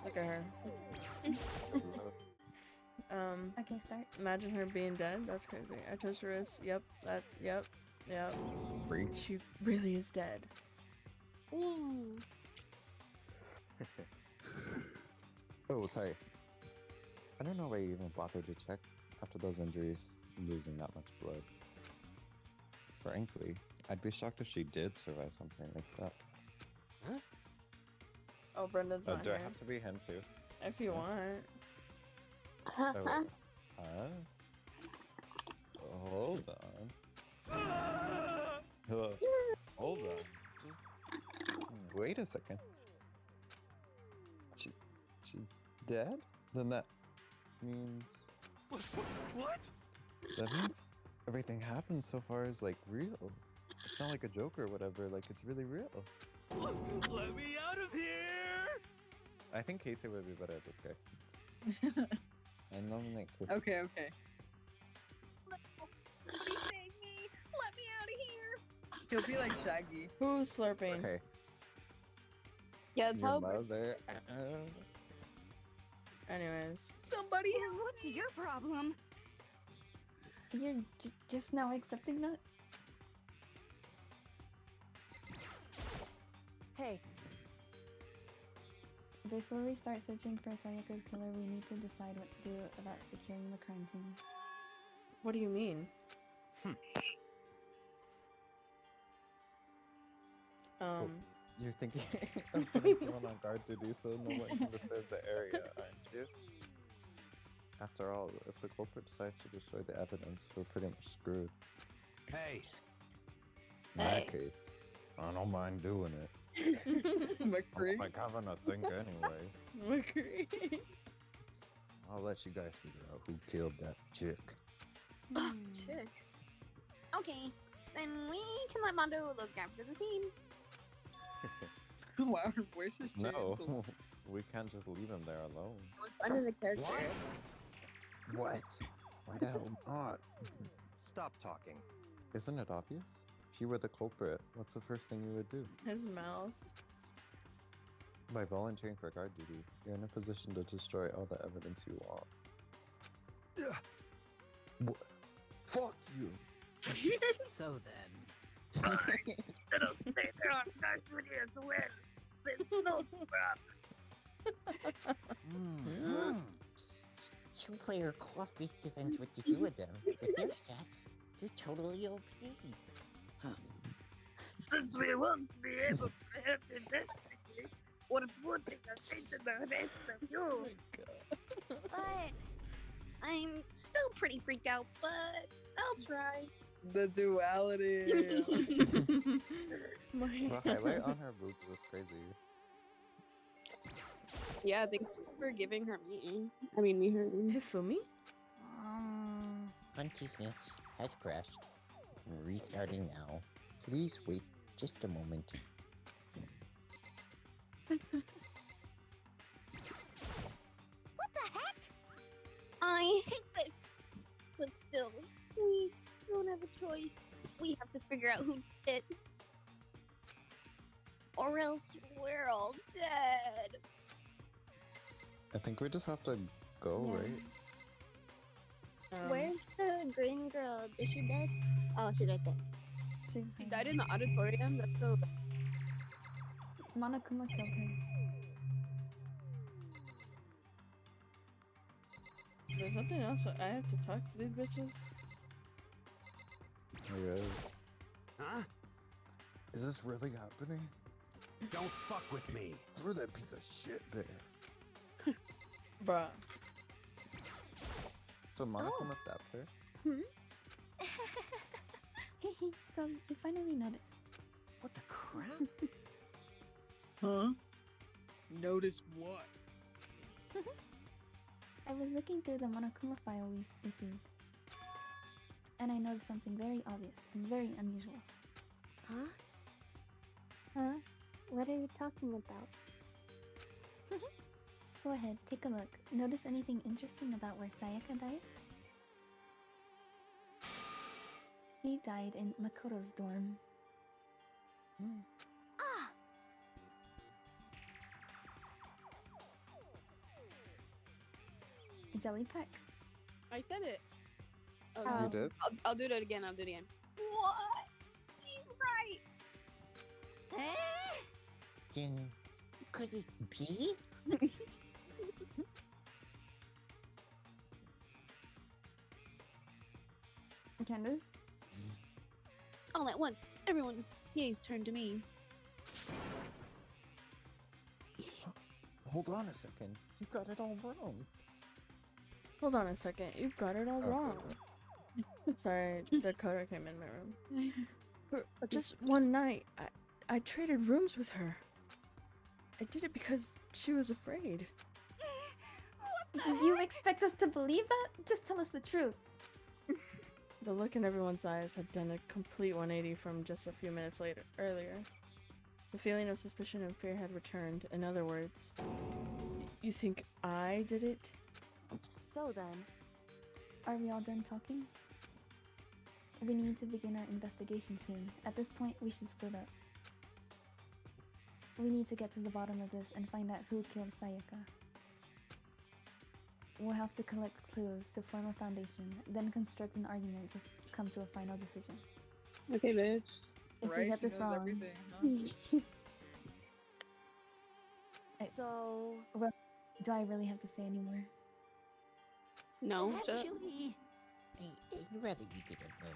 Look at her. Okay, start. Imagine her being dead. That's crazy. I touched her wrist. Yep. Yep. Freak. She really is dead. Ooh. Oh, sorry. I don't know why you even bothered to check after those injuries, losing that much blood. Frankly, I'd be shocked if she did survive something like that. Huh? Oh, Brendan's not Do I here. have to be him too? If you want. Oh, huh? Hold on. Hold on. Just wait a second. She's dead? Then that means... What? That means everything happened so far is like real. It's not like a joke or whatever, like it's really real. Let me out of here! I think Casey would be better at this guy. And I'm like, Okay. Please save me! Let me out of here! He'll be like Shaggy. Who's slurping? okay, Yeah, it's your how. mother. Anyways. Somebody, what's your problem? You're just now accepting that? Hey, Before we start searching for Sayaka's killer, we need to decide what to do about securing the crime scene. What do you mean? You're thinking of putting someone on guard duty so no one can disturb the area, aren't you? After all, if the culprit decides to destroy the evidence, we're pretty much screwed. Hey, In that case, I don't mind doing it. McCree. I'm like having a think anyway. Agree. I'll let you guys figure out who killed that chick. chick. Okay, then we can let Mondo look after the scene. Wow, her voice is changed. No, we can't just leave him there alone. I was finding the character. What? Why the hell not? stop talking. Isn't it obvious? If you were the culprit, what's the first thing you would do? His mouth. By volunteering for guard duty, you're in a position to destroy all the evidence you want. What? Fuck you! So then. It'll stay there on guard duty as well. There's no problem. Two-player coffee depends what you do with them. With their stats, they're totally okay. Since we won't be able to help investigate, we're putting a thing to the rest of you. Oh my god. But I'm still pretty freaked out, but I'll try. The duality. My The highlight on her boobs was crazy. Yeah, thanks for giving her me. I mean, me her. Hifumi? Consciousness has crashed. Restarting now. Please wait just a moment. What the heck? I hate this. But still, we don't have a choice. We have to figure out who did it. Or else we're all dead. I think we just have to go, Yeah. right? Where's the green girl? Is she dead? Oh, she's right there. She's She died in the auditorium. That's so. Monokuma killed her. There's something else I have to talk to these bitches. Yes. Huh? Is this really happening? Don't fuck with me. Throw that piece of shit there. Bruh. So Monokuma stabbed her? So you finally noticed. What the crap? Huh? Notice what? I was looking through the Monokuma file we received, and I noticed something very obvious and very unusual. Huh? Huh? What are you talking about? Go ahead, take a look. Notice anything interesting about where Sayaka died? He died in Makoto's dorm. Ah! Jellypack. I said it. Oh, Oh. You did? I'll do that again. I'll do it again. What? She's right. Then could it be? Candace? All at once, everyone's gaze turned to me. Hold on a second. You got it all wrong. Hold on a second. You've got it all Oh, wrong. okay. Sorry, Dakota came in my room. For just one night, I traded rooms with her. I did it because she was afraid. Do you expect us to believe that? Just tell us the truth. The look in everyone's eyes had done a complete 180 from just a few minutes earlier. The feeling of suspicion and fear had returned. In other words, you think I did it? So then, Are we all done talking? We need to begin our investigation soon. At this point, we should split up. We need to get to the bottom of this and find out who killed Sayaka. We'll have to collect clues to form a foundation, then construct an argument to come to a final decision. Okay, bitch. If Right? we get She this knows wrong, everything, huh? so do I really have to say anymore? No. shut up. actually, I'd rather you didn't know.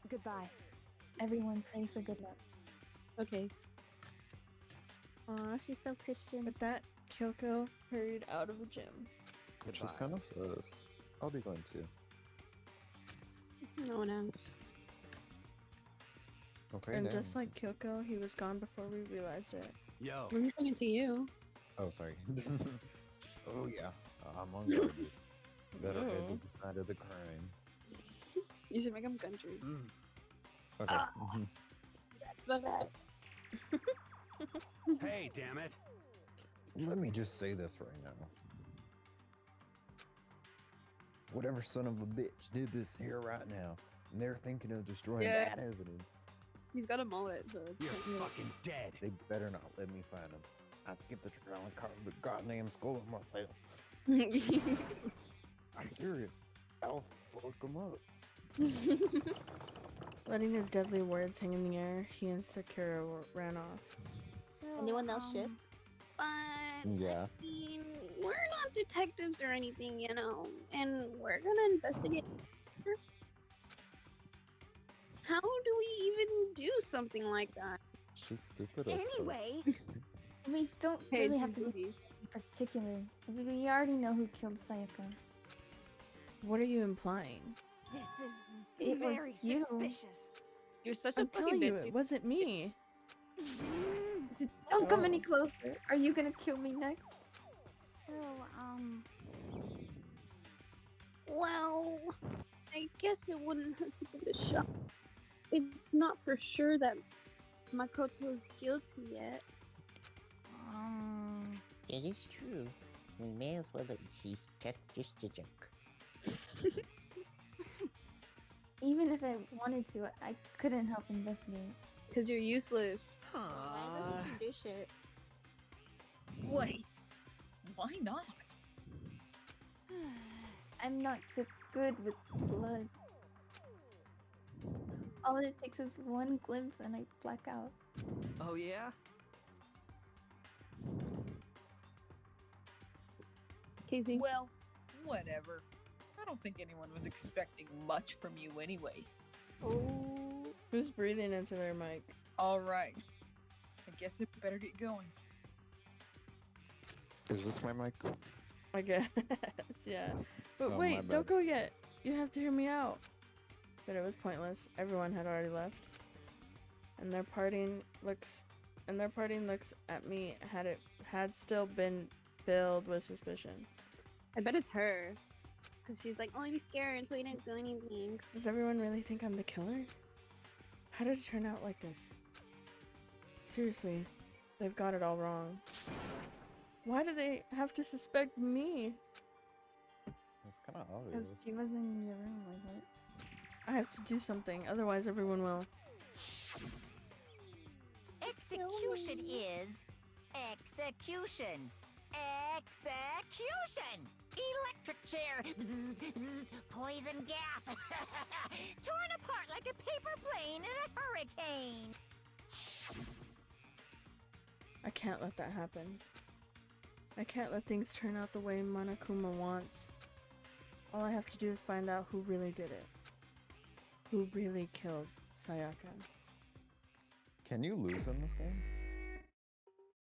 goodbye. Everyone pray for good luck. Okay. Aw, she's so Christian. With that, Kyoko hurried out of the gym. Which is kind of sus. I'll be going too. No one else. Okay, And then. just like Kyoko, he was gone before we realized it. Yo. I'm talking to you. Oh, sorry. Oh, yeah. I'm on guard. Better head Oh. to the side of the crime. You should make him country. Okay. So bad. Hey, damn it. Let me just say this right now. Whatever son of a bitch did this here right now, and they're thinking of destroying Yeah. that evidence, He's got a mullet, so it's You're kind of- fucking dead. they better not let me find him. I skipped the trail and carved the goddamn skull of myself. I'm serious. I'll fuck him up. Letting his deadly words hang in the air, he and Sakura ran off. So, anyone else ship? But Yeah. I mean, we're not detectives or anything, you know, and we're gonna investigate. How do we even do something like that? She's stupid as fuck. Anyway, We don't Hey, really she's have to do boobies. in particular. We already know who killed Sayaka. What are you implying? this is It was very you. suspicious. You're such a I'm fucking telling you, bitch. it wasn't me. Don't come any Oh. closer. Are you gonna kill me next? So, well, I guess it wouldn't hurt to give it a shot. It's not for sure that Makoto's guilty yet. It is true. We may as well at least check just to check. Even if I wanted to, I couldn't help investigate. Because you're useless. Why doesn't she do shit? Wait. Why not? I'm not good with blood. All it takes is one glimpse and I black out. Oh, yeah? Casey. Well, whatever. I don't think anyone was expecting much from you anyway. Oh, Who's breathing into their mic? All right. I guess I better get going. Is this my mic? I guess, yeah. But Oh, my wait, don't bad. go yet. You have to hear me out. But it was pointless. Everyone had already left. And their parting looks at me had still been filled with suspicion. I bet it's her. Because she's like, oh, I'm scared, so we didn't do anything. Does everyone really think I'm the killer? How did it turn out like this? Seriously, they've got it all wrong. Why do they have to suspect me? It's kind of Because obvious. she was in your room, like what? I have to do something, otherwise everyone will. Execution is execution. Execution! Electric chair! Bzz, bzz, poison gas! Torn apart like a paper plane in a hurricane! I can't let that happen. I can't let things turn out the way Monokuma wants. All I have to do is find out who really did it. Who really killed Sayaka. Can you lose in this game?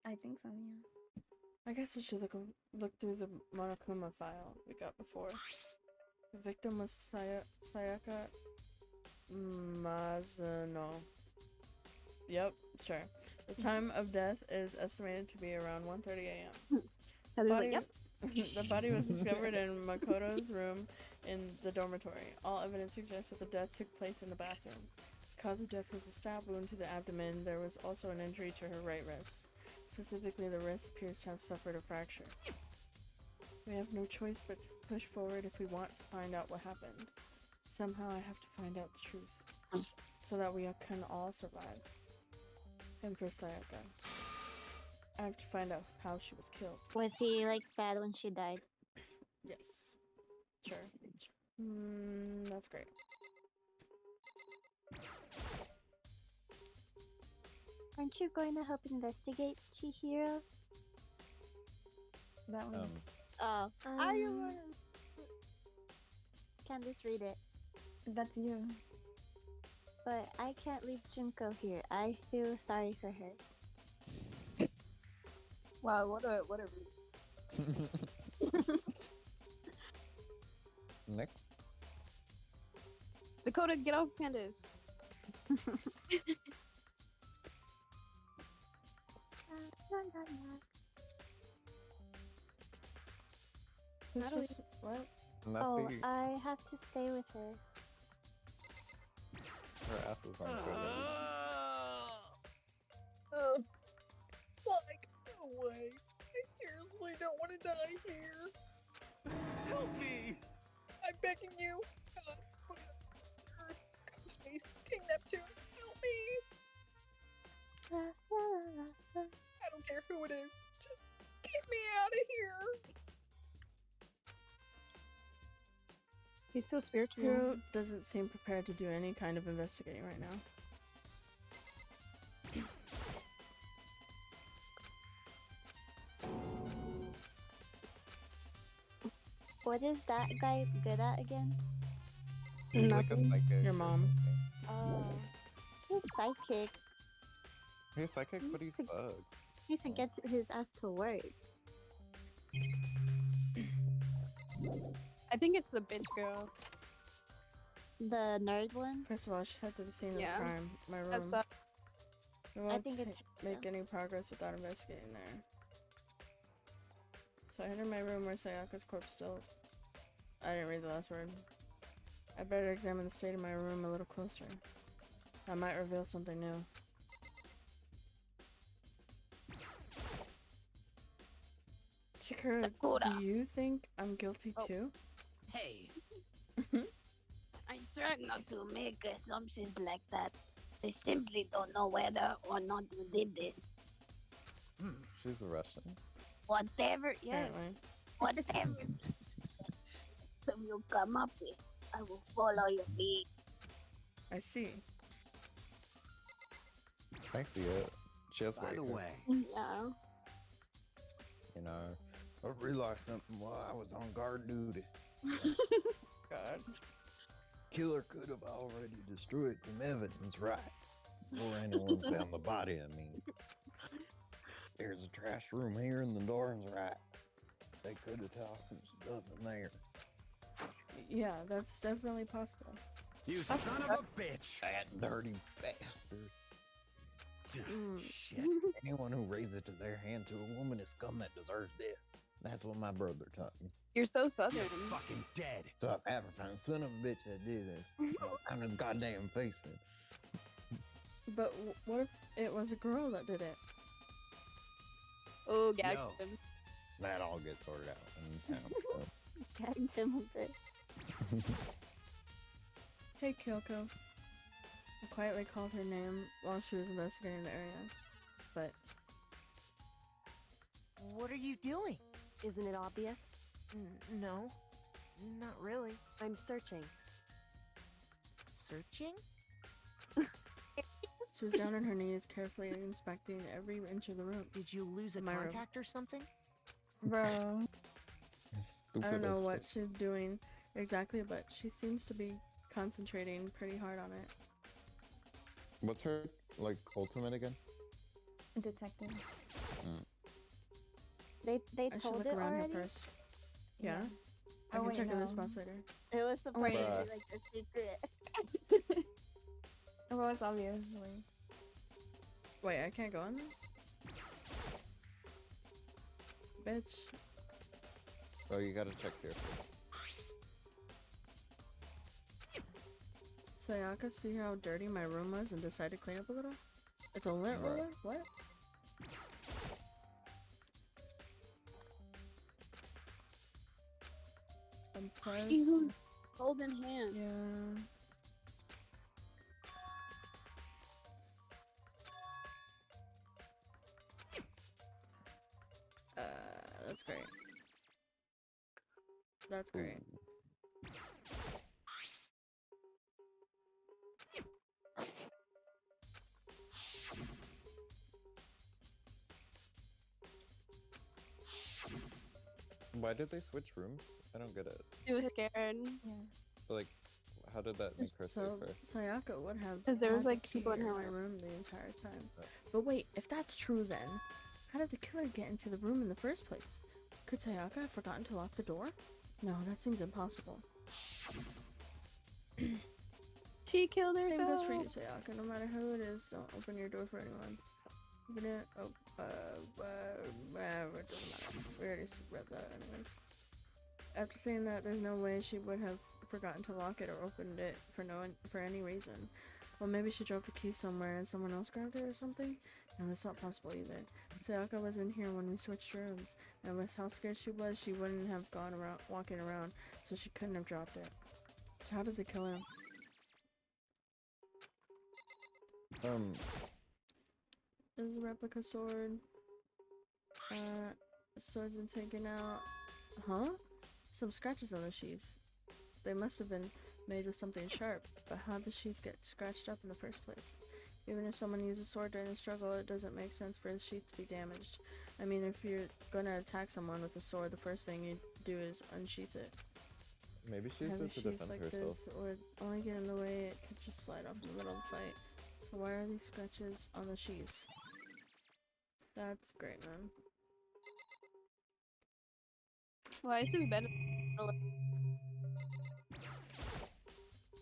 I think so, yeah. I guess I should look through the Monokuma file we got before. The victim was Sayaka Mazuno. Yep, sure. The time of death is estimated to be around 1:30 a.m. Heather's like, yep. The body was discovered in Makoto's room in the dormitory. All evidence suggests that the death took place in the bathroom. The cause of death was a stab wound to the abdomen. There was also an injury to her right wrist. Specifically, the wrist appears to have suffered a fracture. We have no choice but to push forward if we want to find out what happened. Somehow I have to find out the truth, so that we can all survive. And for Sayaka, I have to find out how she was killed. Was he like sad when she died? Yes. Sure. That's great. Aren't you going to help investigate, Chihiro? That was Oh. Are you going to... Candace, read it. that's you. But I can't leave Junko here. I feel sorry for her. Wow, what a Next. Dakota, get off Candace. Who's Natalie. supposed to- what? Oh, Nothing. I have to stay with her. Her ass is unclear. Like, no way. I seriously don't want to die here. Help me! I'm begging you. God, put it on Earth, Ghost Space, King Neptune, help me. I don't care who it is. Just get me out of here. He's so spiritual. Hiro doesn't seem prepared to do any kind of investigating right now. What is that guy good at again? He's like a Nothing. psychic. Your or mom. something. Oh. He's psychic. He's psychic, but he sucks. He needs to get his ass to work. I think it's the bitch girl. The nerd one? First of all, she head to the scene Yeah. of the crime, my room. That's We won't think it's make any progress without investigating there. So I enter my room where Sayaka's corpse still... I didn't read the last word. I better examine the state of my room a little closer. That might reveal something new. Sakura, Sakura. do you think I'm guilty Oh. too? Hey. I try not to make assumptions like that. I simply don't know whether or not you did this. She's a Russian. Whatever, yes. Apparently. Whatever you come up with, I will follow your lead. I see. I see it. She has By white the hair. way, Yeah. You know, I realized something while I was on guard duty. God. Killer could have already destroyed some evidence, right? Before anyone found the body, I mean. There's a trash room here and the door's right. They could have tossed some stuff in there. Yeah, that's definitely possible. you son of a bitch! That dirty bastard. Shit. Anyone who raises their hand to a woman is scum that deserves death. That's what my brother taught me. You're so southern. You're fucking dead. So if I ever find a son of a bitch that did this, I'll pound his goddamn face in. But what if it was a girl that did it? Oh, gagged Yo. him. That all gets sorted out in town. So. Gagged him a bit. Hey, Kyoko. I quietly called her name while she was investigating the area, but What are you doing? Isn't it obvious? No, not really. I'm searching. Searching? she was down on her knees, carefully inspecting every inch of the room. Did you lose a My room. contact or something? Bro, Stupid I don't know as what shit. she's doing exactly, but she seems to be concentrating pretty hard on it. What's her, like, ultimate again? Detective. They I should told look it around already. here first. Yeah? I Oh, can wait, check the no. response later. It was surprisingly Bruh. like a secret. Well, it's obviously. Wait, I can't go on there? Bitch. Oh, you gotta check here first. Sayaka, see how dirty my room was and decide to clean up a little? It's a lint Right. roller? What? And plus, Cute. Golden hands. yeah. That's great. That's great. Why did they switch rooms? I don't get it. She was scared. Yeah. Like, how did that make her So safer? Sayaka would have 'Cause there was, had the like, people in key her my room. room the entire time. Oh. But wait, if that's true, then how did the killer get into the room in the first place? Could Sayaka have forgotten to lock the door? No, that seems impossible. She killed Same herself. goes for you, Sayaka. No matter who it is, don't open your door for anyone. Open it. Oh, whatever. It doesn't matter. We already read that, anyways. After saying that, there's no way she would have forgotten to lock it or opened it for any reason. Well, maybe she dropped the key somewhere and someone else grabbed it or something? No, that's not possible either. Sayaka was in here when we switched rooms, and with how scared she was, she wouldn't have gone around walking around, so she couldn't have dropped it. So how did they kill him? This is a replica sword. Sword's been taken out. Huh? Some scratches on the sheath. They must have been made with something sharp, but how did the sheath get scratched up in the first place? Even if someone used a sword during the struggle, it doesn't make sense for the sheath to be damaged. I mean, if you're gonna attack someone with a sword, the first thing you do is unsheath it. Maybe she's Heavy there to sheaths defend like herself. this would only get in the way, it could just slide off in the middle of the fight. So why are these scratches on the sheath? That's great, man. Why is this better?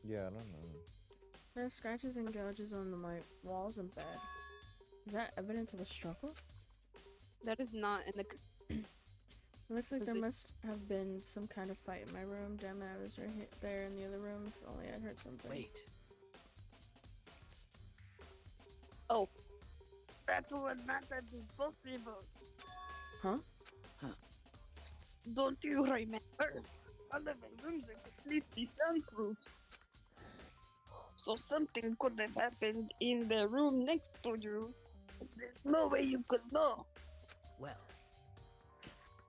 Yeah, I don't know. There are scratches and gouges on my walls and bed. Is that evidence of a struggle? That is not in the. It looks like Was there it- must have been some kind of fight in my room. Damn it, I was right there in the other room. If only I'd heard something. Wait. Oh. That would not be possible. Huh? Don't you remember? All of the rooms are completely soundproof. So something could have happened in the room next to you. There's no way you could know. Well,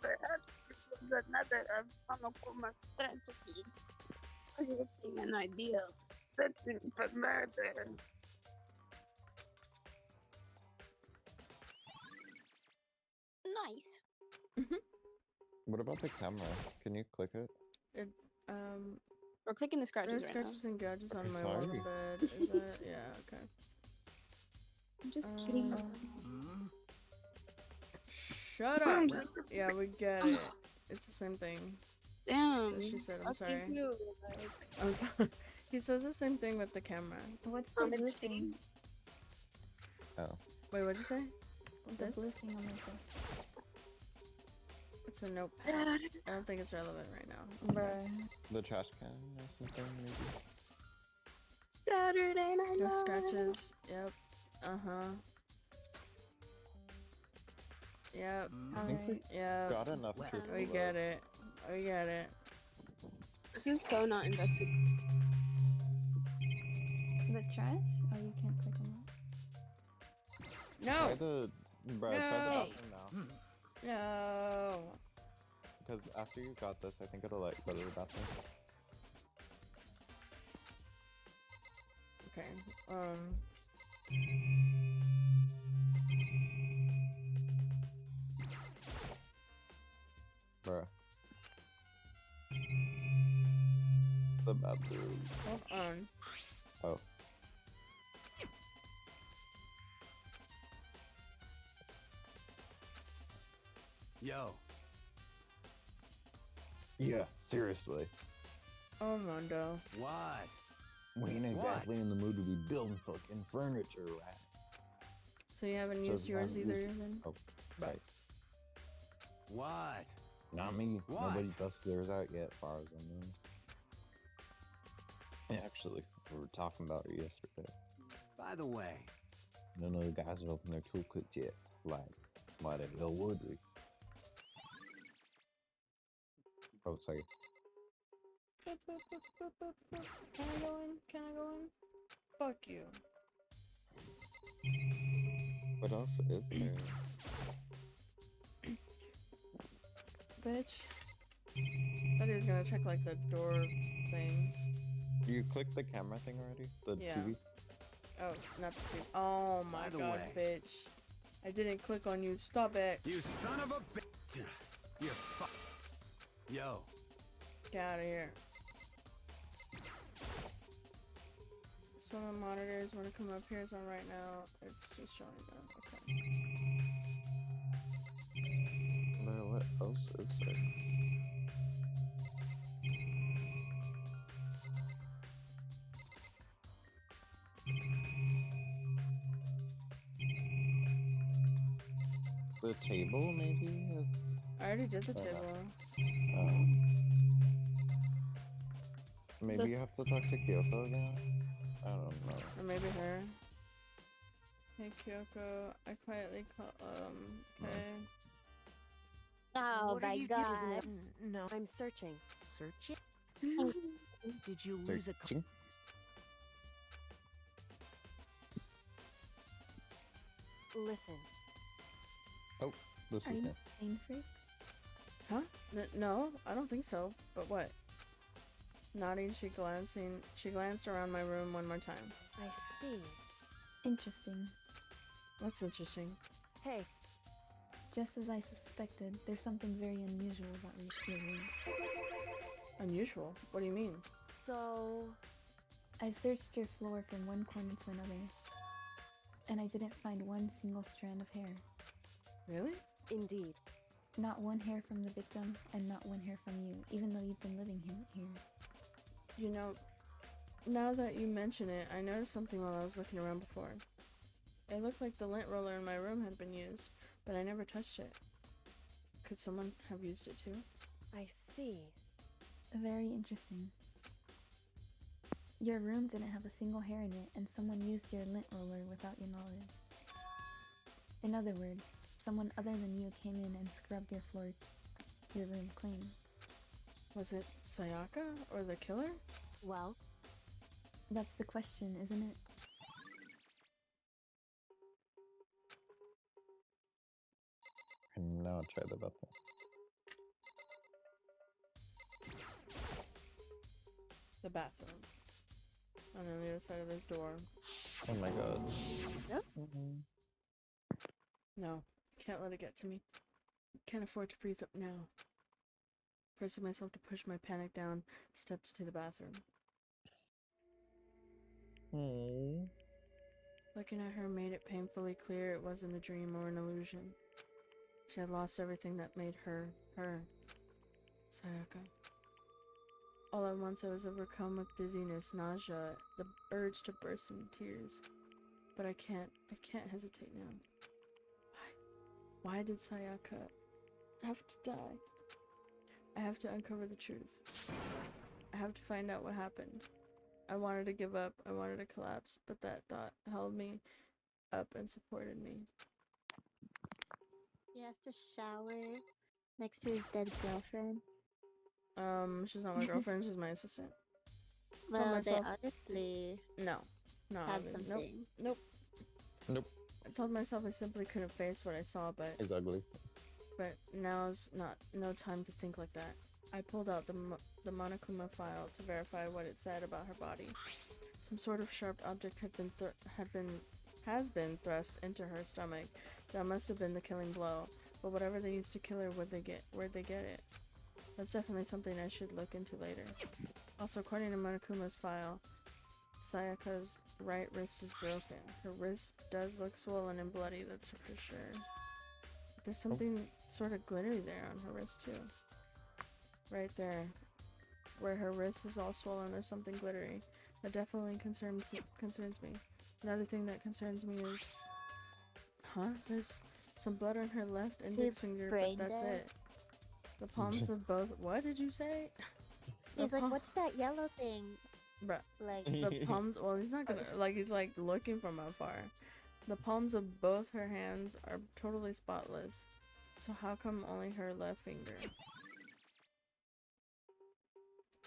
Perhaps this was another of Hanakoma's strategies. Creating an idea. Setting for murder. Nice. What about the camera? Can you click it? We're clicking the scratches There's right scratches and gouges on Okay, my wall and sorry. bed. Is that? Yeah, okay. now. I'm just kidding. hmm? Shut up! Yeah, we get it. It's the same thing. Damn. She said, I'm Fuck you sorry. too, like, I'm sorry. He says the same thing with the camera. What's the blue thing? Oh. Wait, what'd you say? The This? blue thing on my It's a notepad. I don't think it's relevant right now. Bruh. The trash can or something, maybe? Saturday night. No Live. scratches. Yep. Uh-huh. Yep. I think we Yep. got enough Well. truthful We get votes. it. We get it. This is so not invested. The trash? Oh, you can't click on that. No! Try the... Bro, try the No. bathroom now. Hmm. No! Because after you got this, I think it'll let you go to the bathroom. Okay. Bruh. The bathroom. Hold on. Oh. Yo. Yeah, seriously. Oh, Mondo. What? We ain't exactly What? in the mood to be building fucking furniture, right? So you haven't So used you yours haven't either, used- then? Oh, right. What? Not me. What? Nobody busted theirs out yet, as far as I know. Yeah, actually, we were talking about it yesterday. By the way, None of the guys have opened their toolkits yet. Like, why the hell would we? Oh, sorry. Boop, boop, boop, boop, boop, boop. Can I go in? Can I go in? Fuck you. What else is there? Bitch. Thought he was gonna check, like, the door thing. You clicked the camera thing already? The Yeah. TV? Oh, not the two. Oh my By the god, way. bitch. I didn't click on you. Stop it. you son of a bitch. You're fu- Yo. Get out of here. This one of the monitors want to come up here, so right now it's just showing them. Okay. But what else is there? The table, maybe? Is... I already did the Oh, no. table. Maybe you have to talk to Kyoko again? I don't know. Or maybe her. Hey Kyoko, I quietly call, okay. Oh What are my you god. doing? No, I'm searching. Searching? Did you lose a Searching? Listen. Oh, this Are is you new. pain freak? Huh? No, I don't think so. But what? Nodding, she glanced around my room one more time. I see. Interesting. What's interesting? Hey, Just as I suspected, there's something very unusual about your room. Unusual? What do you mean? so I've searched your floor from one corner to another, and I didn't find one single strand of hair. Really? indeed. Not one hair from the victim, and not one hair from you, even though you've been living here. You know, now that you mention it, I noticed something while I was looking around before. It looked like the lint roller in my room had been used, but I never touched it. Could someone have used it too? I see. Very interesting. Your room didn't have a single hair in it, and someone used your lint roller without your knowledge. In other words, someone other than you came in and scrubbed your room clean. Was it Sayaka or the killer? Well, That's the question, isn't it? And now try the bathroom. The bathroom. On the other side of this door. Oh my god. Yep. No, can't let it get to me. Can't afford to freeze up now. Forcing myself to push my panic down, stepped to the bathroom. Hmm. Looking at her made it painfully clear it wasn't a dream or an illusion. She had lost everything that made her, her. Sayaka. All at once I was overcome with dizziness, nausea, the urge to burst into tears. But I can't hesitate now. Why did Sayaka have to die. I have to uncover the truth. I have to find out what happened. I wanted to give up. I wanted to collapse, but that thought held me up and supported me. He has to shower next to his dead girlfriend. She's not my girlfriend. She's my assistant. Well, they myself- honestly No, had nope, something. nope. Nope. I told myself I simply couldn't face what I saw, He's ugly. but now's no time to think like that. I pulled out the Monokuma file to verify what it said about her body. Some sort of sharp object has been thrust into her stomach. That must have been the killing blow. But whatever they used to kill her, where'd they get it? That's definitely something I should look into later. Also, according to Monokuma's file, Sayaka's right wrist is broken. Her wrist does look swollen and bloody, that's for sure. There's something sort of glittery there on her wrist too. Right there. Where her wrist is all swollen, there's something glittery. That definitely concerns me. Another thing that concerns me is... There's some blood on her left index finger, but that's it. The palms of both... What did you say? He's like, what's that yellow thing? Bruh. Like, The palms... Well, he's not gonna... Like, he's like looking from afar. The palms of both her hands are totally spotless. So how come only her left finger?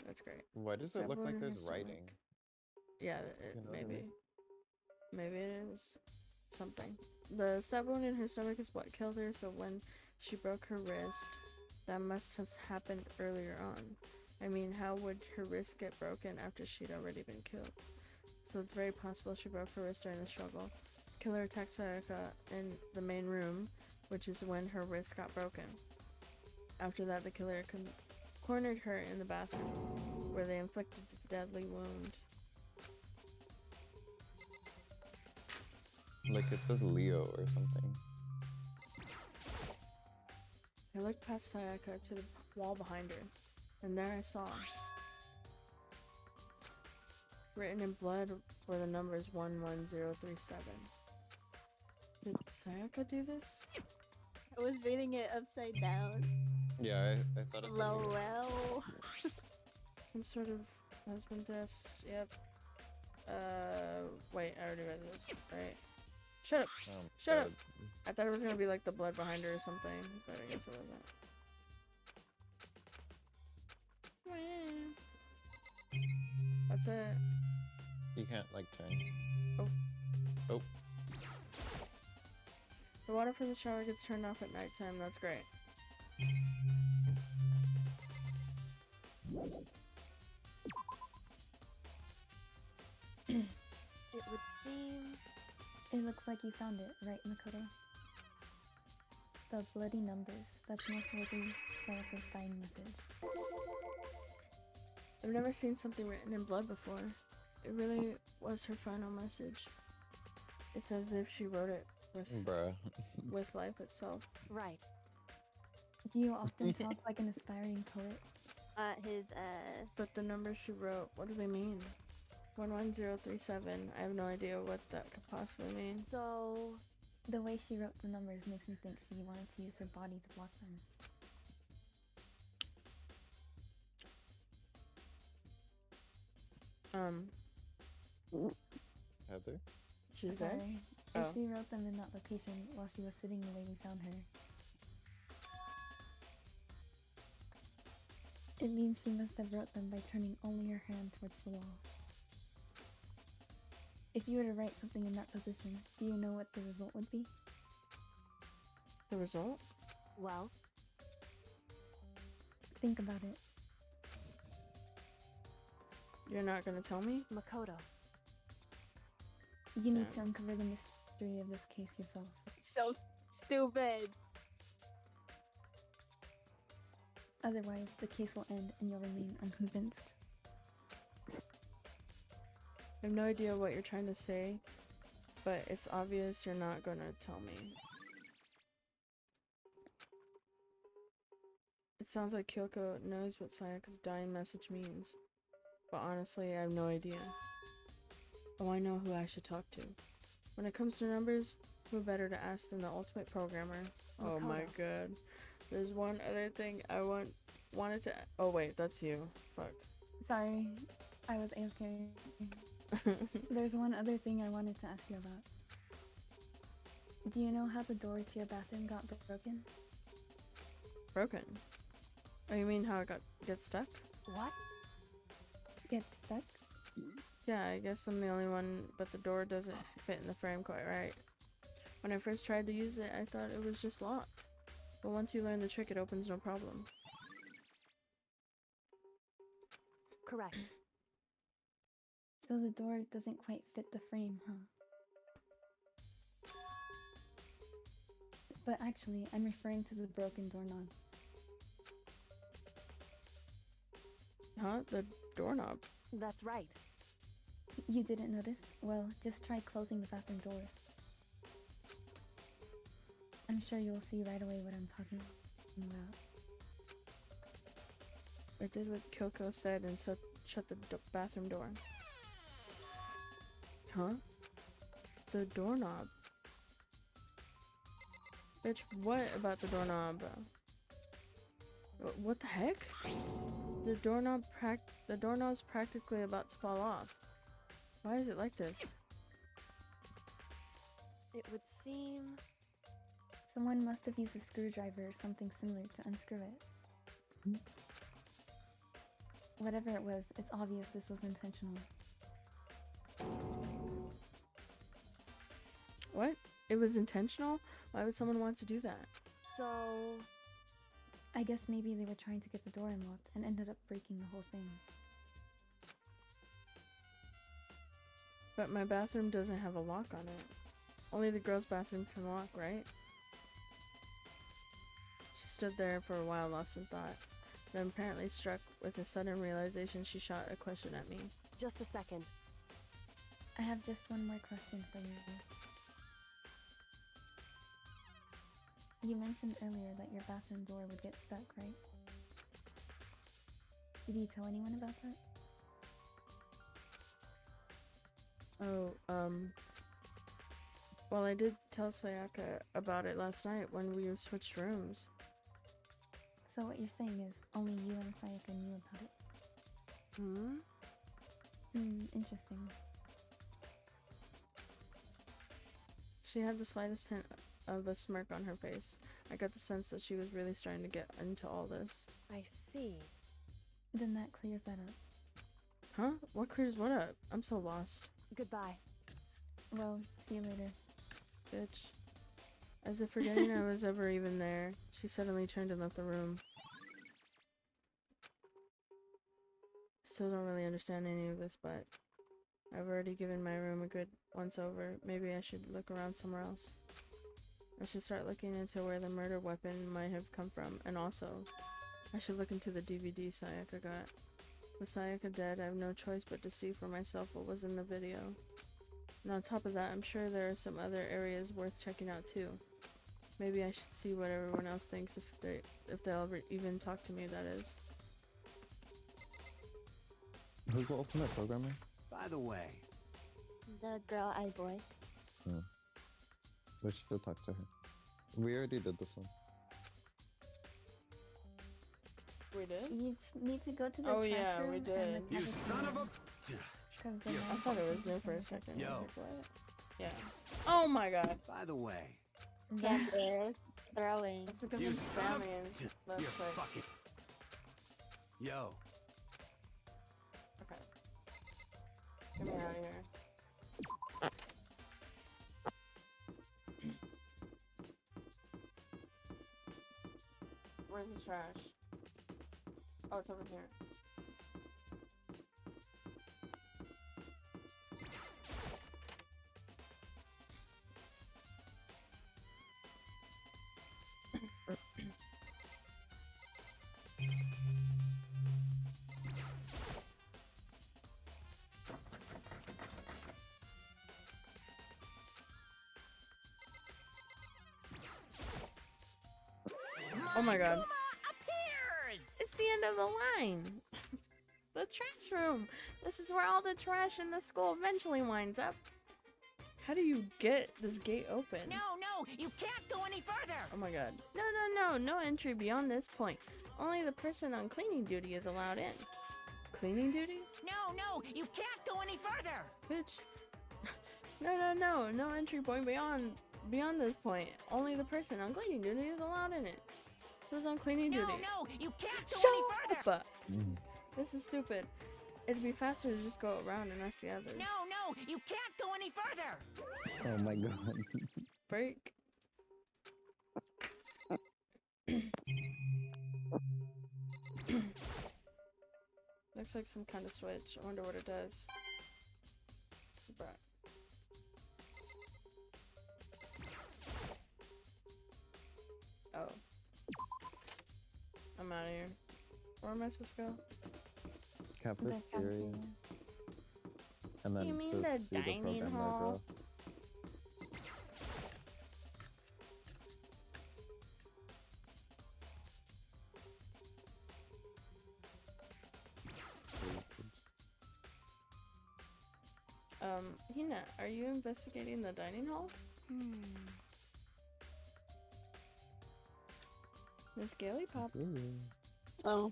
That's great. Why does it look like there's writing? Yeah, You know what I maybe. mean? Maybe it is something. The stab wound in her stomach is what killed her, so when she broke her wrist, that must have happened earlier on. I mean, how would her wrist get broken after she'd already been killed? So it's very possible she broke her wrist during the struggle. Killer attacked Sayaka in the main room, which is when her wrist got broken. After that, the killer cornered her in the bathroom, where they inflicted the deadly wound. Like it says Leo or something. I looked past Sayaka to the wall behind her, and there I saw. Written in blood were the numbers 11037. Did Sayaka do this? I was reading it upside down. Yeah, I thought it said Leo. LOL. Some sort of husband test, yep. Wait, I already read this, right? Shut up! Shut up! I thought it was gonna be like the blood behind her or something, but I guess it wasn't. That's it. You can't like turn. Oh. The water for the shower gets turned off at nighttime, that's great. It would seem... It looks like you found it, right, Makoto? The bloody numbers. That's most likely Sayaka's dying message. I've never seen something written in blood before. It really was her final message. It's as if she wrote it with life itself. Right. Do you often talk like an aspiring poet? His ass. But the numbers she wrote, what do they mean? 11037. I have no idea what that could possibly mean. So... The way she wrote the numbers makes me think she wanted to use her body to block them. Heather? She's there? Sorry. If she wrote them in that location while she was sitting the way we found her, it means she must have wrote them by turning only her hand towards the wall. If you were to write something in that position, do you know what the result would be? The result? Well? Think about it. You're not gonna tell me? Makoto. You need to uncover the mystery of this case yourself. So stupid. Otherwise, the case will end and you'll remain unconvinced. I have no idea what you're trying to say, but it's obvious you're not gonna tell me. It sounds like Kyoko knows what Sayaka's dying message means, but honestly, I have no idea. Oh, I know who I should talk to. When it comes to numbers, who better to ask than the ultimate programmer? Oh my god. There's one other thing I wanted to. Oh wait, that's you. Fuck. Sorry, I was AFK. There's one other thing I wanted to ask you about. Do you know how the door to your bathroom got broken? Broken. Oh, you mean how it gets stuck? What? Gets stuck? Yeah, I guess I'm the only one, but the door doesn't fit in the frame quite right. When I first tried to use it, I thought it was just locked. But once you learn the trick, it opens no problem. Correct. So the door doesn't quite fit the frame, huh? But actually, I'm referring to the broken doorknob. Huh? The doorknob? That's right. You didn't notice? Well, just try closing the bathroom door. I'm sure you'll see right away what I'm talking about. I did what Kyoko said and shut the bathroom door. Huh? The doorknob. Bitch, what about the doorknob? What the heck? The doorknob's practically about to fall off. Why is it like this? It would seem... Someone must have used a screwdriver or something similar to unscrew it. Whatever it was, it's obvious this was intentional. What? It was intentional? Why would someone want to do that? So... I guess maybe they were trying to get the door unlocked and ended up breaking the whole thing. But my bathroom doesn't have a lock on it. Only the girls' bathroom can lock, right? She stood there for a while, lost in thought. Then, apparently struck with a sudden realization, she shot a question at me. Just a second. I have just one more question for you. You mentioned earlier that your bathroom door would get stuck, right? Did you tell anyone about that? Oh, well, I did tell Sayaka about it last night when we switched rooms. So what you're saying is only you and Sayaka knew about it? Interesting. She had the slightest hint of a smirk on her face. I got the sense that she was really starting to get into all this. I see. Then that clears that up. Huh? What clears what up? I'm so lost. Goodbye. Well, see you later. Bitch. As if forgetting I was ever even there, she suddenly turned and left the room. Still don't really understand any of this, but I've already given my room a good once over. Maybe I should look around somewhere else. I should start looking into where the murder weapon might have come from, and also, I should look into the DVD Sayaka got. With Sayaka dead, I have no choice but to see for myself what was in the video. And on top of that, I'm sure there are some other areas worth checking out too. Maybe I should see what everyone else thinks if they'll ever even talk to me, that is. Who's the ultimate programmer? By the way, The girl I voiced. We should talk to her. We already did this one. We did? You just need to go to the Oh, trash yeah, room we and did. look you at the son of a. I thought it was new for a second. I was Yo. like, what? Yeah. Oh my god. By the way, Yeah, there's throwing. That's because you I'm son of spamming. a. Let's You're play. fucking. Yo, Okay. Get me out of here. Where's the trash? Oh, it's over here. Oh my god. Appears! It's the end of the line. The trash room. This is where all the trash in the school eventually winds up. How do you get this gate open? No, you can't go any further. Oh my god. No entry beyond this point. Only the person on cleaning duty is allowed in. Cleaning duty? No, you can't go any further. Bitch. No entry point beyond this point. Only the person on cleaning duty is allowed in it. Who's on cleaning duty? No, you can't go Shut any further. up! This is stupid. It'd be faster to just go around and ask the others. No, you can't go any further. Oh my god. Break. Looks like some kind of switch. I wonder what it does. Bruh. Oh. I'm out of here. Where am I supposed to go? Cafeteria. And then You mean to the see the dining program hall? logo. Hina, are you investigating the dining hall? Miss Gaily Pop. Oh.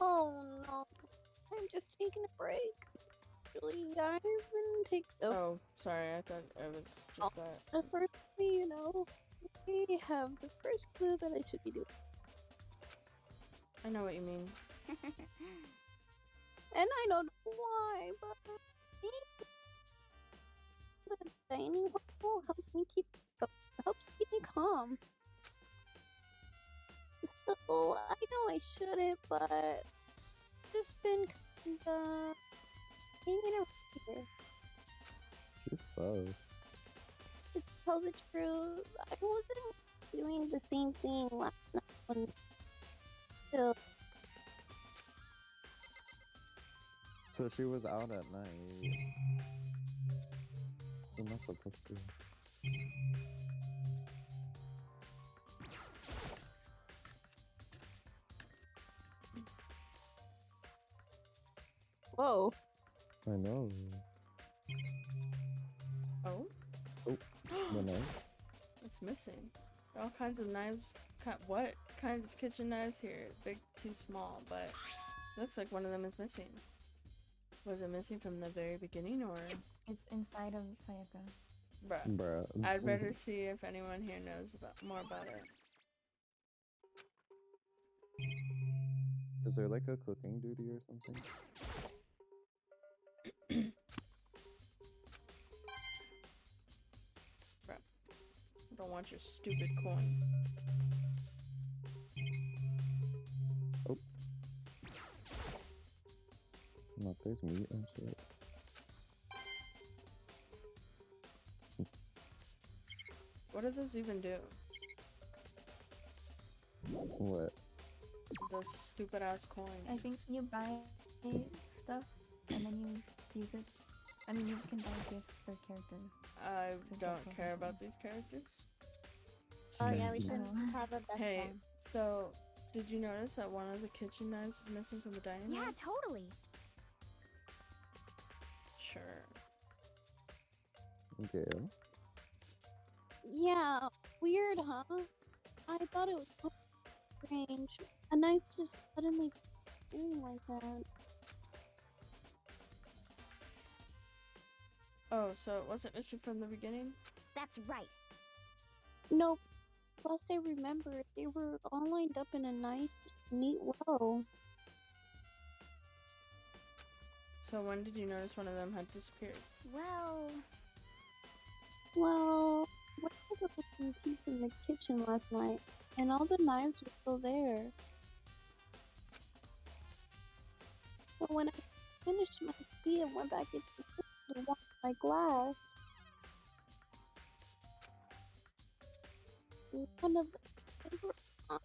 Oh no. I'm just taking a break. Really, I've been taking. Oh, sorry, I thought it was just that. At first, you know, we have the first clue that I should be doing. I know what you mean. And I don't know why, but the dining hall helps me keep me calm. So I know I shouldn't, but just been kinda hanging around here. She sus. To tell the truth, I wasn't doing the same thing last night when still. So she was out at night. She's not supposed to. Whoa. I know. Oh? Oh, the knives. It's missing. All kinds of knives. What kinds of kitchen knives here? Big, too small, but looks like one of them is missing. Was it missing from the very beginning, or? It's inside of Sayaka. Bruh. I'd better see if anyone here knows more about it. Is there like a cooking duty or something? Bruh. I don't want your stupid coin. Oh. Not there's meat and shit. What do those even do? What? Those stupid ass coins. I think you buy stuff and then you use it. I mean, you can buy gifts for characters. I don't care about these characters. Oh yeah, we should have a best Hey, friend. so did you notice that one of the kitchen knives is missing from the dining room? Yeah, totally. Sure. Okay. Yeah, weird, huh? I thought it was strange. A knife just suddenly turned like that. Oh, so it wasn't missing from the beginning? That's right. Nope. Last I remember, they were all lined up in a nice, neat row. So when did you notice one of them had disappeared? Well, I took a cooking piece in the kitchen last night, and all the knives were still there. But when I finished my tea and went back into the kitchen to wash my glass, one of the knives were gone.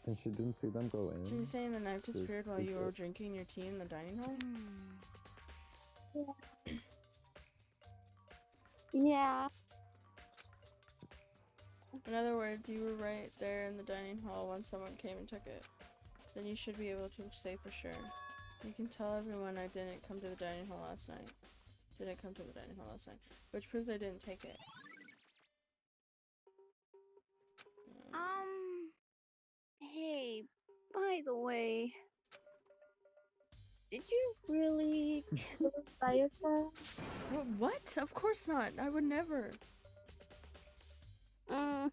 And she didn't see them go in? So you're saying the knife disappeared while you were stupid. drinking your tea in the dining hall? Yeah. In other words, you were right there in the dining hall when someone came and took it. Then you should be able to say for sure. You can tell everyone I didn't come to the dining hall last night. Didn't come to the dining hall last night, which proves I didn't take it. Hey, by the way, did you really kill Sayaka? What? Of course not. I would never. Hina,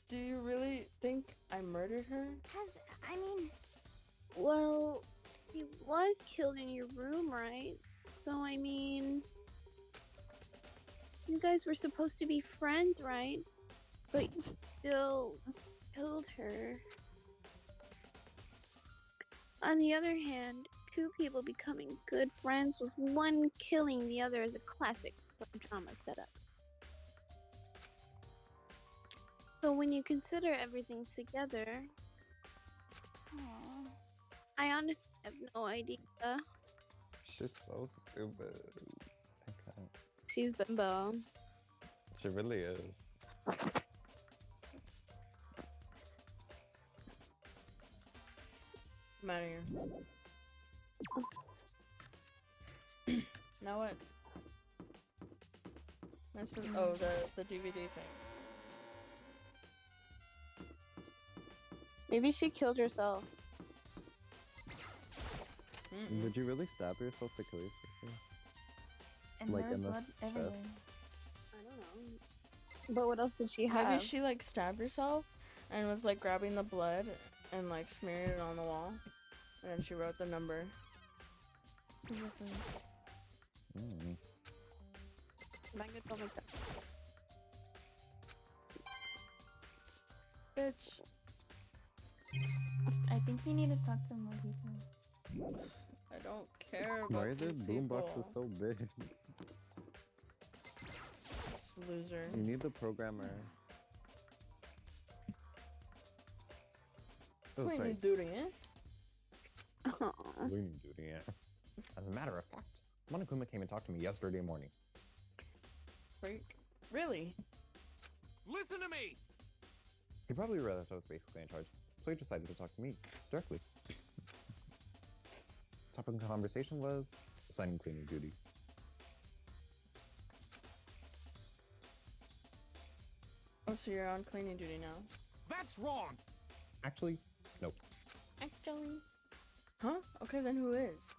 do you really think I murdered her? Well, he was killed in your room, right? So, I mean, you guys were supposed to be friends, right? But you still killed her. On the other hand, two people becoming good friends with one killing the other is a classic drama setup. So when you consider everything together, I honestly have no idea. She's so stupid. I can't. She's bimbo. She really is. I'm out of here. Now what? That's what, oh, the DVD thing. Maybe she killed herself. Would you really stab yourself to kill yourself? And Like there's in the blood chest? everywhere. I don't know. But what else did she have? Maybe she like stabbed herself and was like grabbing the blood and like smearing it on the wall. And then she wrote the number. Bitch. I think you need to talk to more people. I don't care about Why are the these boom people. boxes so big? This loser. You need the programmer. Oh, What are sorry. you doing it? As a matter of fact, Monokuma came and talked to me yesterday morning. Freak. Really? Listen to me! He probably realized I was basically in charge, so he decided to talk to me directly. Topic of conversation was assigning cleaning duty. Oh, so you're on cleaning duty now? That's wrong! Actually, nope. Actually. Huh? Okay, then who is?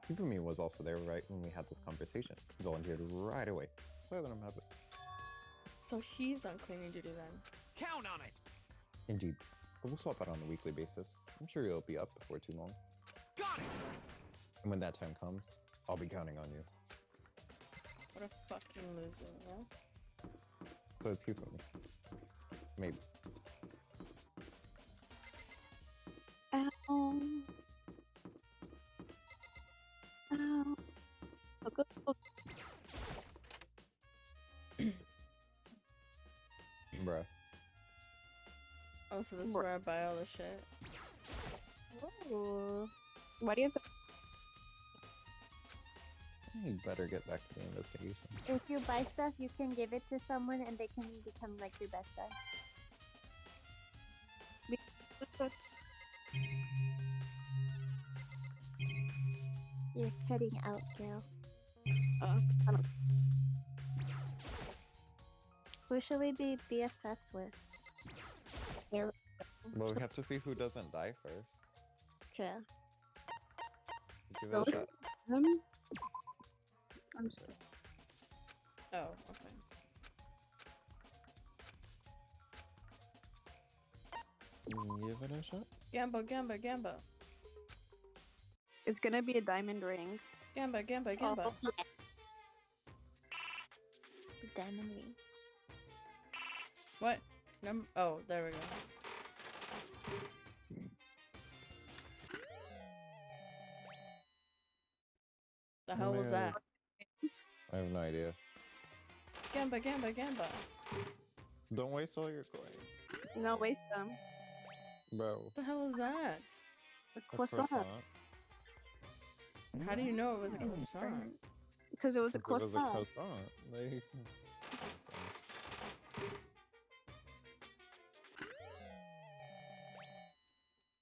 Hifumi was also there right when we had this conversation. He volunteered right away, so I let him have it. So he's on cleaning duty then. Count on it! Indeed, but we'll swap out on a weekly basis. I'm sure you'll be up before too long. Got it! And when that time comes, I'll be counting on you. What a fucking loser, yeah? So it's Hifumi. Maybe. Ow. Ow. Bruh. Oh, so this is where I buy all the shit. Ooh. Why do you have to? You better get back to the investigation. If you buy stuff, you can give it to someone and they can become like your best friend. You're cutting out, girl. I don't. Who should we be BFFs with? Well, we have to see who doesn't die first. True. Give it a shot. I'm just. Oh, okay. Give it a shot. Gamba, Gamba, Gamba. It's gonna be a diamond ring. Gamba, Gamba, Gamba. Oh, yeah. The diamond ring. What? Oh, there we go. The hell was that? I have no idea. Gamba, Gamba, Gamba. Don't waste all your coins. No, waste them. Bro. What the hell is that? A croissant. How do you know it was a croissant? Because it was a Because it was a croissant. croissant. Like,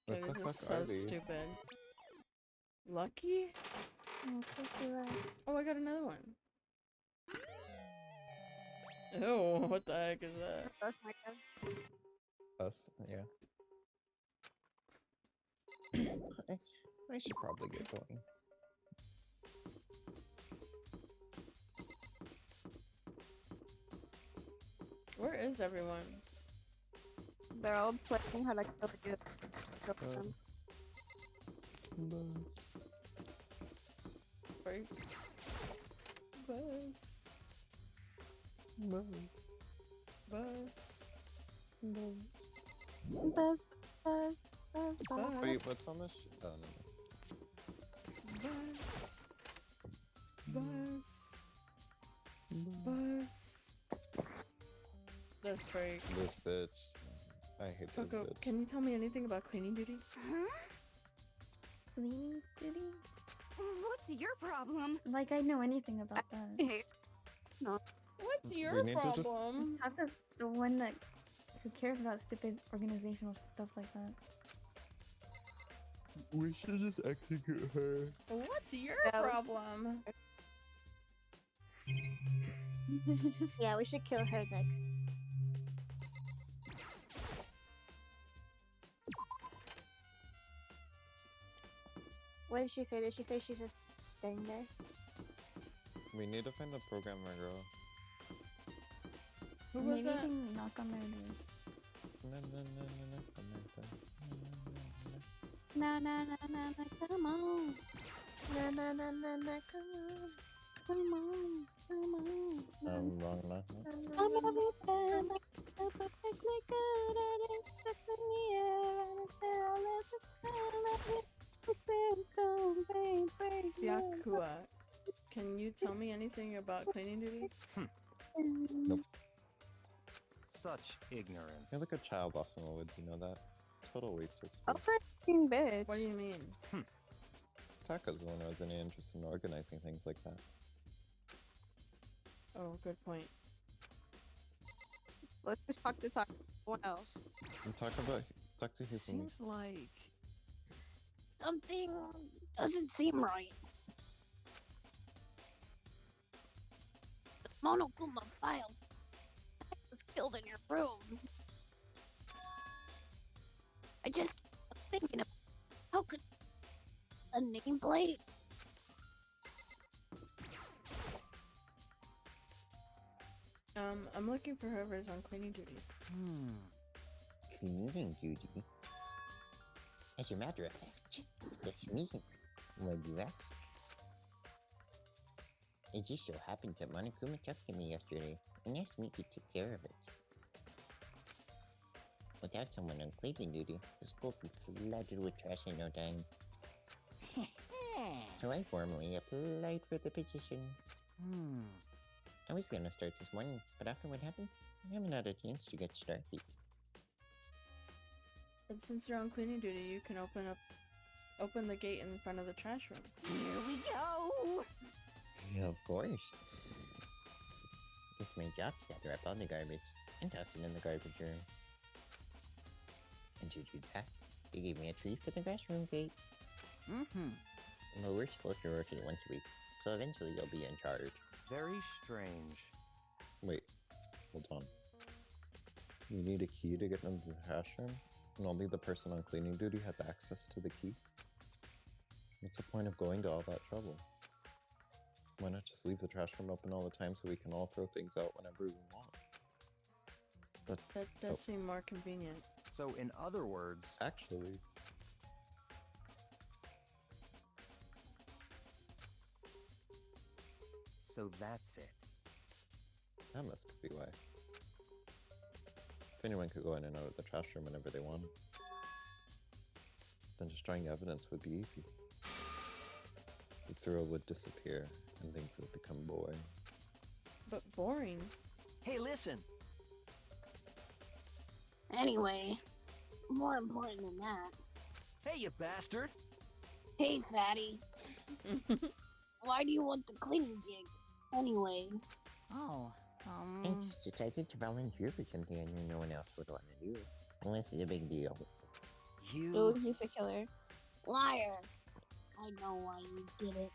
Dude, what the this is fuck so are these? stupid. Lucky? Oh, I got another one. Oh, what the heck is that? That's my dad. Us, yeah. I should probably get going. Where is everyone? They're all playing how to kill them. Break. Bus. Bus. Bus. Buzz. Wait, what's on this? Oh, no. Bus. That's break. This bitch. I hate this Toko, bitch. can you tell me anything about cleaning duty? Cleaning duty? What's your problem? Like, I know anything about that. No. What's your need to just- problem? Taka's the one that who cares about stupid organizational stuff like that. We should just execute her. What's your No. problem? Yeah, we should kill her next. What did she say? Did she say she's just staying there? We need to find the programmer girl. Who was Maybe that? we can knock on their door. Na na na na na, come on. Na na na na na, come on. Come on. Come on. Wrong now. I'm gonna be bad, but perfectly good at it. Stuck in the air, and it's all as it's all of it. It's in stone, baby. Yakua, can you tell me anything about cleaning duty? Nope. Such ignorance. You're like a child lost in the woods, you know that? Total waste of Oh, space. freaking bitch. What do you mean? Taka's the one who has any interest in organizing things like that. Oh, good point. Let's just talk to someone else. And talk to Hifumi. Seems like Something doesn't seem right. The Monokuma files was killed in your room. I just keep thinking of how could a nameplate? I'm looking for whoever's on cleaning duty. Cleaning duty? As a matter of fact, it's me. Why do you ask? It just so happens that Monokuma talked to me yesterday and asked me to take care of it. Without someone on cleaning duty, the school would be flooded with trash in no time. So I formally applied for the position. I was gonna start this morning, but after what happened, I haven't had a chance to get started. But since you're on cleaning duty, you can open the gate in front of the trash room. Here we go. Yeah, of course. It's my job to gather up all the garbage and toss it in the garbage room. And to do that, they gave me a tree for the restroom gate. Well, we're supposed to rotate once a week, so eventually you'll be in charge. very strange. Wait, hold on. You need a key to get into the trash room, and only the person on cleaning duty has access to the key? What's the point of going to all that trouble? Why not just leave the trash room open all the time so we can all throw things out whenever we want? But That does seem more convenient. So, in other words, actually, so that's it. that must be why. If anyone could go in and out of the trash room whenever they wanted, then destroying evidence would be easy. The thrill would disappear, and things would become boring. But boring. Hey, listen. Anyway, more important than that. Hey, you bastard. Hey, fatty. Why do you want the cleaning gig? Anyway. Oh, I just decided to volunteer for something I knew no one else would want to do. Unless it's a big deal. Oh, he's a killer. Liar. I know why you did it.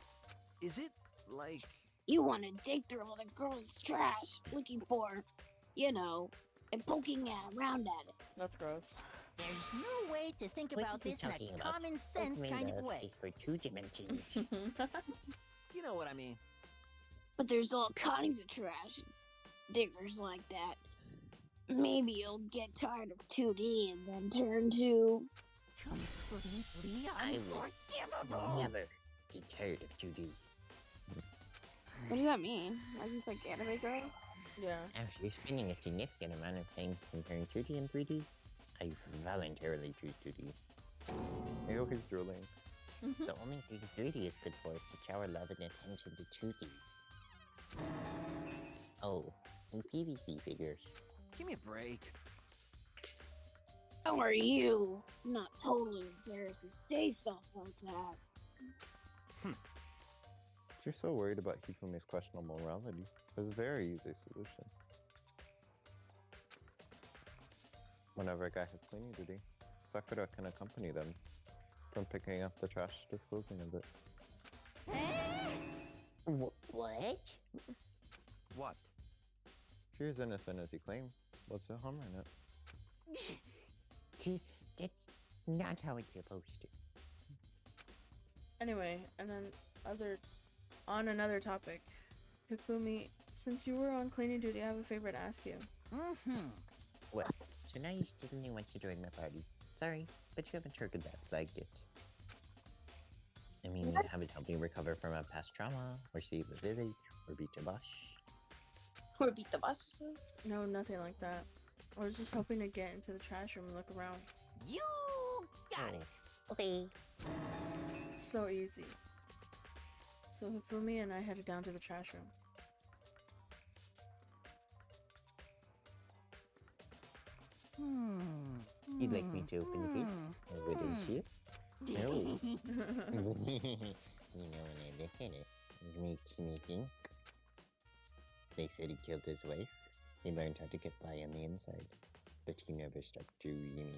Is it like... You want to dig through all the girls' trash, looking for, and poking around at it. That's gross. There's no way to think What are about you this in talking a about? common sense Ultimate kind of love way. is for 2 dimensions. You know what I mean. But there's all kinds of trash diggers like that. Maybe you'll get tired of 2D and then turn to... Completely I will unforgivable. never get tired of 2D. What does that mean? Like just like anime girl? Yeah. After spending a significant amount of time comparing 2D and 3D, I voluntarily choose 2D. Hey, he's drooling. The only thing 3D is good for is to shower love and attention to 2D. Oh, and PVC figures. Give me a break. How are you not totally embarrassed to say stuff like that? If you're so worried about Hifumi's questionable morality, there's a very easy solution. Whenever a guy has cleaning duty, Sakura can accompany them from picking up the trash to disposing of it. What? What? If you're as innocent as you claim, what's the harm in it? That's not how it's supposed to. Anyway, and then on another topic, Hifumi, since you were on cleaning duty, I have a favor to ask you. Well, so now you suddenly want to join my party. Sorry, but you haven't triggered that flag yet. I mean, you haven't helped me recover from a past trauma, or save the village, or beat a boss. Or beat the boss or something? No, nothing like that. I was just hoping to get into the trash room and look around. You got it. Okay. So easy. So Hifumi and I headed down to the trash room. You'd like me to open the gate? Wouldn't you? No. You know, when I look at it, it makes me think. They said he killed his wife. He learned how to get by on the inside, but he never stopped dreaming.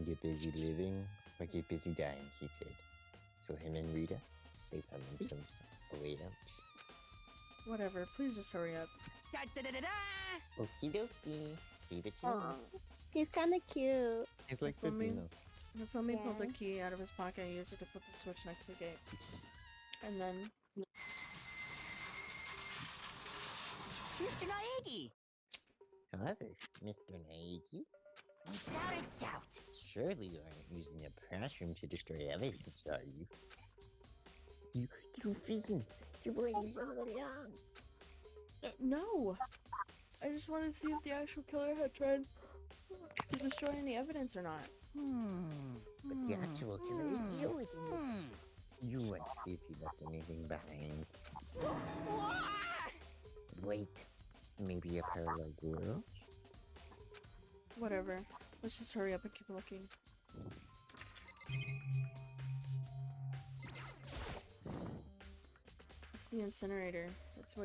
Get busy living or get busy dying, he said. So him and Rita, they found themselves a way out. Whatever, please just hurry up. Da, da, da, da, da. Okie dokie. Leave it to me. Aw, he's kind of cute. He's like Hifumi, Filipino. Hifumi pulled the Yeah. key out of his pocket and used it to flip the switch next to the gate. And then... Mr. Naegi! However, Mr. Naegi, Without a doubt. surely you aren't using the press room to destroy evidence, are you? You fiend! You playing this all along! No! I just wanted to see if the actual killer had tried to destroy any evidence or not. But the actual killer is you, isn't it? You want to see if he left anything behind. Wait, maybe a parallel world? Whatever. Let's just hurry up and keep looking. It's the incinerator. It's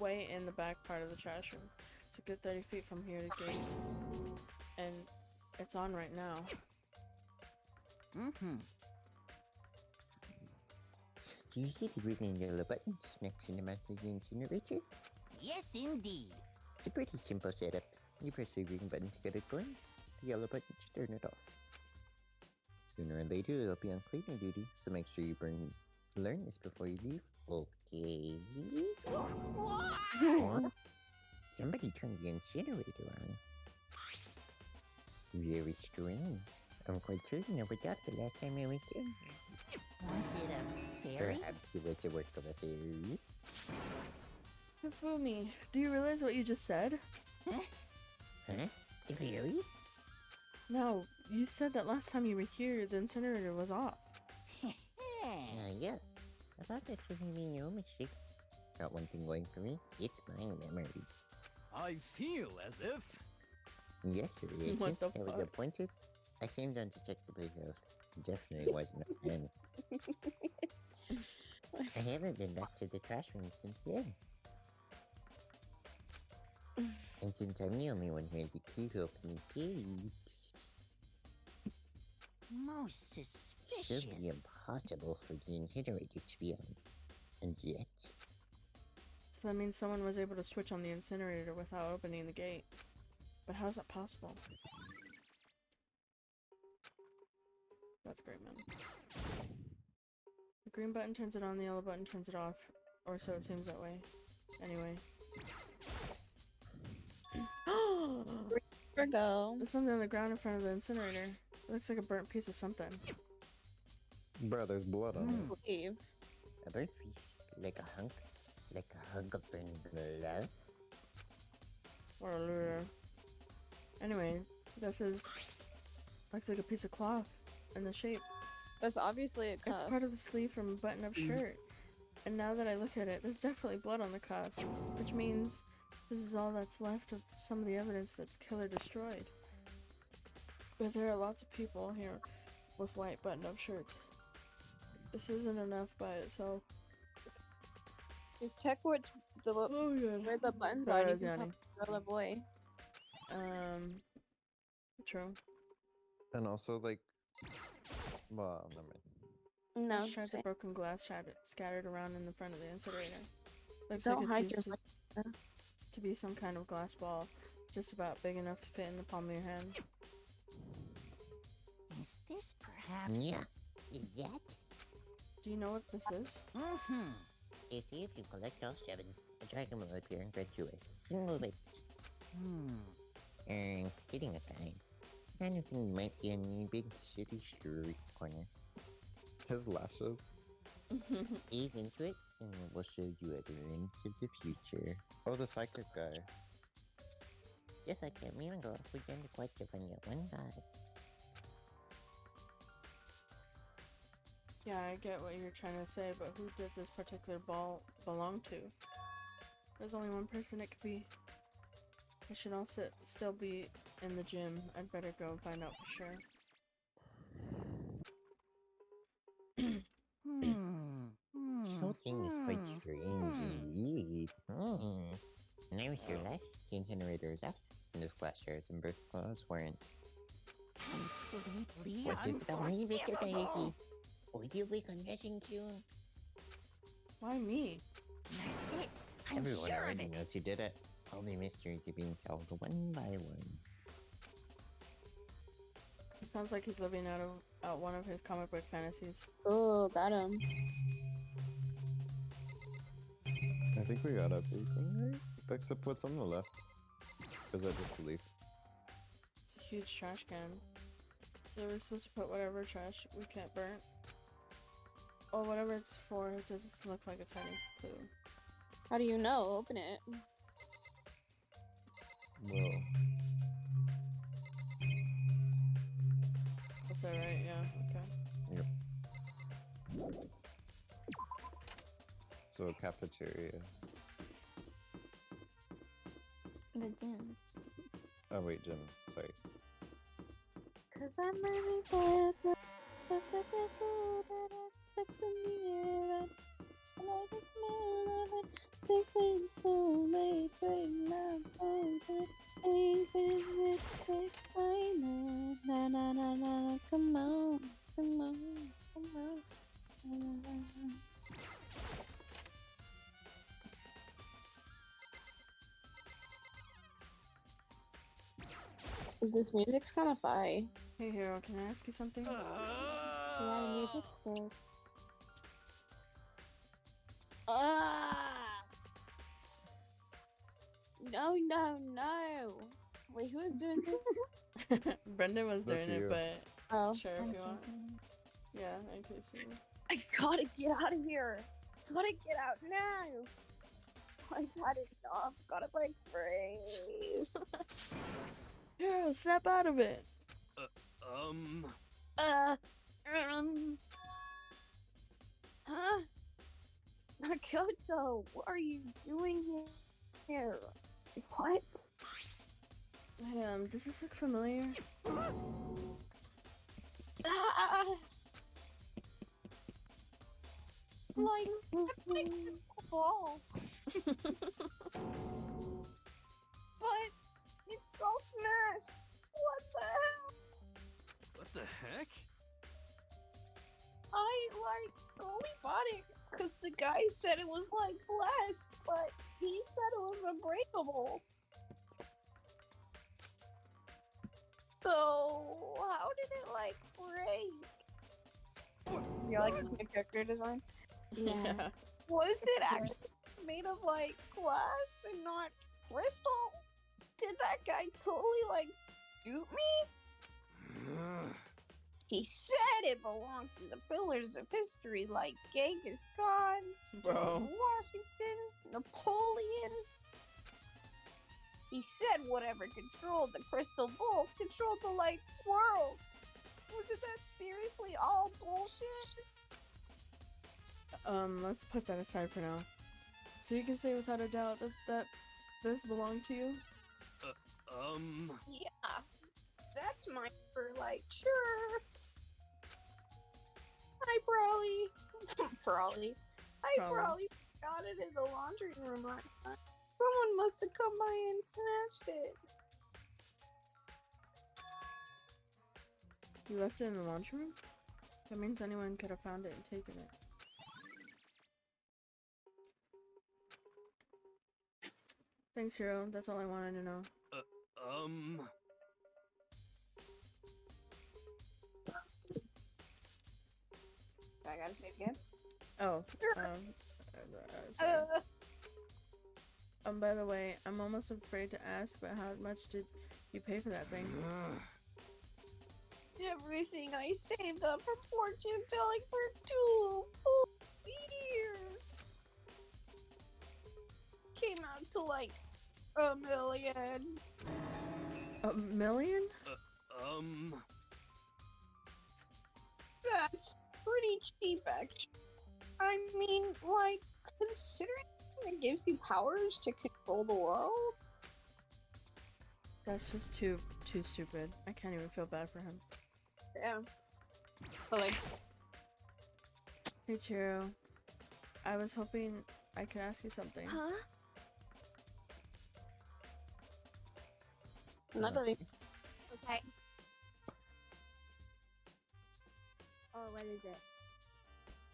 way in the back part of the trash room. It's a good 30 feet from here to the gate. And it's on right now. Do you see the green and yellow buttons next to the mouth of the incinerator? Yes, indeed. It's a pretty simple setup. You press the green button to get it going, the yellow button to turn it off. Sooner or later, it'll be on cleaning duty, so make sure you learn this before you leave. Okay. What? Somebody turned the incinerator on. Very strange. I'm quite certain I forgot the last time I was here. Was it a fairy? Perhaps it was the work of a fairy. Hifumi, do you realize what you just said? Huh? The fairy? No, you said that last time you were here, the incinerator was off. Yes. I thought that you made no mistake. Got one thing going for me. It's my memory. I feel as if... Yesterday, What the I was fuck? appointed. I came down to check the place out. Definitely wasn't a fan. I haven't been back to the trash room since then. And since I'm the only one who has a key to open the gate... Most Should suspicious. be impossible for the incinerator to be on. And yet, So that means someone was able to switch on the incinerator without opening the gate. But how's that possible? That's great, man. The green button turns it on, the yellow button turns it off. Or so it seems that way. Anyway. Go. There's something on the ground in front of the incinerator. It looks like a burnt piece of something. Bro, there's blood on it. Believe. a burnt piece, like a hunk of burned blood. Anyway, this is looks like a piece of cloth in the shape. That's obviously a cuff. It's part of the sleeve from a button-up shirt. And now that I look at it, there's definitely blood on the cuff, which means this is all that's left of some of the evidence that the killer destroyed. But there are lots of people here with white button-up shirts. This isn't enough by itself. Just check where the buttons Sorry, are. I You was can tell yawning. it's girl or boy. True. And also, like, well, never mind. No. There's shards of broken glass scattered around in the front of the incinerator. Looks Don't like hide it's your used to be some kind of glass ball, just about big enough to fit in the palm of your hand. Is this perhaps? Yeah. Is that? Do you know what this is? Mm-hmm. You see, if you collect all 7, a dragon will appear and grant you a single wish. Kidding aside, I don't think you might see any big city street corner. His lashes. Ease into it, and it will show you a glimpse of the future. Oh, the psychic guy. Just like a mirror who done the quest to find out one god. Yeah, I get what you're trying to say, but who did this particular ball belong to? There's only one person it could be. I should also still be in the gym. I'd better go and find out for sure. Something is quite strange indeed. And I was here last. The incinerator is off, and those glass shards and birth claws weren't. Completely What is the way, Mr. Baby? unforgivable. Will you be confessing soon? Why me? That's it. I'm Everyone sure of already it. knows you did it. All the mysteries are being solved one by one. It sounds like he's living out one of his comic book fantasies. Oh, got him. I think we got everything right, except what's on the left. Is that just a leaf? It's a huge trash can. So we're supposed to put whatever trash we can't burn. Or whatever it's for, it doesn't look like it's hiding clue. How do you know? Open it. Well, Is that right? Yeah, okay. yep. So a cafeteria. The gym. Oh wait, Jim. Sorry. Cause I'm really bad, but sex in the air. I like the smell of it. Fixing to make my phone to anything with it. I know. Na na na na. Come on, come on, come on. This music's kind of fire. Hey Hero, can I ask you something? Yeah, the music's good. No, no, no. Wait, who is doing this? Brendan was That's doing you. it, but Oh. sure if you want. Yeah, I could see. I gotta get out of here. Gotta get out now. I've had enough. Gotta break free. Hero, snap out of it! Huh? Makoto, what are you doing here? What? Does this look familiar? Ah! Like, a ball. But it's all smashed. What the hell? What the heck? only bought it because the guy said it was like blessed, but he said it was unbreakable. So how did it like break? You like this new character design? Yeah. Was it actually made of like glass and not crystal? Did that guy totally like dupe me? He said it belonged to the pillars of history like Genghis Khan, Bro. George Washington, Napoleon. He said whatever controlled the crystal ball controlled the like world. Was it that seriously all bullshit? Let's put that aside for now. So you can say without a doubt that this belonged to you? Yeah, that's mine for like sure. I probably got it in the laundry room last night. Someone must have come by and snatched it. You left it in the laundry room? That means anyone could have found it and taken it. Thanks, Hero. That's all I wanted to know. I gotta say it again. Oh, sorry. By the way, I'm almost afraid to ask, but how much did you pay for that thing? Everything I saved up from fortune telling for 2 whole years came out to like $1 million. $1 million? That's pretty cheap, actually. I mean, like, considering it gives you powers to control the world. That's just too stupid. I can't even feel bad for him. Yeah. But like, Hey, Chiro. I was hoping I could ask you something. huh? Nothing. Okay. Oh, what is it?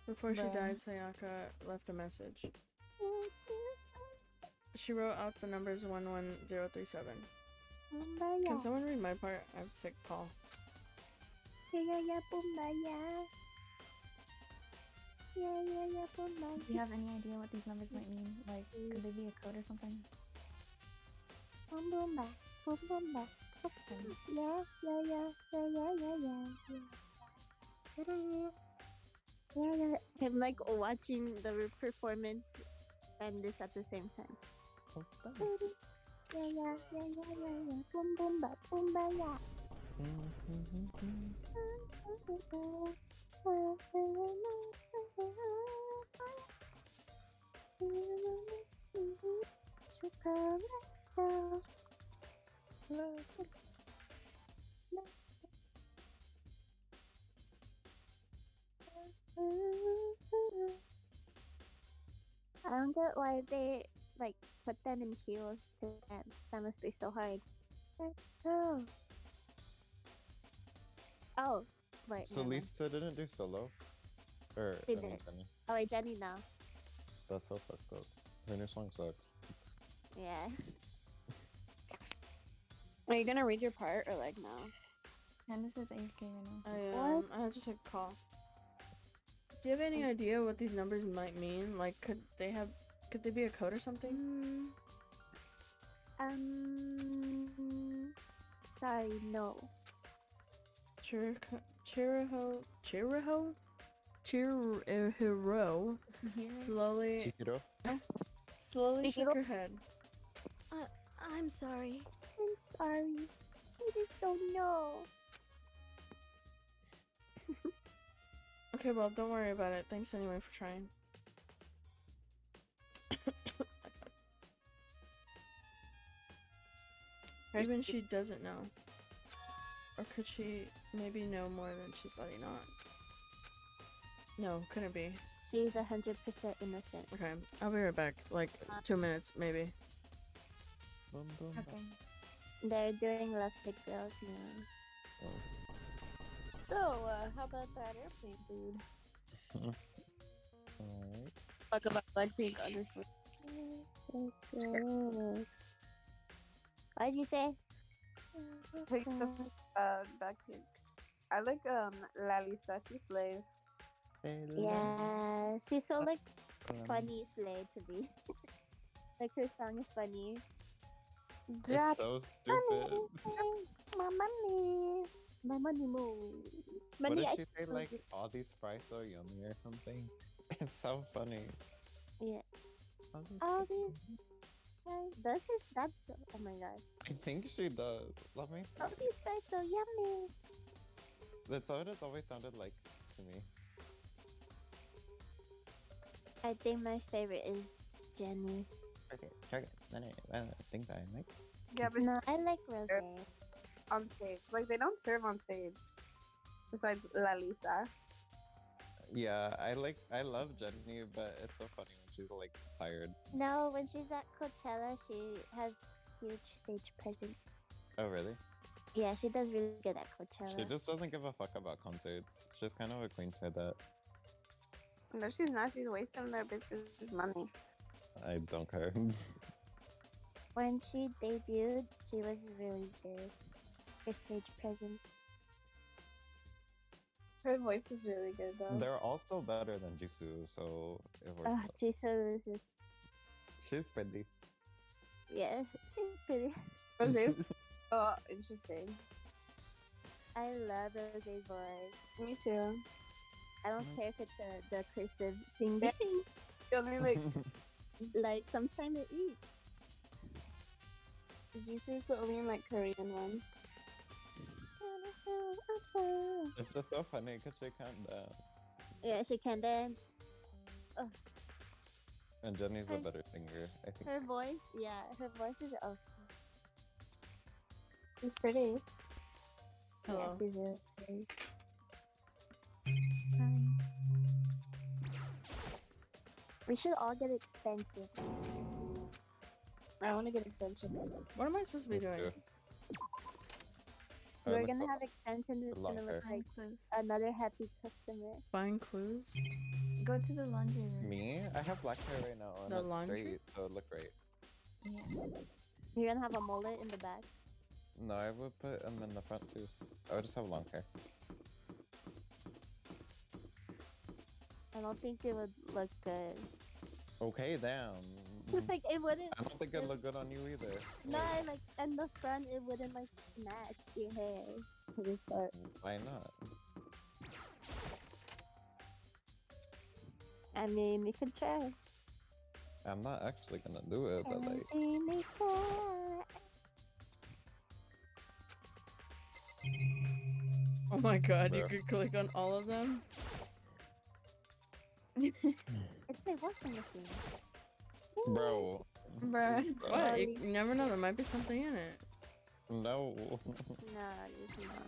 Before she Bruh. died, Sayaka left a message. She wrote out the numbers 11037. Can someone read my part? I have a sick call. Yeah, Pumbaya. Yeah, Pumbaya. Do you have any idea what these numbers might mean? Like, could they be a code or something? Boom, boom, ba. Boom, boom, ba. Yeah. Yeah. I'm like watching the performance and this at the same time. Yeah. Boom, boom, ba. Boom, ba, yeah. I don't get why they like put them in heels to dance. That must be so hard. Let's go. Oh, wait. So never mind. Lisa didn't do solo? Or, She I mean, did. Jenny. Oh wait, Jenny now. That's so fucked up. Her new song sucks. Yeah. Are you gonna read your part or like no? Candace is AFK right now. I had to take a call. Do you have any idea what these numbers might mean? Like, could they be a code or something? Sorry, no. Chiriho slowly Chihiro? shook her head. I'm sorry. I'm sorry. I just don't know. Okay, well, don't worry about it. Thanks anyway for trying. Even she doesn't know. Or could she maybe know more than she's letting on? No, couldn't be. She's 100% innocent. Okay, I'll be right back. Like, 2 minutes, maybe. Okay. They're doing Lovesick Girls now. So, how about that airplane food? Alright. Fuck about Blackpink, honestly. So gross. What did you say? Wait, Blackpink. I like Lalisa. She slays. Yeah, she's so like Um, funny Slay to be. Like her song is funny. It's so stupid. My money. My money move. What Money did I she say? told Like, you. all these fries so yummy or something? It's so funny. Yeah. All these All fries- these does she that's so, oh my god. I think she does. Let me see. All these fries so yummy. That's what it's always sounded like to me. I think my favorite is Jenny. Okay. No, things I like. Yeah, but No, I like Rose. on stage. Like they don't serve on stage. Besides Lalisa. Yeah, I love Jenny, but it's so funny when she's like tired. No, when she's at Coachella, she has huge stage presence. Oh, really? Yeah, she does really good at Coachella. She just doesn't give a fuck about concerts. She's kind of a queen for that. No, she's not. She's wasting their bitches' money. I don't care. When she debuted, she was really good. Her stage presence. Her voice is really good though. They're all still better than Jisoo, so it works out. Jisoo is just She's pretty. yeah, she's pretty. Rose's oh interesting. I love Rose's voice. Me too. I don't care if it's the cursive singing. Only like Like sometimes it eats. Jisoo's the only like Korean one. It's just so funny because she can't dance. Yeah, she can dance. And Jenny's a Her- better singer, I think. Her voice, yeah, her voice is She's pretty. Hello. Yeah, she's really pretty. We should all get extensions. I want to get extension. What am I supposed to be doing? too. We're looks gonna so- have extensions. It's long gonna look hair. like Close. another happy customer. Find clues? Go to the laundry room. Me? I have black hair right now, and The it's laundry? straight, so it look great. Yeah. You're gonna have a mullet in the back. No, I would put them in the front too. I would just have long hair. I don't think it would look good. Okay, damn. Like it wouldn't. I don't think it'd look good on you either. No, like in the front, it wouldn't like match your hair. Why not? I mean, we could try. I'm not actually gonna do it, but like, Oh my god, you Bruh. could click on all of them? It's a washing machine. bro. Bruh. What? You never know, there might be something in it. No. No, it's not.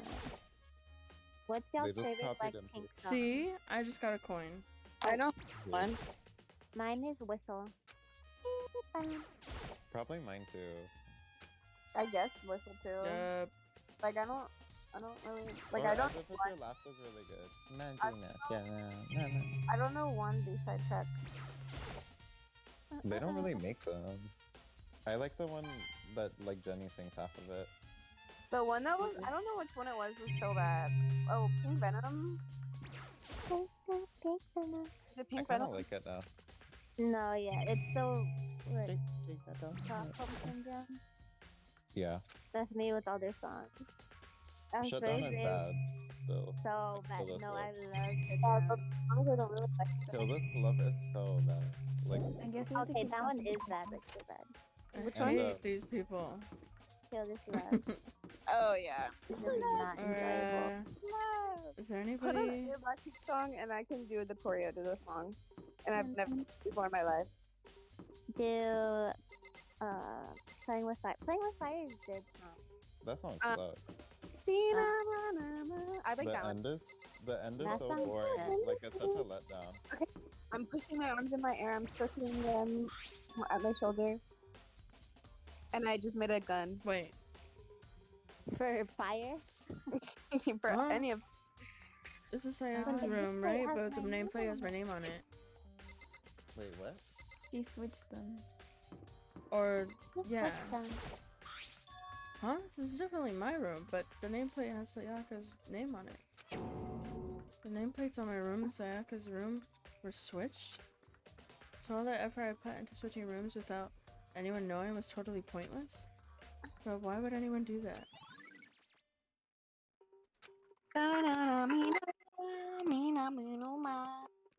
What's y'all's just favorite copied and Blackpink pasted. song? See? I just got a coin. I don't one. Mine is Whistle. Probably mine too. I guess whistle too. Yep. Like I don't really like Or I don't As If It's Your Last is really good. I don't know one B-side track. They don't really make them. I like the one that like Jenny sings half of it. The one that was I don't know which one it was so bad. Oh, Pink Venom. Is it I Pink kind Venom? of like it now. No, yeah, it's still what? Stockholm Syndrome. Yeah. That's me with all their songs. That's Shutdown very is great. bad. Still. So Like, bad. Kill This No, Love. I love Yeah, Shutdown. the songs I don't really like. Kill This Love is so bad. Like, I guess you have to Okay, keep that one talking. is bad, but so bad. Which I one? hate these people. Kill This Love. Oh yeah. This is not enjoyable. Is there Put on anybody? a Blackpink song and I can do the choreo to the song. And I've never done it before in my life. Do Playing with Fire. Playing with Fire is good song. that song Uh, sucks. I like The that one. end is That so song is boring. good. Like, it's such a letdown. I'm pushing my arms in my air. I'm circling them at my shoulder. And I just made a gun. Wait. For Fire? For Huh? any of This is But Sayaka's the room, nameplate right? has But the my name nameplate has on my it. name on it. Wait, what? She switched them. Or, Let's yeah. switch them. Huh? This is definitely my room, but the nameplate has Sayaka's name on it. The nameplates on my room, Sayaka's room, were switched. So all that effort I put into switching rooms without anyone knowing was totally pointless? But why would anyone do that?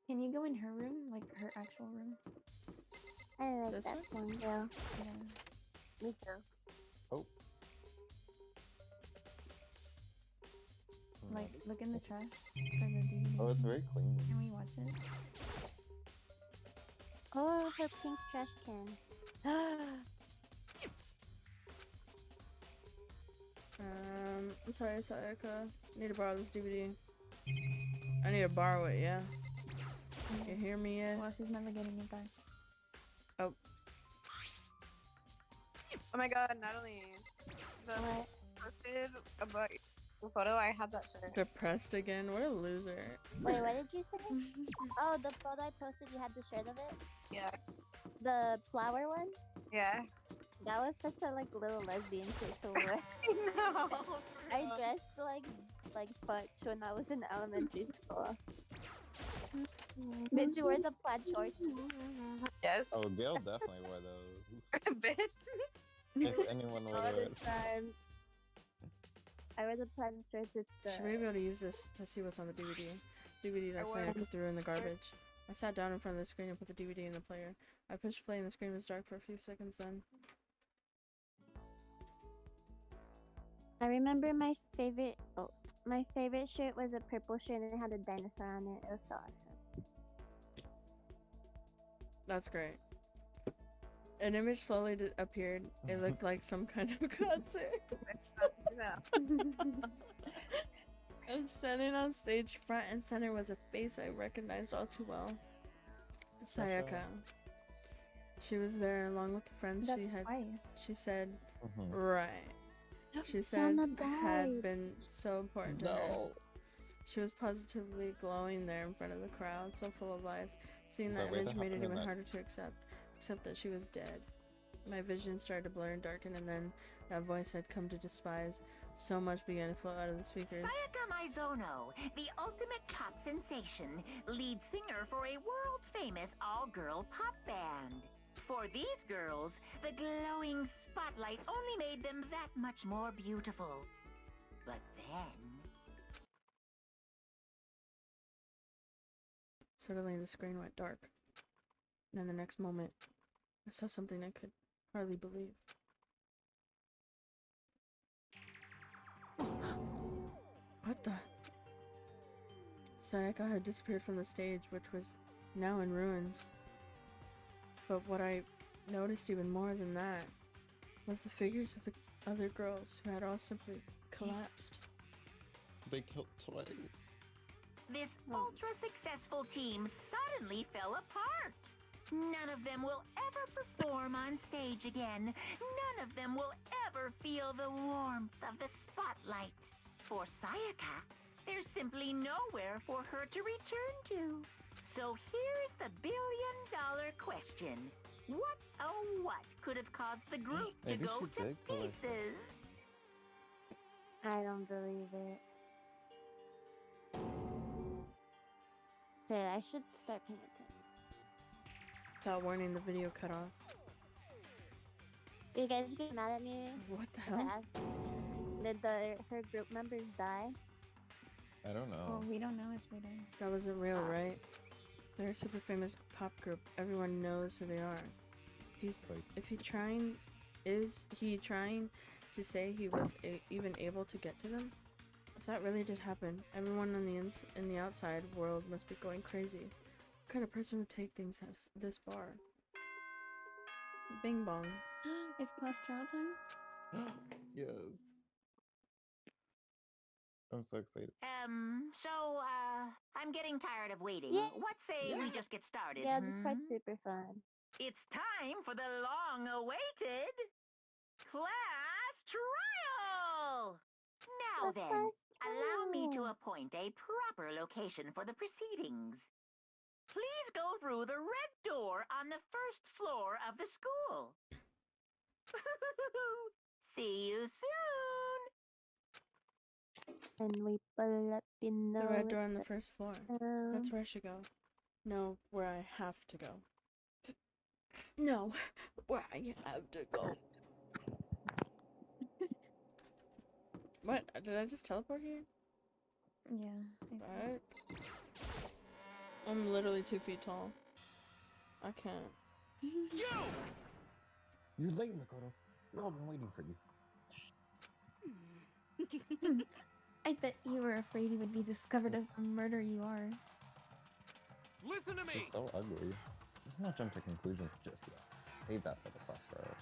Can you go in her room? Like her actual room? I like This that one? song, yeah. Yeah. Me too. Oh. Like, look in the trash for the DVD. Oh, it's very clean. Can we watch it? Oh, her pink trash can. I'm sorry, Sayaka. I need to borrow this DVD. I need to borrow it, yeah. You hear me yet? Well, she's never getting it back. Oh. Oh my god, Natalie. The What? posted about the photo, I had that shirt. Depressed again? What a loser. Wait, what did you say? Oh, the photo I posted, you had the shirt of it? Yeah. The flower one? Yeah. That was such a like little lesbian shirt to wear. No. I dressed like butch when I was in elementary school. Did you wear the plaid shorts? Yes. Oh, Gail definitely wore those. Bitch. If anyone wore All the those. time. I wear the plaid shorts with the. Should we be able to use this to see what's on the DVD? DVD that Sayaka threw in the garbage. I sat down in front of the screen and put the DVD in the player. I pushed play and the screen was dark for a few seconds then. I remember my favorite. Oh, my favorite shirt was a purple shirt and it had a dinosaur on it. It was so awesome. That's great. An image slowly appeared. It looked like some kind of concert. And standing on stage front and center was a face I recognized all too well. Sayaka. She was there along with the friends That's she had. twice. She said, Mhm. right. She said Sona had died. been so important to her. She was positively glowing there in front of the crowd, so full of life. Seeing that That way image that made it happened in even that- harder to accept that she was dead. My vision started to blur and darken, and then that voice I'd come to despise so much began to flow out of the speakers. Sayaka Mizono, the ultimate pop sensation, lead singer for a world-famous all-girl pop band. For these girls, the glowing spotlight only made them that much more beautiful. But then... Suddenly the screen went dark. And in the next moment, I saw something I could hardly believe. What the? Sayaka had disappeared from the stage, which was now in ruins. But what I noticed even more than that was the figures of the other girls who had all simply collapsed. They killed twice. This ultra-successful team suddenly fell apart. None of them will ever perform on stage again. None of them will ever feel the warmth of the spotlight. For Sayaka, there's simply nowhere for her to return to. So here's the billion-dollar question. What, oh what, could have caused the group to Maybe go she to did kill herself. pieces? I don't believe it. Sorry, I should start paying attention. Without warning, the video cut off. You guys get mad at me? What the if hell? I ask, did her group members die? I don't know. Well, we don't know if they did. That wasn't real, right? They're a super famous pop group. Everyone knows who they are. Is he trying to say he was even able to get to them? If that really did happen, everyone in the outside world must be going crazy. What kind of person would take things this far? Bing bong. It's past trial time? Yes. I'm so excited. I'm getting tired of waiting. Yeah. What say we just get started? Yeah, this part's super fun. It's time for the long-awaited class trial! Now The then, class allow me to trial. appoint a proper location for the proceedings. Please go through the red door on the first floor of the school. See you soon. And we pull up in The red door on it's the first floor. That's where I should go. No, where I have to go. No, where I have to go. What? Did I just teleport here? Yeah. Right. I'm literally 2 feet tall. I can't. You're late, Makoto. We've all been waiting for you. I bet you were afraid you would be discovered as the murderer you are. Listen to me! She's so ugly. Let's not jump to conclusions just yet. Save that for the cross trial.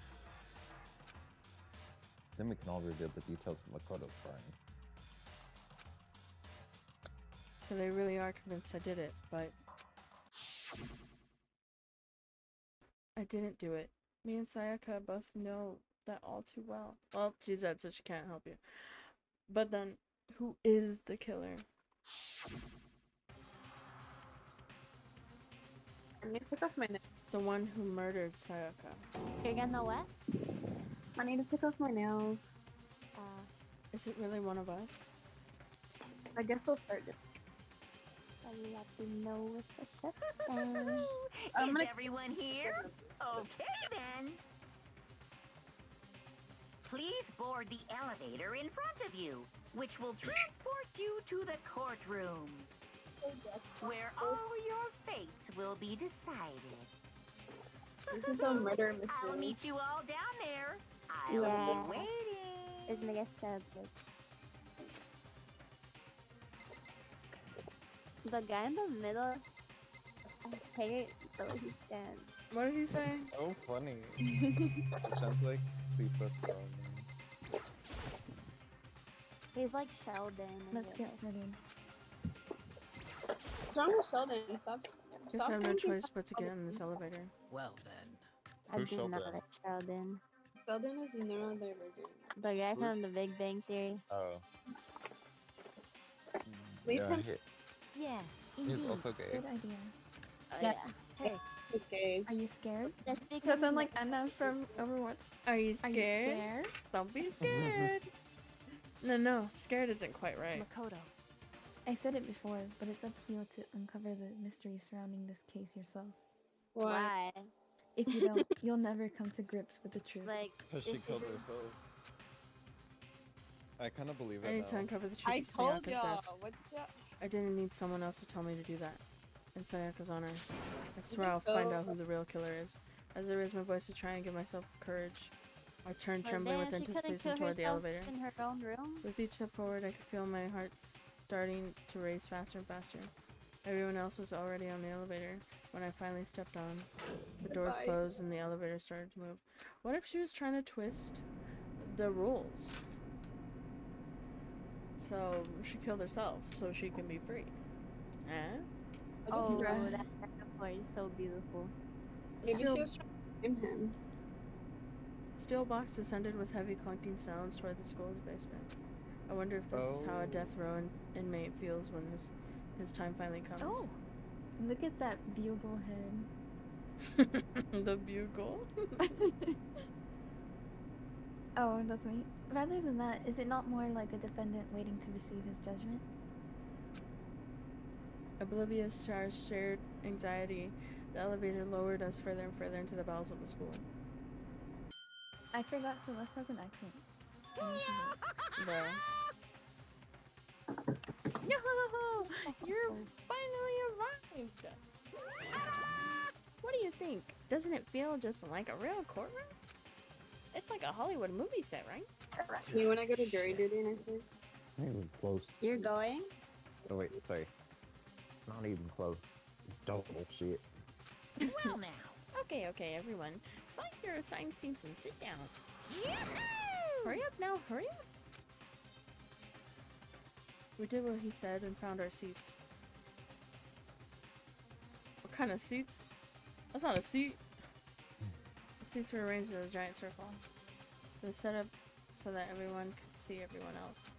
Then we can all reveal the details of Makoto's crime. So they really are convinced I did it, but I didn't do it. Me and Sayaka both know that all too well. Well, she's dead, so she can't help you. But then, who is the killer? I'm gonna take off my nails. The one who murdered Sayaka. You're gonna what? I need to take off my nails. Is it really one of us? I guess I'll start it. Is I'm gonna- everyone here? Okay then. Please board the elevator in front of you, which will transport you to the courtroom, where all your fates will be decided. This is a murder I'll mystery. meet you all down there. I'll Yeah. be waiting. It's like a subject. The guy in the middle, I hate the way he stands. What did he say? So funny. It sounds like Sifa from... He's like Sheldon. in Let's the get other. started. What's wrong with Sheldon? Stop. Guess I have no choice but to get in this elevator. Well then. I Who's do not Sheldon? like Sheldon. Sheldon is neurodivergent. The guy Who? from The Big Bang Theory. Oh. Leave Yeah, him. Yes, he's indeed. also gay. Good idea. Oh Yeah. yeah. Hey, With gays. Are you scared? That's Does because that sound like Anna from Overwatch? Are you Are scared? you scared? Don't be scared. No, scared isn't quite right. Makoto. I said it before, but it's up to you to uncover the mystery surrounding this case yourself. Why? Why? If you don't, you'll never come to grips with the truth. Like, Because she if killed you- herself. I kind of believe I it need to now. uncover the truth I of told Sayaka's y'all. death. What did y'all? I didn't need someone else to tell me to do that. In Sayaka's honor, I swear is I'll find so- out who the real killer is. As I raise my voice to try and give myself courage, I turn But trembling with then she couldn't anticipation kill toward the herself elevator. in her own room. With each step forward, I could feel my heart starting to race faster and faster. Everyone else was already on the elevator when I finally stepped on. The doors Goodbye. closed and the elevator started to move. What if she was trying to twist the rules? So she killed herself so she can be free. Eh? I just Oh, read- that metaphor is so beautiful. Maybe Still- she was trying to blame him. Steel box descended with heavy clunking sounds toward the school's basement. I wonder if this is how a death row inmate feels when his time finally comes. Oh, look at that bugle head. The bugle? Oh, that's me. Rather than that, is it not more like a defendant waiting to receive his judgment? Oblivious to our shared anxiety, the elevator lowered us further and further into the bowels of the school. I forgot Celeste has an accent. Bro. Yo! You're finally arrived! What do you think? Doesn't it feel just like a real courtroom? It's like a Hollywood movie set, right? Me when I go to jury duty next week. Not even close. You're going? Oh wait, sorry. Not even close. It's double shit. Well now. Okay, everyone. Find your assigned seats and sit down. Hurry up now, hurry up! We did what he said and found our seats. What kind of seats? That's not a seat. The seats were arranged in a giant circle. It was set up so that everyone could see everyone else.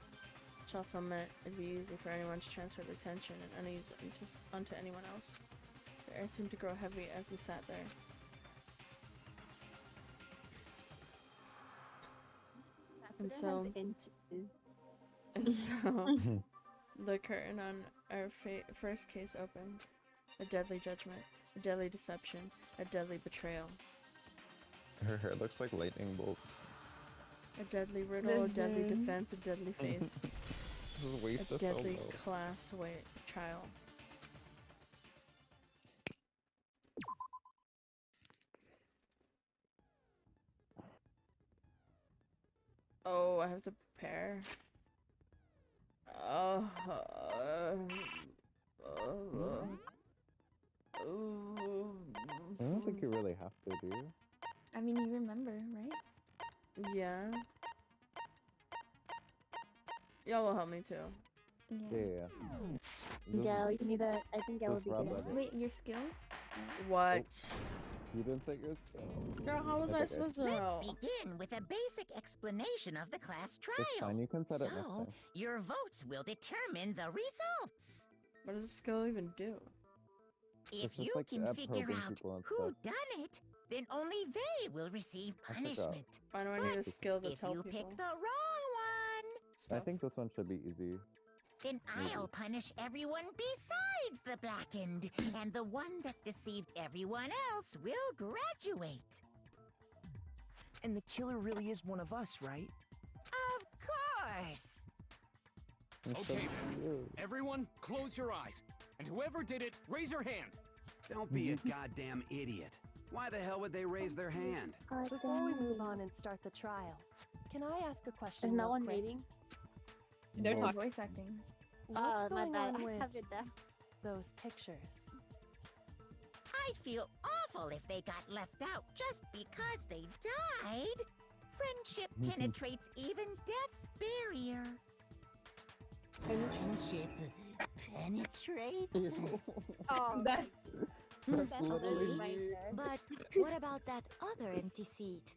which also meant it'd be easy for anyone to transfer the tension and unease onto anyone else. The air seemed to grow heavy as we sat there. And so, the curtain on our first case opened. A deadly judgment, a deadly deception, a deadly betrayal. Her hair looks like lightning bolts. A deadly riddle, a deadly defense, a deadly faith. This is waste a of so deadly low. class trial. Oh, I have to prepare. I don't think you really have to, do you? I mean, you remember, right? Yeah. Y'all will help me too. Yeah. Yeah, we can do that. I think that would be good. Wait, your skills? What? You didn't set your skills. Girl, how was I supposed to Let's know? begin with a basic explanation of the class trial. It's fine, you can set it next So, time. your votes will determine the results. What does a skill even do? If It's just you like can figure probing out people and who stuff. done it, then only they will receive I forgot. punishment. Why do I need a skill to If tell you people? pick the wrong one, I think this one should be easy. then Maybe. I'll punish everyone besides the blackened, and the one that deceived everyone else will graduate. And the killer really is one of us, right? Of course. Okay then. Everyone, close your eyes. And whoever did it, raise your hand. Don't be a goddamn idiot. Why the hell would they raise their hand? Before we move on and start the trial, can I ask a question? Is no real one quick? reading? They're talking voice acting. What's My going bad. on I with have it there. those pictures? I'd feel awful if they got left out just because they died. Friendship penetrates even death's barrier. Friendship penetrates? Oh, That That's literally right me. there. But what about that other empty seat?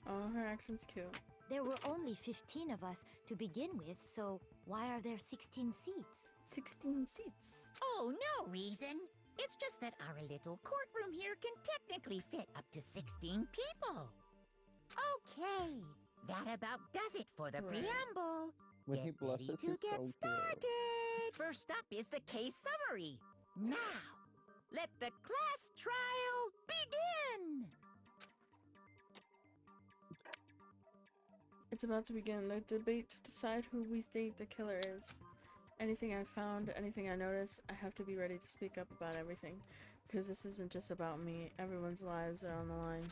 Oh, her accent's cute. There were only 15 of us to begin with, so why are there 16 seats? 16 seats. Oh, no reason. It's just that our little courtroom here can technically fit up to 16 people. Okay, that about does it for the Right. preamble. When he Get blushes, ready to he's get so started. cute. First up is the case summary. Now, let the class trial begin. It's about to begin the debate to decide who we think the killer is. Anything I found, anything I noticed, I have to be ready to speak up about everything. Because this isn't just about me. Everyone's lives are on the line.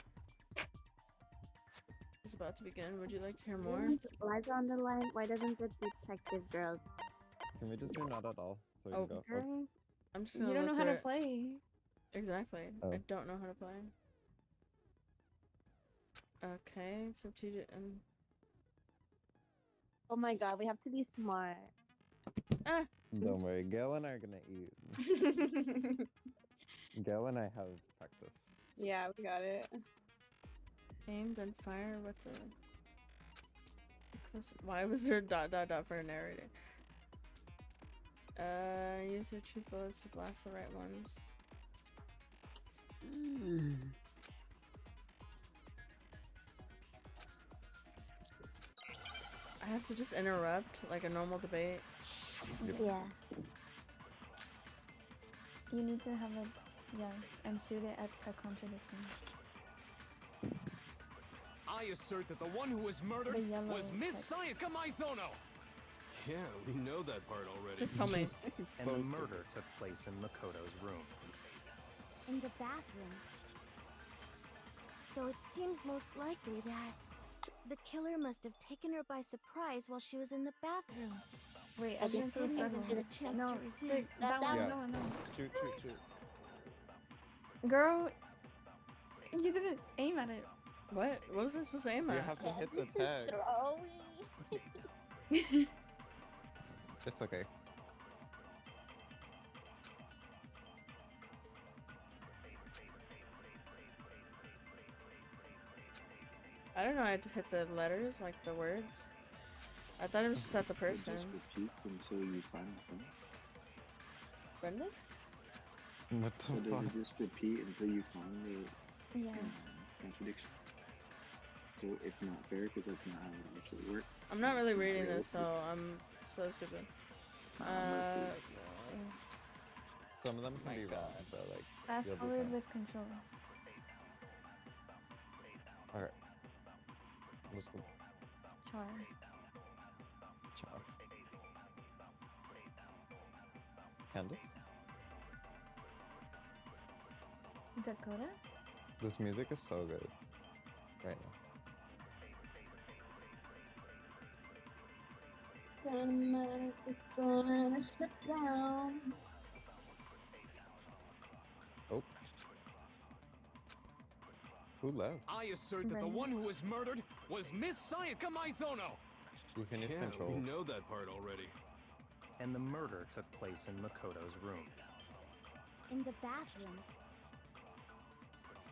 It's about to begin. Would you like to hear more? Lives are on the line. Why doesn't the detective girl? Can we just do not at all? So we Oh, can go. Girl, I'm just you gonna don't know look how through to it. play. Exactly. Oh. I don't know how to play. Okay, it's up to you to, Oh my god, we have to be smart. Ah! Don't worry, Gail and I are gonna eat. Gail and I have practice. Yeah, we got it. Aimed and fire with the... Why was there dot dot dot for a narrator? Use your truth bullets to blast the right ones. I have to just interrupt like a normal debate. Yeah. You need to have a and shoot it at a contradiction. I assert that the one who was murdered The yellow was Miss text. Sayaka Maizono. Yeah, we know that part already. Just tell me. And So the stupid. murder took place in Makoto's room. In the bathroom. So it seems most likely that the killer must have taken her by surprise while she was in the bathroom. Wait, I I didn't didn't see even get a chance no, to resist. That one, Yeah. no. Shoot. Girl, you didn't aim at it. What? What was I supposed to aim You at? have to hit the This is tag. throwing. It's okay. I don't know. I had to hit the letters, like the words. I thought it was just at the person. It just repeats until you find the thing. Brendan? What So the does fuck? it just repeat until you find the Yeah. contradiction? So it's not fair because that's not how it actually works. I'm not really It's not reading this, so realistic. I'm so stupid. It's not unlikely. Some of them can be wrong, but like. Fast you'll be forward fine. with control. Alright. Let's go. Char. Ciao. Candace? Dakota? This music is so good. Right Gonna shut down. now. Oh. Who left? I assert that the one who was murdered was Miss Sayaka Maizono. You can use Yeah, control. we know that part already. And the murder took place in Makoto's room. In the bathroom.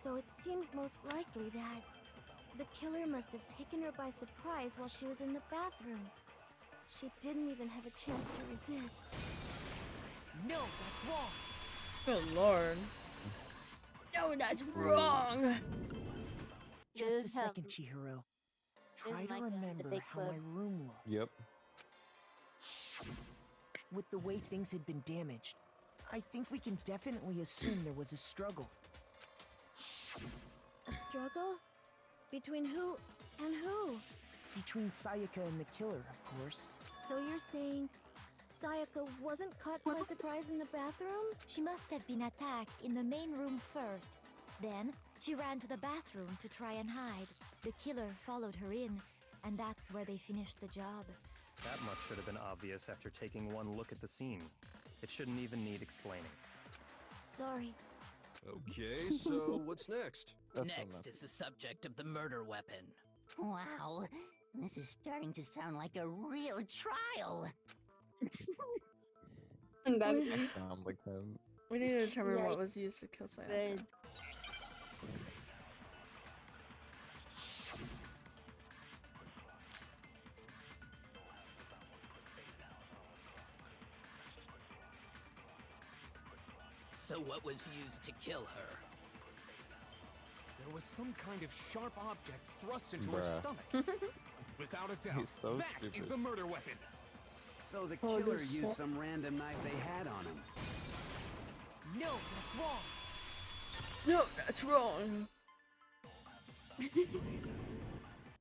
So it seems most likely that the killer must have taken her by surprise while she was in the bathroom. She didn't even have a chance to resist. No, that's wrong. Good lord. No, that's wrong. Just a Just have- second, Chihiro. Try to like a remember debate how my club. room looked. Yep. With the way things had been damaged, I think we can definitely assume there was a struggle. A struggle? Between who and who? Between Sayaka and the killer, of course. So you're saying Sayaka wasn't caught by surprise in the bathroom? She must have been attacked in the main room first. Then, she ran to the bathroom to try and hide. The killer followed her in, and that's where they finished the job. That much should have been obvious after taking one look at the scene. It shouldn't even need explaining. Sorry. Okay, so what's next? Next is the subject of the murder weapon. Wow, this is starting to sound like a real trial. Sound like him. We need to determine Yeah. what was used to kill Sayaka. Good. So what was used to kill her? There was some kind of sharp object thrust into her Bruh. stomach. Without a doubt, He's so that is stupid. the murder weapon. So the Oh, killer this used sucks. some random knife they had on him. No, that's wrong. No, that's wrong.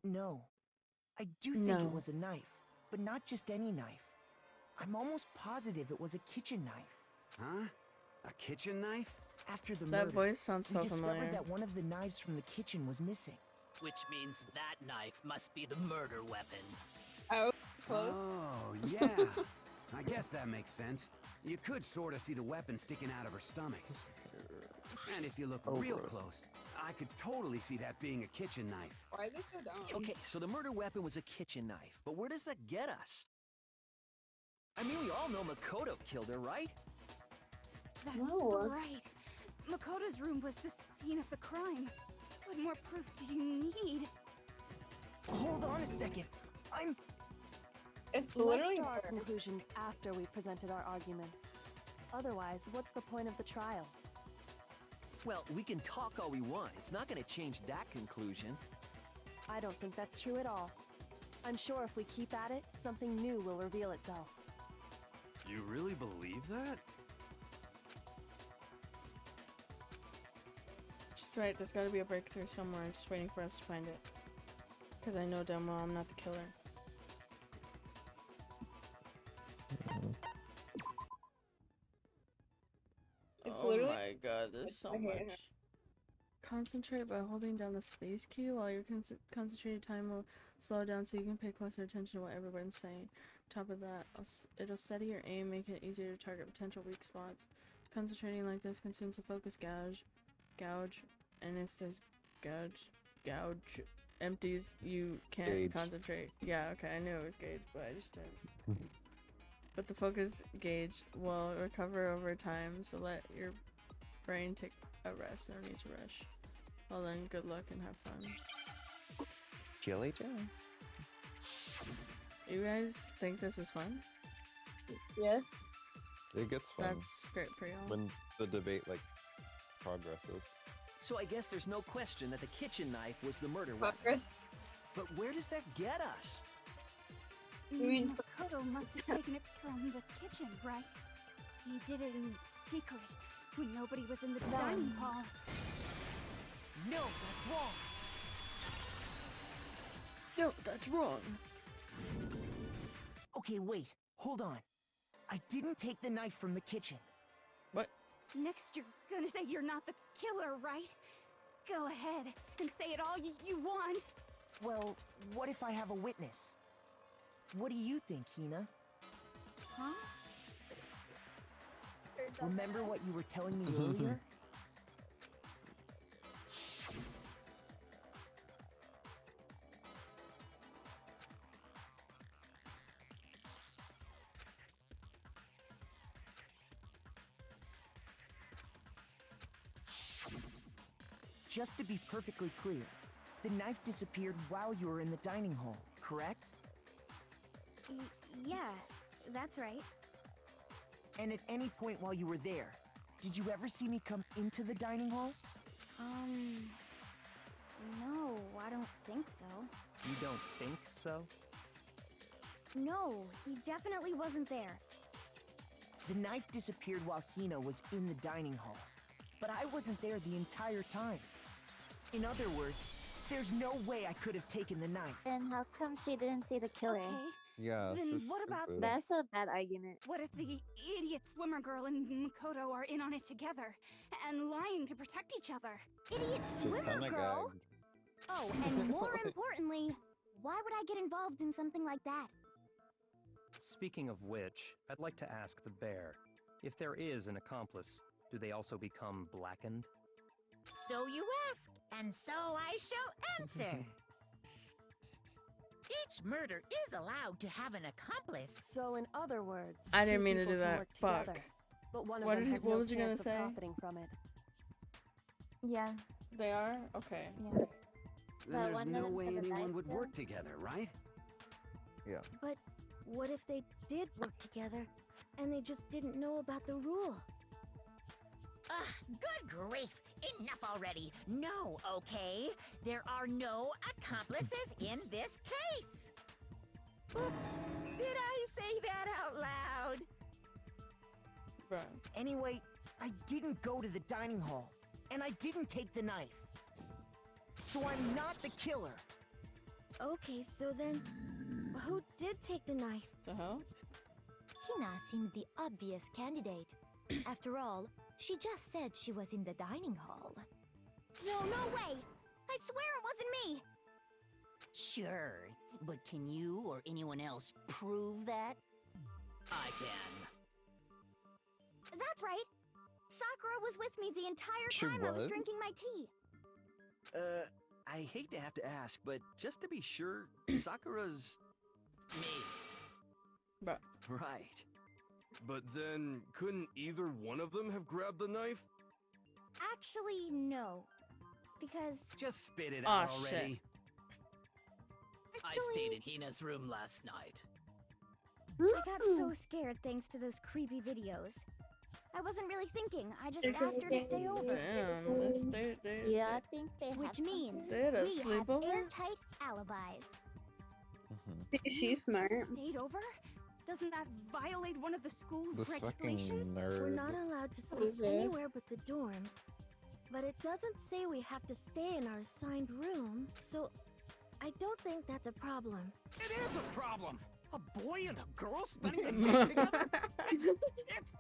No. I do think No. it was a knife, but not just any knife. I'm almost positive it was a kitchen knife. Huh? A kitchen knife? After the That murder, voice sounds so we discovered familiar. that one of the knives from the kitchen was missing. Which means that knife must be the murder weapon. Oh, Oh, yeah. I guess that makes sense. You could sort of see the weapon sticking out of her stomach. And if you look Oh, real gross. close, I could totally see that being a kitchen knife. Why are they so dumb? Okay, so the murder weapon was a kitchen knife, but where does that get us? I mean, we all know Makoto killed her, right? That's No. right. Makoto's room was the scene of the crime. What more proof do you need? Hold on a second. It's Let's literally draw our her. conclusions after we've presented our arguments. Otherwise, what's the point of the trial? Well, we can talk all we want. It's not going to change that conclusion. I don't think that's true at all. I'm sure if we keep at it, something new will reveal itself. You really believe that? She's right, there's gotta be a breakthrough somewhere. I'm just waiting for us to find it. Because I know damn well I'm not the killer. It's Oh literally. my god, there's so I hate her. much. Concentrate by holding down the space key while your concentrated time will slow down so you can pay closer attention to what everyone's saying. Top of that, it'll steady your aim, make it easier to target potential weak spots. Concentrating like this consumes the focus gouge, and if this gouge empties, you can't Gauge. concentrate. Yeah, okay, I knew it was gauge, but I just didn't. But the focus gauge will recover over time, so let your brain take a rest. No need to rush. Well then, good luck and have fun. Jelly Jam. You guys think this is fun? Yes. It gets fun. That's great for y'all. When the debate like progresses. So I guess there's no question that the kitchen knife was the murder weapon. Progress. But where does that get us? You mean- Makoto must have taken it from the kitchen, right? He did it in secret when nobody was in the dining hall. No, that's wrong. No, that's wrong. Okay, wait. Hold on. I didn't take the knife from the kitchen. What? Next, you're gonna say you're not the killer, right? Go ahead and say it all you want. Well, what if I have a witness? What do you think, Hina? Huh? Remember what you were telling me earlier? Just to be perfectly clear, the knife disappeared while you were in the dining hall, correct? Yeah, that's right. And at any point while you were there, did you ever see me come into the dining hall? No, I don't think so. You don't think so? No, he definitely wasn't there. The knife disappeared while Hina was in the dining hall, but I wasn't there the entire time. In other words, there's no way I could have taken the knife. And how come she didn't see the killer? Okay. Yeah. Then just what about stupid. That's a bad argument. What if the idiot swimmer girl and Makoto are in on it together and lying to protect each other? Idiot She swimmer kinda girl? gagged. Oh, and more importantly, why would I get involved in something like that? Speaking of which, I'd like to ask the bear, if there is an accomplice, do they also become blackened? So you ask, and so I shall answer. Each murder is allowed to have an accomplice. So in other words, I didn't two mean to people do can that. work Fuck. together, but one of What them did he- has what no was he gonna chance of say? profiting from it. Yeah. They are? Okay. Yeah. But one There's of no them's way got a anyone knife would still? work together, right? Yeah. But what if they did work together and they just didn't know about the rule? Ugh, good grief! Enough already! No, okay? There are no accomplices in this case! Oops! Did I say that out loud? Right. Anyway, I didn't go to the dining hall, and I didn't take the knife. So I'm not the killer. Okay, so then, who did take the knife? The hell? Hina seems the obvious candidate. After all, she just said she was in the dining hall. No, no way! I swear it wasn't me! Sure, but can you or anyone else prove that? I can. That's right! Sakura was with me the entire She time I was was? drinking my tea. I hate to have to ask, but just to be sure, Sakura's... Me. Bruh. Right. But then, couldn't either one of them have grabbed the knife? Actually, no. Because Just spit it Aw, out shit. already. I stayed in Hina's room last night. I got so scared thanks to those creepy videos. I wasn't really thinking. I just asked her to stay over. Damn. Yeah, I think they have Which means They had a we have sleepover? airtight alibis. She's smart. Stayed over? Doesn't that violate one of the school This fucking regulations? nerd. We're not allowed to sleep Loser. anywhere but the dorms. But it doesn't say we have to stay in our assigned room, so I don't think that's a problem. It is a problem. A boy and a girl spending the night together? It's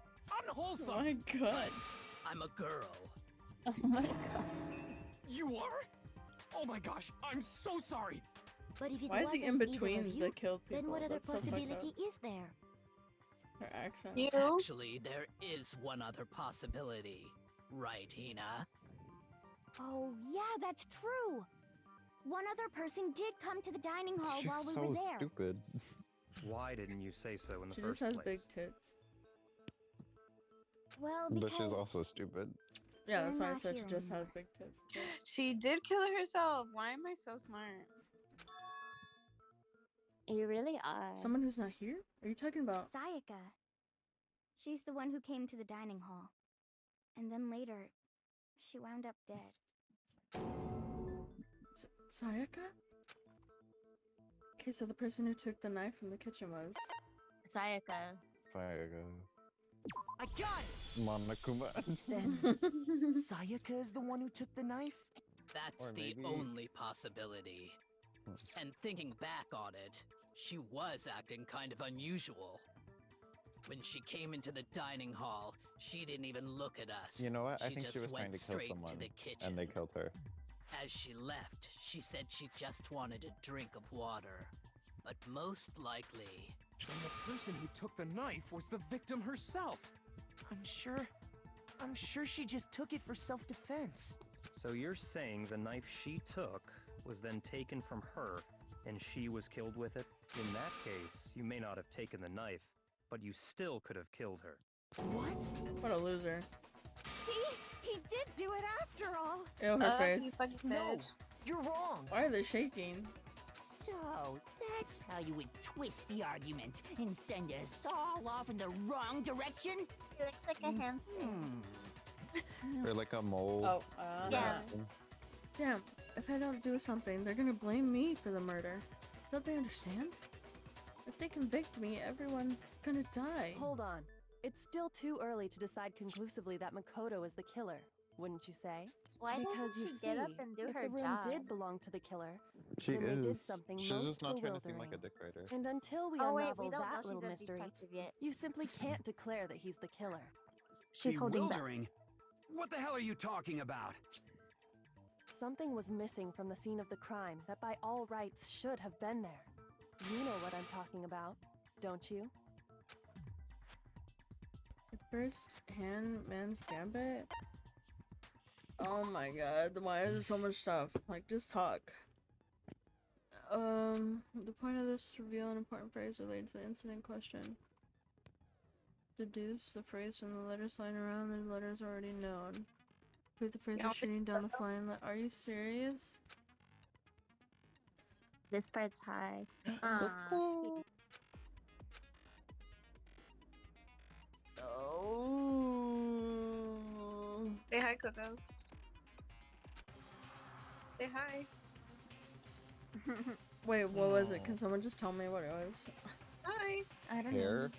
unwholesome. Oh my god. I'm a girl. Oh my god. You are? Oh my gosh, I'm so sorry. But if it Why is he in wasn't either between of you, the killed people? then what other That's so fucked up. possibility is there? Her accent. Actually, there is one other possibility. Right, Hina? Oh, yeah, that's true. One other person did come to the dining hall while She's we were so there. stupid. Why didn't you say so in the She first just has place? big tits. Well, But because she's also stupid. Yeah, that's They're why I not said she here just has anymore. big tits. too. She did kill herself. Why am I so smart? You really are. Someone who's not here? Are you talking about? Sayaka. She's the one who came to the dining hall. And then later, she wound up dead. Sayaka? Okay, so the person who took the knife from the kitchen was... Sayaka. Sayaka. I got it! Monokuma. Then Sayaka is the one who took the knife? That's Or the maybe- only possibility. And thinking back on it, she was acting kind of unusual. When she came into the dining hall, she didn't even look at us. You know what? I think just she was trying went to kill straight someone, to the kitchen. and they killed her. As she left, she said she just wanted a drink of water. But most likely... Then the person who took the knife was the victim herself. I'm sure she just took it for self-defense. So you're saying the knife she took was then taken from her, and she was killed with it? In that case, you may not have taken the knife, but you still could have killed her. What? What a loser. See? He did do it after all. Ew, her face. You fucking No, bitch. you're wrong. Why are they shaking? So, that's how you would twist the argument and send us all off in the wrong direction? He looks like a hamster. Or like a mole. Oh, Yeah. Damn, if I don't do something, they're gonna blame me for the murder. Don't they understand? If they convict me, everyone's gonna die. Hold on. It's still too early to decide conclusively that Makoto is the killer, wouldn't you say? Why because doesn't you she see, get up and do if her the room job? did belong to the killer, She then is. they did something She's most just not trying to bewildering. seem like a dick writer. And until we Oh wait, unravel we don't that know little she's a mystery, detective yet. you simply can't declare that he's the killer. She's holding back. Bewildering? What the hell are you talking about? Something was missing from the scene of the crime that by all rights should have been there. You know what I'm talking about, don't you? The first Handman's Gambit? Oh my god, why is there so much stuff? Like, just talk. The point of this reveal an important phrase related to the incident question. Deduce the phrase from the letters flying around, the letters already known. Put the phrase by shooting down the flying Are you serious? This part's high. Oh. Say hi, Coco. Say hi. Wait, what was it? Can someone just tell me what it was? Hi. I don't Hair?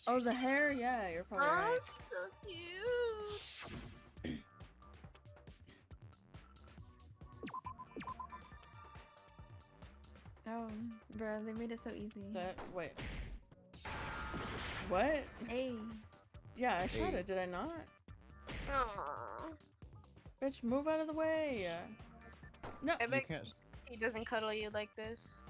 know. Oh, the hair? Yeah, you're probably right. So cute. Oh, bro, they made it so easy. Wait. What? Hey. Yeah, I shot Hey. it, did I not? Aww. Bitch, move out of the way. No. I bet can't. he doesn't cuddle you like this.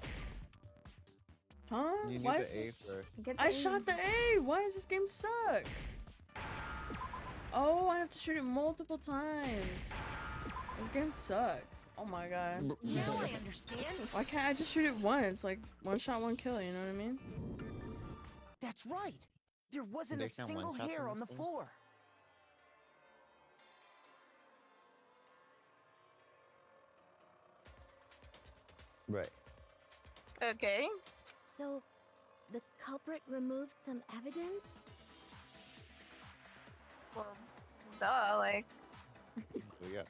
Huh? You need Why the is A first. I shot the A! Why does this game suck? Oh, I have to shoot it multiple times. This game sucks. Oh my god. Now I understand. Why can't I just shoot it once? Like, one shot, one kill, you know what I mean? That's right. There wasn't They a can single one-shot hair them on the this game? floor. Right. Okay. So, the culprit removed some evidence? Well, duh, like. Yeah.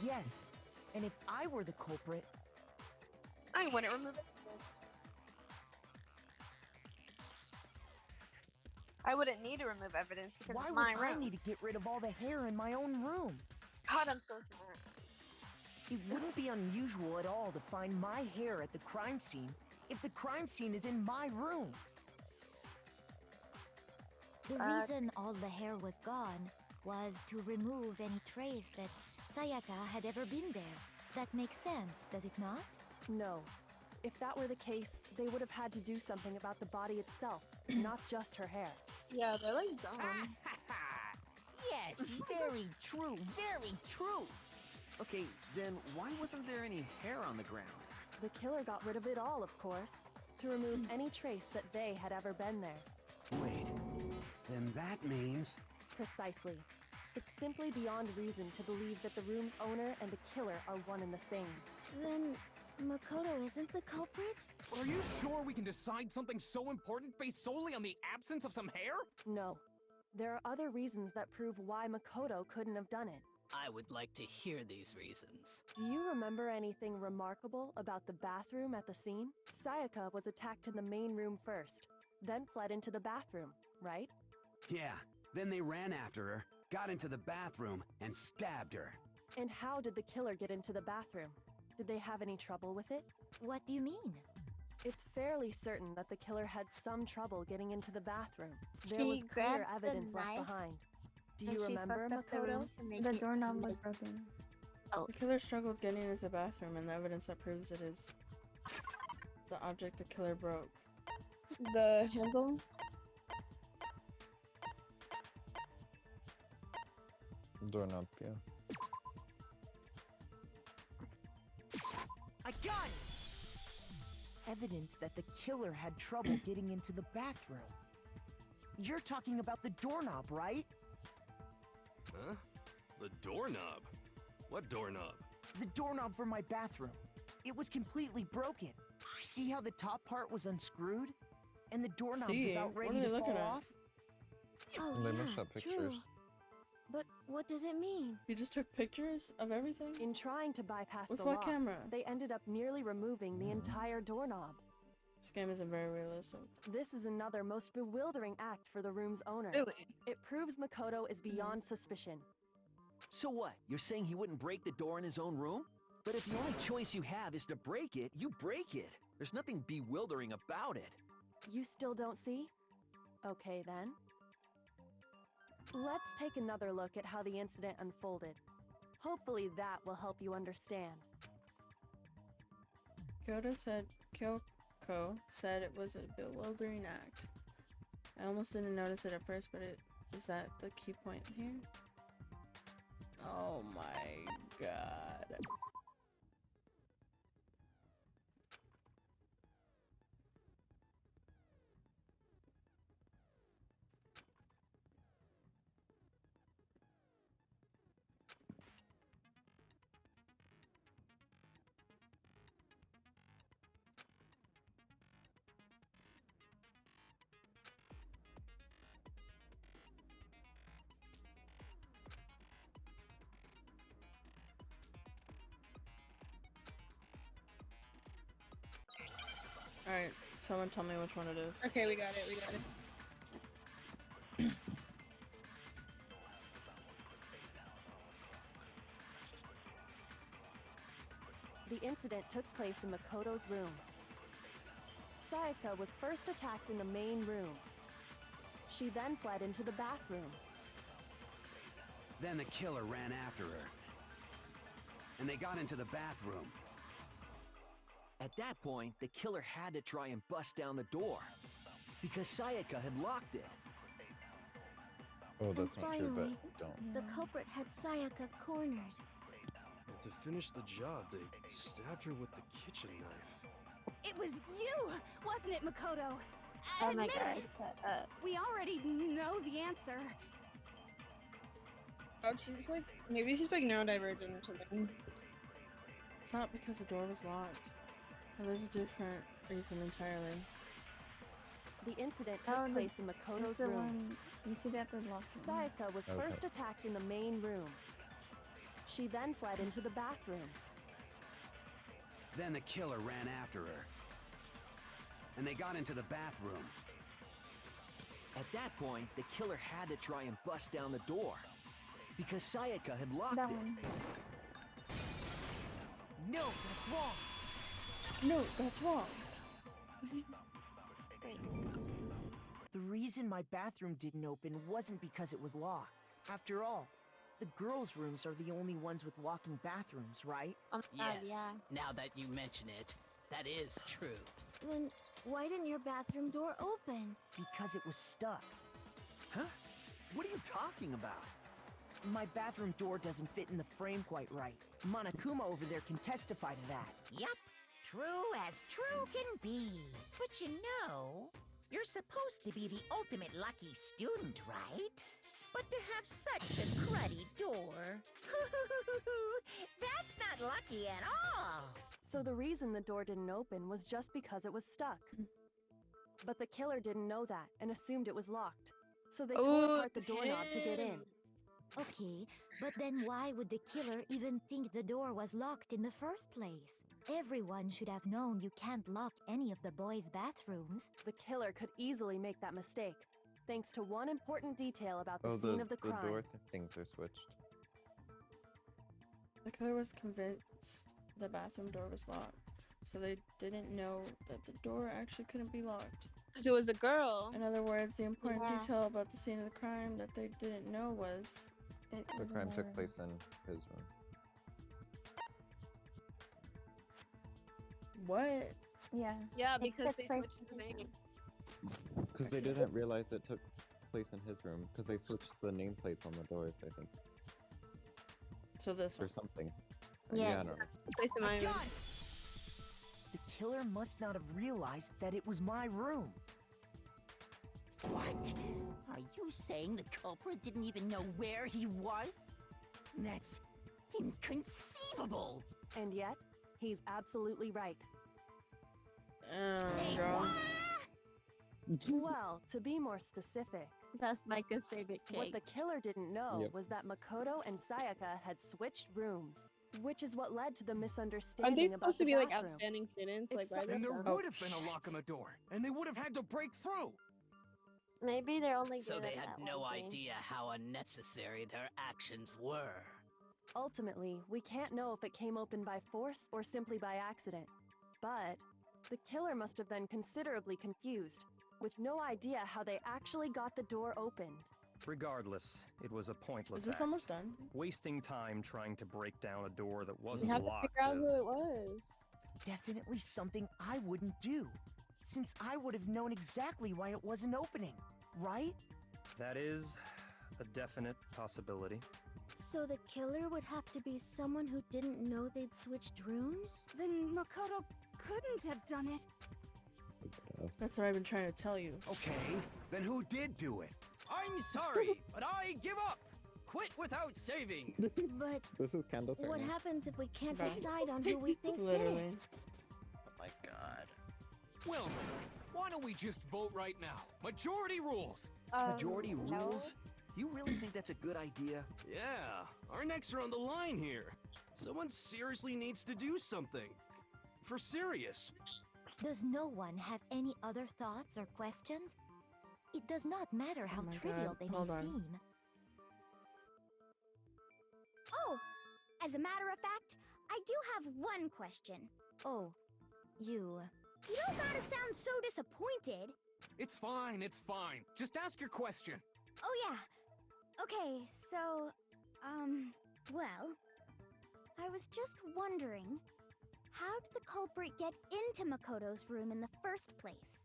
Yes. And if I were the culprit, I wouldn't remove evidence. I wouldn't need to remove evidence because why it's would my I room. need to get rid of all the hair in my own room? God, I'm so sorry. It wouldn't be unusual at all to find my hair at the crime scene if the crime scene is in my room. The reason all the hair was gone was to remove any trace that Sayaka had ever been there. That makes sense, does it not? No. If that were the case, they would have had to do something about the body itself, not just her hair. Yeah, they're like dumb. Yes, very true, very true. Okay, then why wasn't there any hair on the ground? The killer got rid of it all, of course, to remove any trace that they had ever been there. Wait, then that means... Precisely. It's simply beyond reason to believe that the room's owner and the killer are one and the same. Then Makoto isn't the culprit? Are you sure we can decide something so important based solely on the absence of some hair? No. There are other reasons that prove why Makoto couldn't have done it. I would like to hear these reasons. Do you remember anything remarkable about the bathroom at the scene? Sayaka was attacked in the main room first, then fled into the bathroom, right? Yeah, then they ran after her, got into the bathroom, and stabbed her. And how did the killer get into the bathroom? Did they have any trouble with it? What do you mean? It's fairly certain that the killer had some trouble getting into the bathroom. There She was clear grabbed the evidence left knife behind. Do and you she remember, fucked up the Makoto? room to make The it doorknob was broken. The killer struggled getting into the bathroom, and the evidence that proves it is the object the killer broke. The handle? Doorknob, yeah. I got it! Evidence that the killer had trouble getting into the bathroom. You're talking about the doorknob, right? Huh? The doorknob? What doorknob? The doorknob for my bathroom. It was completely broken. See how the top part was unscrewed? And the doorknob's See? about What ready are they to looking fall at? off? Oh, They yeah, must have true. pictures. But what does it mean? You just took pictures of everything? In trying to bypass With the what lock, camera? they ended up nearly removing the entire doorknob. This game isn't very realistic. This is another most bewildering act for the room's owner. Really? It proves Makoto is beyond suspicion. So what? You're saying he wouldn't break the door in his own room? But if the only choice you have is to break it, you break it. There's nothing bewildering about it. You still don't see? Okay then. Let's take another look at how the incident unfolded. Hopefully that will help you understand. Kyoko said it was a bewildering act. I almost didn't notice it at first, but is that the key point here? Oh my god. Alright, someone tell me which one it is. Okay, we got it, we got it. The incident took place in Makoto's room. Sayaka was first attacked in the main room. She then fled into the bathroom. Then the killer ran after her. And they got into the bathroom. At that point, the killer had to try and bust down the door. Because Sayaka had locked it. Oh, that's not true, finally, but don't. The culprit had Sayaka cornered. And to finish the job, they stabbed her with the kitchen knife. It was you, wasn't it, Makoto? Oh my Admit god, it. shut up. We already know the answer. Oh, she's like, maybe she's like neurodivergent or something. It's not because the door was locked. No, there's a different reason entirely. The incident took place in Makoto's the room. one you see that the locked room. Sayaka was first attacked in the main room. She then fled into the bathroom. Then the killer ran after her. And they got into the bathroom. At that point, the killer had to try and bust down the door. Because Sayaka had locked That it. one. No, that's wrong. No, that's wrong. The reason my bathroom didn't open wasn't because it was locked. After all, the girls' rooms are the only ones with locking bathrooms, right? Yes, yeah. now that you mention it, that is true. Then why didn't your bathroom door open? Because it was stuck. Huh? What are you talking about? My bathroom door doesn't fit in the frame quite right. Monokuma over there can testify to that. Yup, true as true can be. But you know, you're supposed to be the ultimate lucky student, right? But to have such a cruddy door, that's not lucky at all. So the reason the door didn't open was just because it was stuck. But the killer didn't know that and assumed it was locked. So they tore apart the doorknob to get in. Okay, but then why would the killer even think the door was locked in the first place? Everyone should have known you can't lock any of the boys' bathrooms. The killer could easily make that mistake, thanks to one important detail about the scene of the crime. The door things are switched. The killer was convinced the bathroom door was locked, so they didn't know that the door actually couldn't be locked. Because it was a girl. In other words, the important detail about the scene of the crime that they didn't know was... The crime took place in his room. What? Yeah. Yeah, because they switched the name. Because they didn't realize it took place in his room, because they switched the nameplates on the doors, I think. So this or something. Yes. Yeah, I don't know. Place in my room. The killer must not have realized that it was my room. What? Are you saying the culprit didn't even know where he was? That's inconceivable. And yet, he's absolutely right. Girl. Well, to be more specific, that's Micah's favorite cake. What the killer didn't know Yep. was that Makoto and Sayaka had switched rooms, which is what led to the Are misunderstanding they about supposed to the be like bathroom. outstanding students? Like, why And there are would have been a lock on the door, and they would have had to break through. Maybe they're only So good they at had that no one thing. idea how unnecessary their actions were. Ultimately, we can't know if it came open by force or simply by accident. But the killer must have been considerably confused, with no idea how they actually got the door opened. Regardless, it was a pointless Is this act. almost done? Wasting time trying to break down a door that You wasn't have to locked figure out is- who it was. Definitely something I wouldn't do, since I would have known exactly why it wasn't opening, right? That is a definite possibility. So the killer would have to be someone who didn't know they'd switched rooms? Then Makoto couldn't have done it. That's what I've been trying to tell you. Okay, then who did do it? I'm sorry, but I give up. Quit without saving. But This is Candace right what now. happens if we can't Right. decide on who we think did Literally. it? Oh my god. Well, why don't we just vote right now? Majority rules. Majority no. rules? You really think that's a good idea? Yeah, our necks are on the line here. Someone seriously needs to do something. For serious. Does no one have any other thoughts or questions? It does not matter how my trivial God, they hold may on. seem. Oh, as a matter of fact, I do have one question. Oh, you. You don't gotta sound so disappointed. It's fine, it's fine. Just ask your question. Oh yeah. Okay, so, well, I was just wondering, how did the culprit get into Makoto's room in the first place?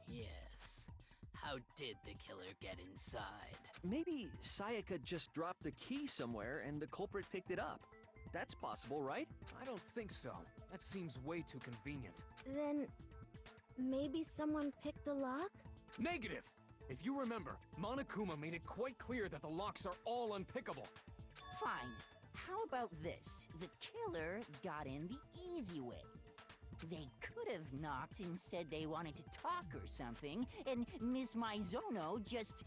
Yes. How did the killer get inside? Maybe Sayaka just dropped the key somewhere and the culprit picked it up. That's possible, right? I don't think so. That seems way too convenient. Then maybe someone picked the lock? Negative! If you remember, Monokuma made it quite clear that the locks are all unpickable. Fine. How about this? The killer got in the easy way. They could have knocked and said they wanted to talk or something, and Miss Maizono just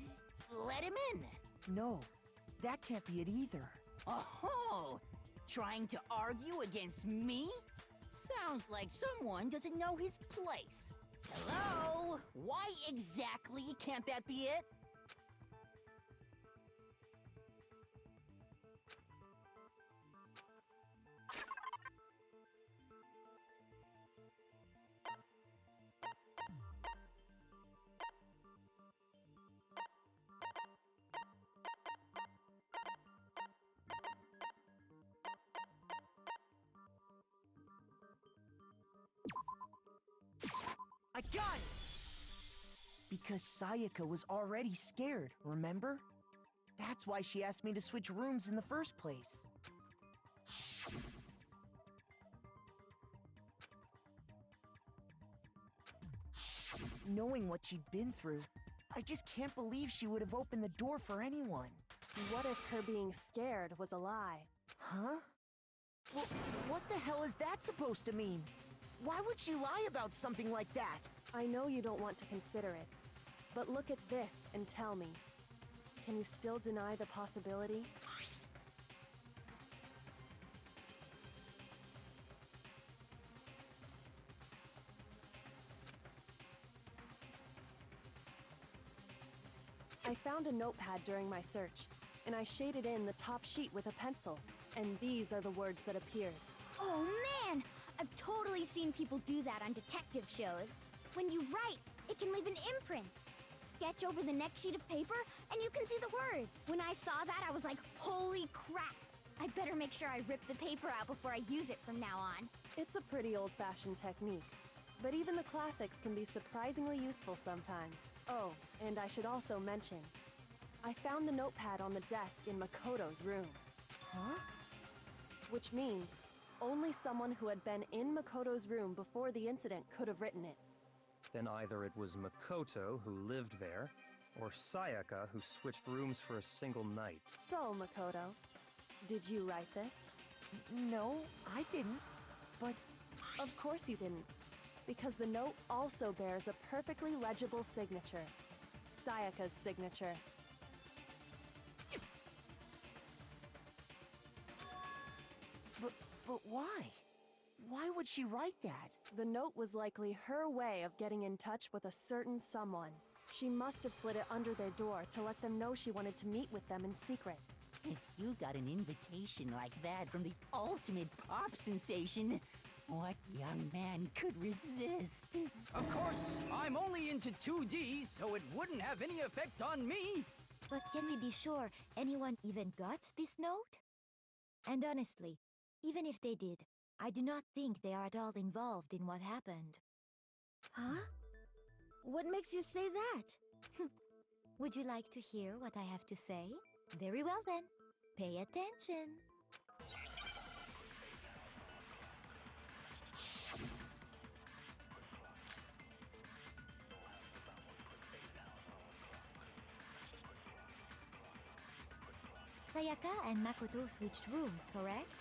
let him in. No, that can't be it either. Oh, trying to argue against me? Sounds like someone doesn't know his place. Hello? Why exactly can't that be it? I got it! Because Sayaka was already scared, remember? That's why she asked me to switch rooms in the first place. Knowing what she'd been through, I just can't believe she would have opened the door for anyone. What if her being scared was a lie? Huh? Well, what the hell is that supposed to mean? Why would she lie about something like that? I know you don't want to consider it, but look at this and tell me. Can you still deny the possibility? I found a notepad during my search, and I shaded in the top sheet with a pencil, and these are the words that appeared. Oh man! I've totally seen people do that on detective shows. When you write, it can leave an imprint. Sketch over the next sheet of paper, and you can see the words. When I saw that, I was like, holy crap! I better make sure I rip the paper out before I use it from now on. It's a pretty old-fashioned technique, but even the classics can be surprisingly useful sometimes. Oh, and I should also mention, I found the notepad on the desk in Makoto's room. Huh? Which means only someone who had been in Makoto's room before the incident could have written it. Then either it was Makoto who lived there, or Sayaka who switched rooms for a single night. So, Makoto, did you write this? No, I didn't. But of course you didn't, because the note also bears a perfectly legible signature. Sayaka's signature. But why? Why would she write that? The note was likely her way of getting in touch with a certain someone. She must have slid it under their door to let them know she wanted to meet with them in secret. If you got an invitation like that from the ultimate pop sensation, what young man could resist? Of course, I'm only into 2D, so it wouldn't have any effect on me. But can we be sure anyone even got this note? And honestly, even if they did, I do not think they are at all involved in what happened. Huh? What makes you say that? Would you like to hear what I have to say? Very well then. Pay attention. Sayaka and Makoto switched rooms, correct?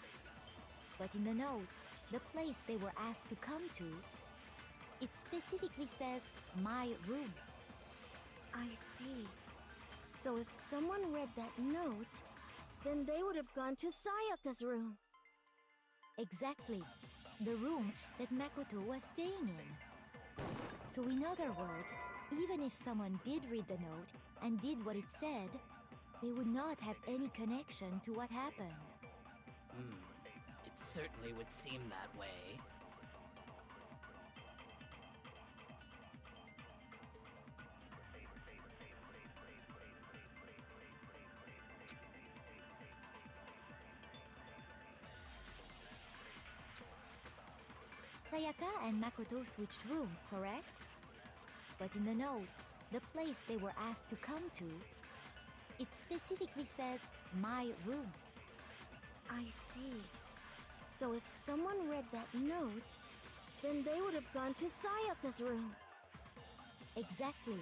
But in the note, the place they were asked to come to, it specifically says, my room. I see. So if someone read that note, then they would have gone to Sayaka's room. Exactly. The room that Makoto was staying in. So in other words, even if someone did read the note and did what it said, they would not have any connection to what happened. It certainly would seem that way. Sayaka and Makoto switched rooms, correct? But in the note, the place they were asked to come to, it specifically says, my room. I see. So if someone read that note, then they would have gone to Sayaka's room. Exactly.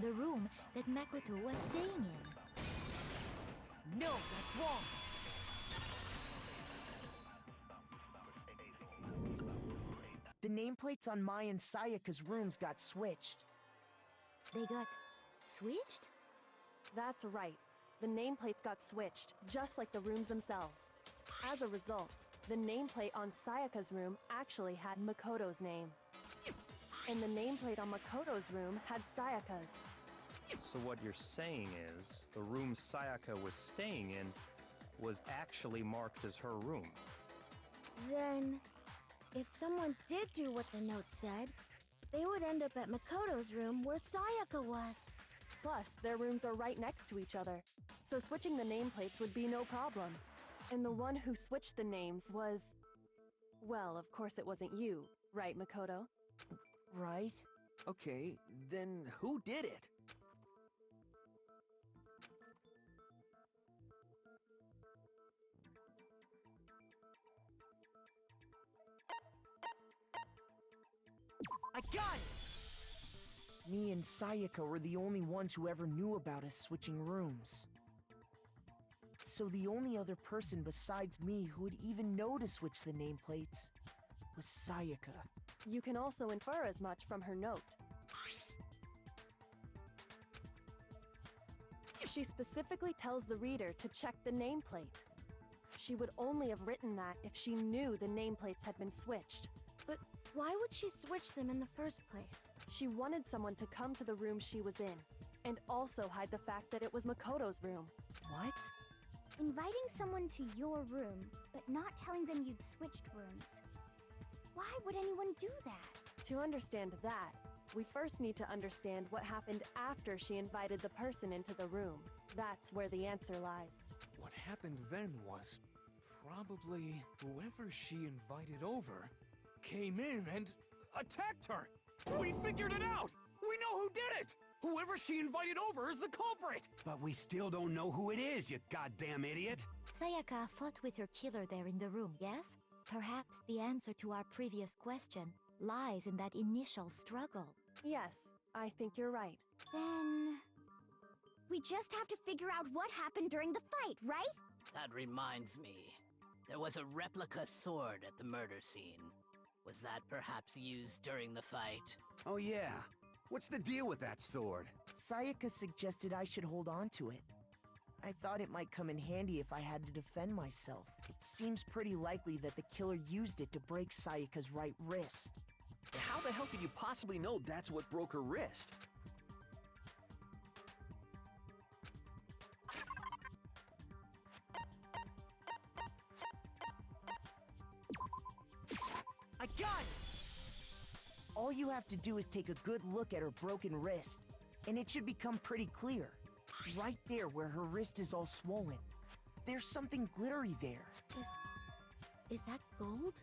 The room that Makoto was staying in. No, that's wrong. The nameplates on Mai and Sayaka's rooms got switched. They got switched? That's right. The nameplates got switched, just like the rooms themselves. As a result, the nameplate on Sayaka's room actually had Makoto's name. And the nameplate on Makoto's room had Sayaka's. So what you're saying is, the room Sayaka was staying in was actually marked as her room. Then, if someone did do what the note said, they would end up at Makoto's room where Sayaka was. Plus, their rooms are right next to each other, so switching the nameplates would be no problem. And the one who switched the names was... Well, of course it wasn't you, right, Makoto? Right. Okay, then who did it? I got it! Me and Sayaka were the only ones who ever knew about us switching rooms. So the only other person besides me who would even know to switch the nameplates was Sayaka. You can also infer as much from her note. She specifically tells the reader to check the nameplate. She would only have written that if she knew the nameplates had been switched. But why would she switch them in the first place? She wanted someone to come to the room she was in, and also hide the fact that it was Makoto's room. What? Inviting someone to your room, but not telling them you'd switched rooms. Why would anyone do that? To understand that, we first need to understand what happened after she invited the person into the room. That's where the answer lies. What happened then was probably whoever she invited over came in and attacked her. We figured it out! We know who did it! Whoever she invited over is the culprit! But we still don't know who it is, you goddamn idiot! Sayaka fought with her killer there in the room, yes? Perhaps the answer to our previous question lies in that initial struggle. Yes, I think you're right. Then... we just have to figure out what happened during the fight, right? That reminds me. There was a replica sword at the murder scene. Was that perhaps used during the fight? Oh yeah. What's the deal with that sword? Sayaka suggested I should hold on to it. I thought it might come in handy if I had to defend myself. It seems pretty likely that the killer used it to break Sayaka's right wrist. How the hell could you possibly know that's what broke her wrist? I got it! All you have to do is take a good look at her broken wrist, and it should become pretty clear. Right there where her wrist is all swollen. There's something glittery there. Is that gold?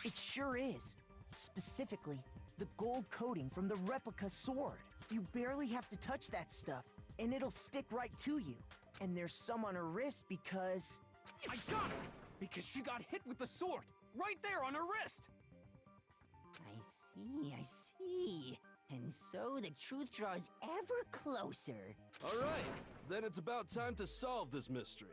It sure is. Specifically, the gold coating from the replica sword. You barely have to touch that stuff, and it'll stick right to you. And there's some on her wrist because... I got it! Because she got hit with the sword! Right there on her wrist! I see. And so the truth draws ever closer. All right, then it's about time to solve this mystery.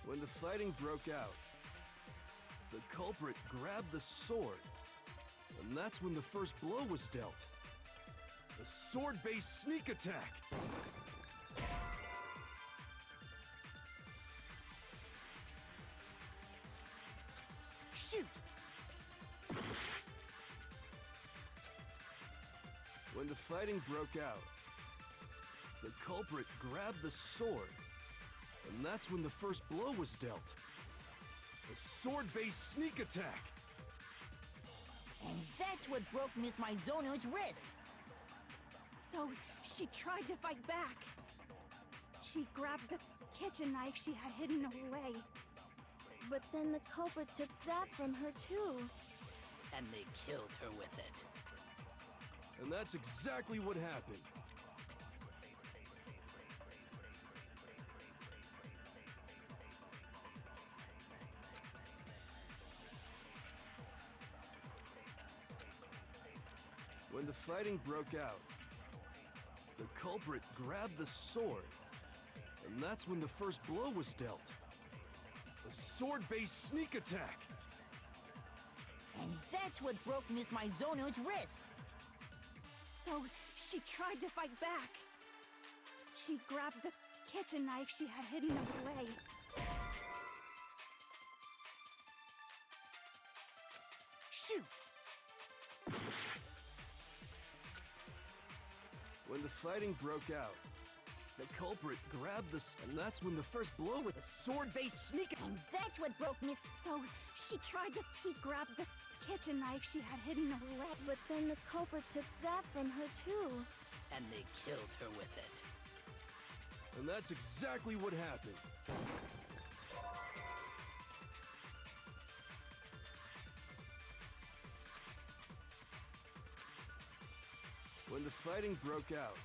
When the fighting broke out, the culprit grabbed the sword, and that's when the first blow was dealt. A sword-based sneak attack! Shoot! When the fighting broke out, the culprit grabbed the sword, and that's when the first blow was dealt. A sword-based sneak attack! And that's what broke Miss Mizono's wrist. So she tried to fight back. She grabbed the kitchen knife she had hidden away. But then the culprit took that from her too. And they killed her with it. And that's exactly what happened. When the fighting broke out, the culprit grabbed the sword, and that's when the first blow was dealt. A sword-based sneak attack! And that's what broke Miss Mizono's wrist. So she tried to fight back. She grabbed the kitchen knife she had hidden away. Shoot! When the fighting broke out, the culprit grabbed the and that's when the first blow with a sword-based sneak. And that's what broke Miss. So she grabbed the kitchen knife she had hidden away. But then the culprit took that from her too. And they killed her with it. And that's exactly what happened. When the fighting broke out,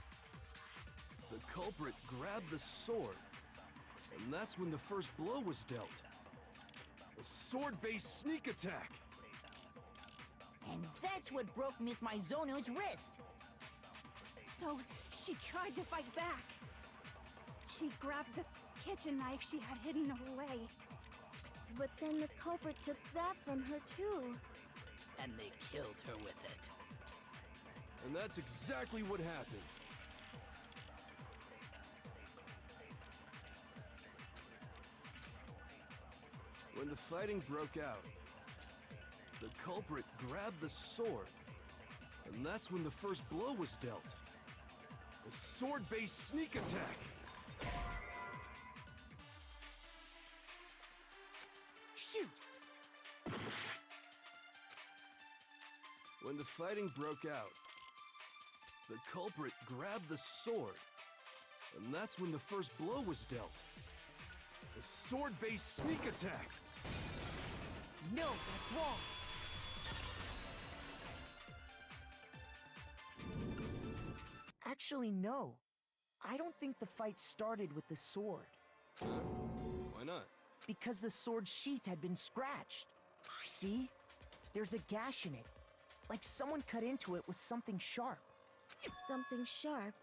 the culprit grabbed the sword, and that's when the first blow was dealt. A sword-based sneak attack. And that's what broke Miss Maizono's wrist. So she tried to fight back. She grabbed the kitchen knife she had hidden away. But then the culprit took that from her too. And they killed her with it. And that's exactly what happened. When the fighting broke out, the culprit grabbed the sword, and that's when the first blow was dealt. A sword-based sneak attack. Shoot! When the fighting broke out, the culprit grabbed the sword, and that's when the first blow was dealt. A sword-based sneak attack. No, that's wrong. Actually, no. I don't think the fight started with the sword. Why not? Because the sword's sheath had been scratched. See? There's a gash in it. Like someone cut into it with something sharp. Something sharp?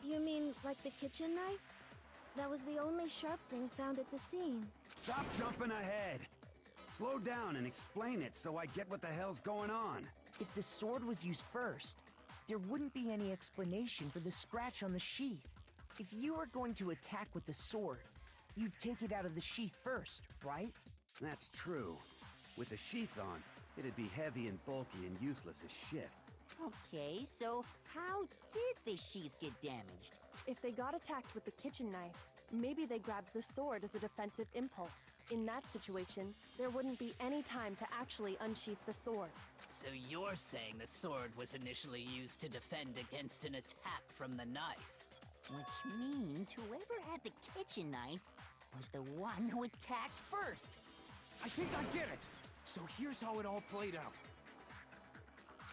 You mean like the kitchen knife? That was the only sharp thing found at the scene. Stop jumping ahead. Slow down and explain it so I get what the hell's going on. If the sword was used first, there wouldn't be any explanation for the scratch on the sheath. If you were going to attack with the sword, you'd take it out of the sheath first, right? That's true. With the sheath on, it'd be heavy and bulky and useless as shit. Okay, so how did the sheath get damaged? If they got attacked with the kitchen knife, maybe they grabbed the sword as a defensive impulse. In that situation, there wouldn't be any time to actually unsheath the sword. So you're saying the sword was initially used to defend against an attack from the knife? Which means whoever had the kitchen knife was the one who attacked first. I think I get it! So here's how it all played out.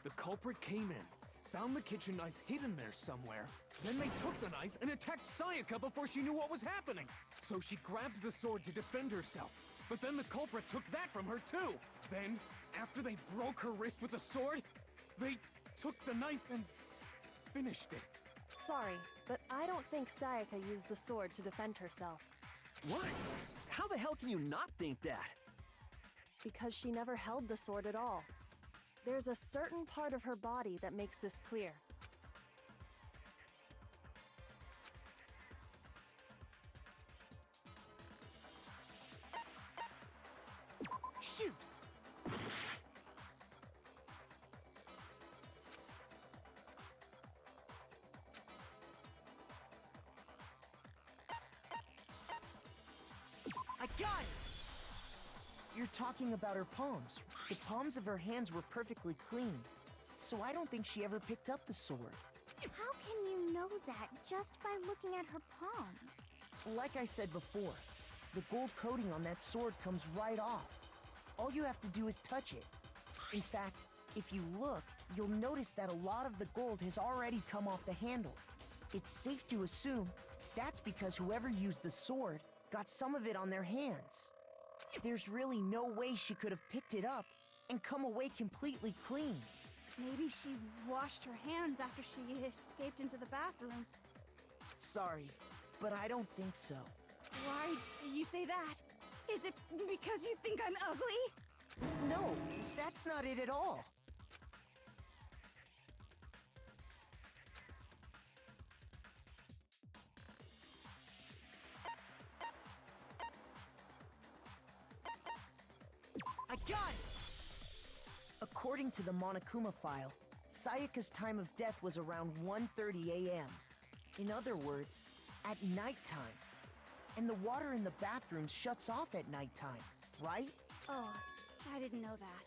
The culprit came in, found the kitchen knife hidden there somewhere, then they took the knife and attacked Sayaka before she knew what was happening. So she grabbed the sword to defend herself, but then the culprit took that from her too. Then, after they broke her wrist with the sword, they took the knife and finished it. Sorry, but I don't think Sayaka used the sword to defend herself. What? How the hell can you not think that? Because she never held the sword at all. There's a certain part of her body that makes this clear. Shoot! I got it! You're talking about her palms. The palms of her hands were perfectly clean, so I don't think she ever picked up the sword. How can you know that just by looking at her palms? Like I said before, the gold coating on that sword comes right off. All you have to do is touch it. In fact, if you look, you'll notice that a lot of the gold has already come off the handle. It's safe to assume that's because whoever used the sword got some of it on their hands. There's really no way she could have picked it up and come away completely clean. Maybe she washed her hands after she escaped into the bathroom. Sorry, but I don't think so. Why do you say that? Is it because you think I'm ugly? No, that's not it at all. got it! According to the Monokuma file, Sayaka's time of death was around 1:30 a.m. In other words, at nighttime. And the water in the bathroom shuts off at nighttime, right? Oh, I didn't know that.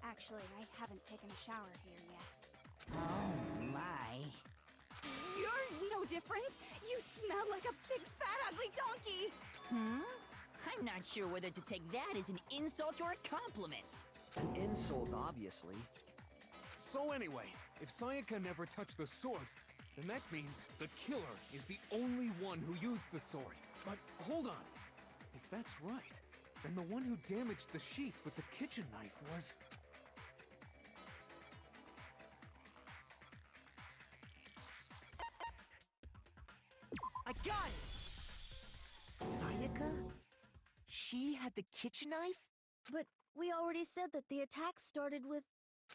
Actually, I haven't taken a shower here yet. Oh my. You're no different. You smell like a big, fat, ugly donkey. I'm not sure whether to take that as an insult or a compliment. An insult, obviously. So anyway, if Sayaka never touched the sword, then that means the killer is the only one who used the sword. But hold on. If that's right, then the one who damaged the sheath with the kitchen knife was... I got it! Sayaka? She had the kitchen knife? But we already said that the attack started with...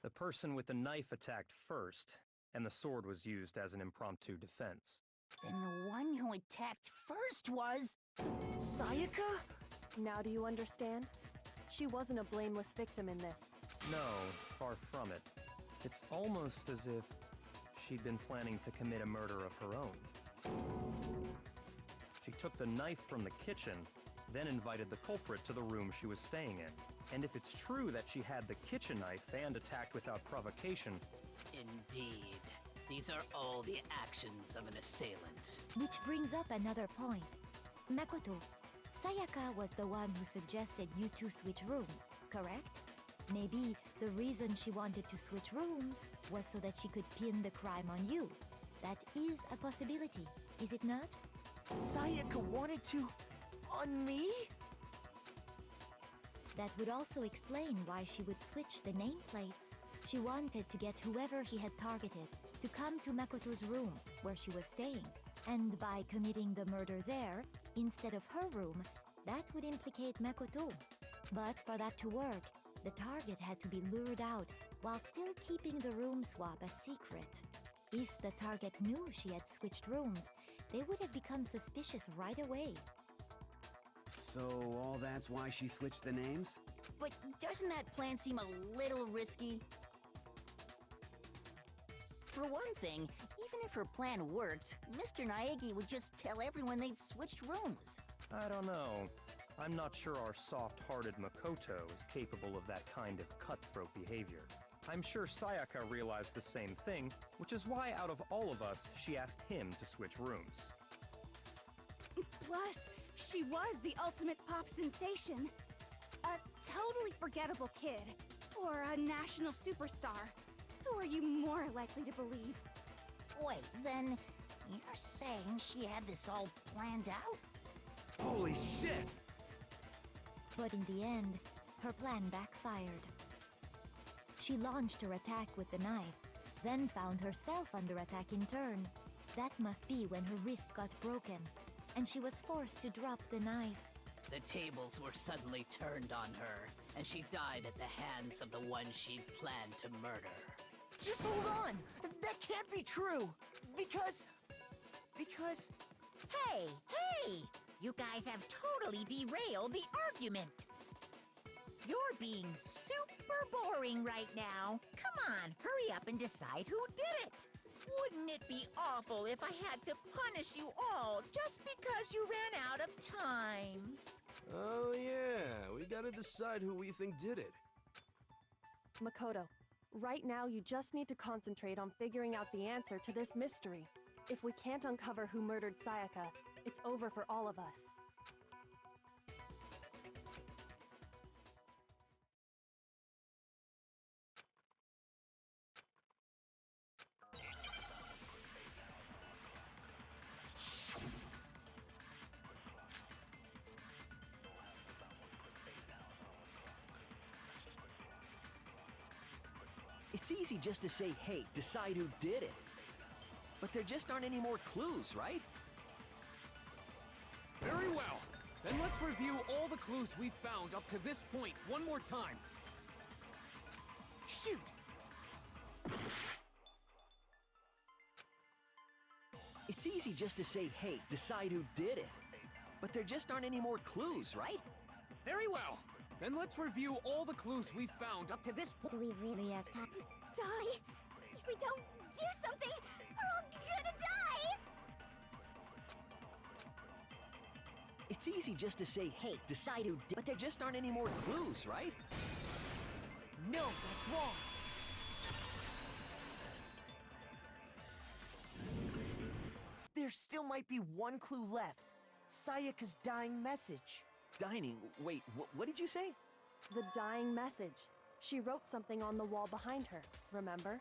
The person with the knife attacked first, and the sword was used as an impromptu defense. Then the one who attacked first was... Sayaka? Now do you understand? She wasn't a blameless victim in this. No, far from it. It's almost as if she'd been planning to commit a murder of her own. She took the knife from the kitchen, then invited the culprit to the room she was staying in. And if it's true that she had the kitchen knife and attacked without provocation... Indeed. These are all the actions of an assailant. Which brings up another point. Makoto, Sayaka was the one who suggested you two switch rooms, correct? Maybe the reason she wanted to switch rooms was so that she could pin the crime on you. That is a possibility, is it not? Sayaka wanted to... on me? That would also explain why she would switch the nameplates. She wanted to get whoever she had targeted to come to Makoto's room where she was staying. And by committing the murder there, instead of her room, that would implicate Makoto. But for that to work, the target had to be lured out while still keeping the room swap a secret. If the target knew she had switched rooms, they would have become suspicious right away. So all that's why she switched the names? But doesn't that plan seem a little risky? For one thing, even if her plan worked, Mr. Naegi would just tell everyone they'd switched rooms. I don't know. I'm not sure our soft-hearted Makoto is capable of that kind of cutthroat behavior. I'm sure Sayaka realized the same thing, which is why out of all of us, she asked him to switch rooms. Plus, she was the ultimate pop sensation. A totally forgettable kid. Or a national superstar. Who are you more likely to believe? Wait, then you're saying she had this all planned out? Holy shit! But in the end, her plan backfired. She launched her attack with the knife, then found herself under attack in turn. That must be when her wrist got broken, and she was forced to drop the knife. The tables were suddenly turned on her, and she died at the hands of the one she'd planned to murder. Just hold on! That can't be true! Because... Hey! You guys have totally derailed the argument! You're being super boring right now. Come on, hurry up and decide who did it! Wouldn't it be awful if I had to punish you all just because you ran out of time? Oh yeah, we gotta decide who we think did it. Makoto, right now you just need to concentrate on figuring out the answer to this mystery. If we can't uncover who murdered Sayaka, it's over for all of us. It's easy just to say, hey, decide who did it. But there just aren't any more clues, right? Very well. Then let's review all the clues we've found up to this point one more time. Shoot! It's easy just to say, hey, decide who did it. But there just aren't any more clues, right? Very well. and let's review all the clues we found up to this point. Do we really have time? Die! If we don't do something, we're all gonna die! It's easy just to say, hey, decide who did, but there just aren't any more clues, right? No, that's wrong. There still might be one clue left. Sayaka's dying message. Dining? Wait, what did you say? The dying message. She wrote something on the wall behind her, remember?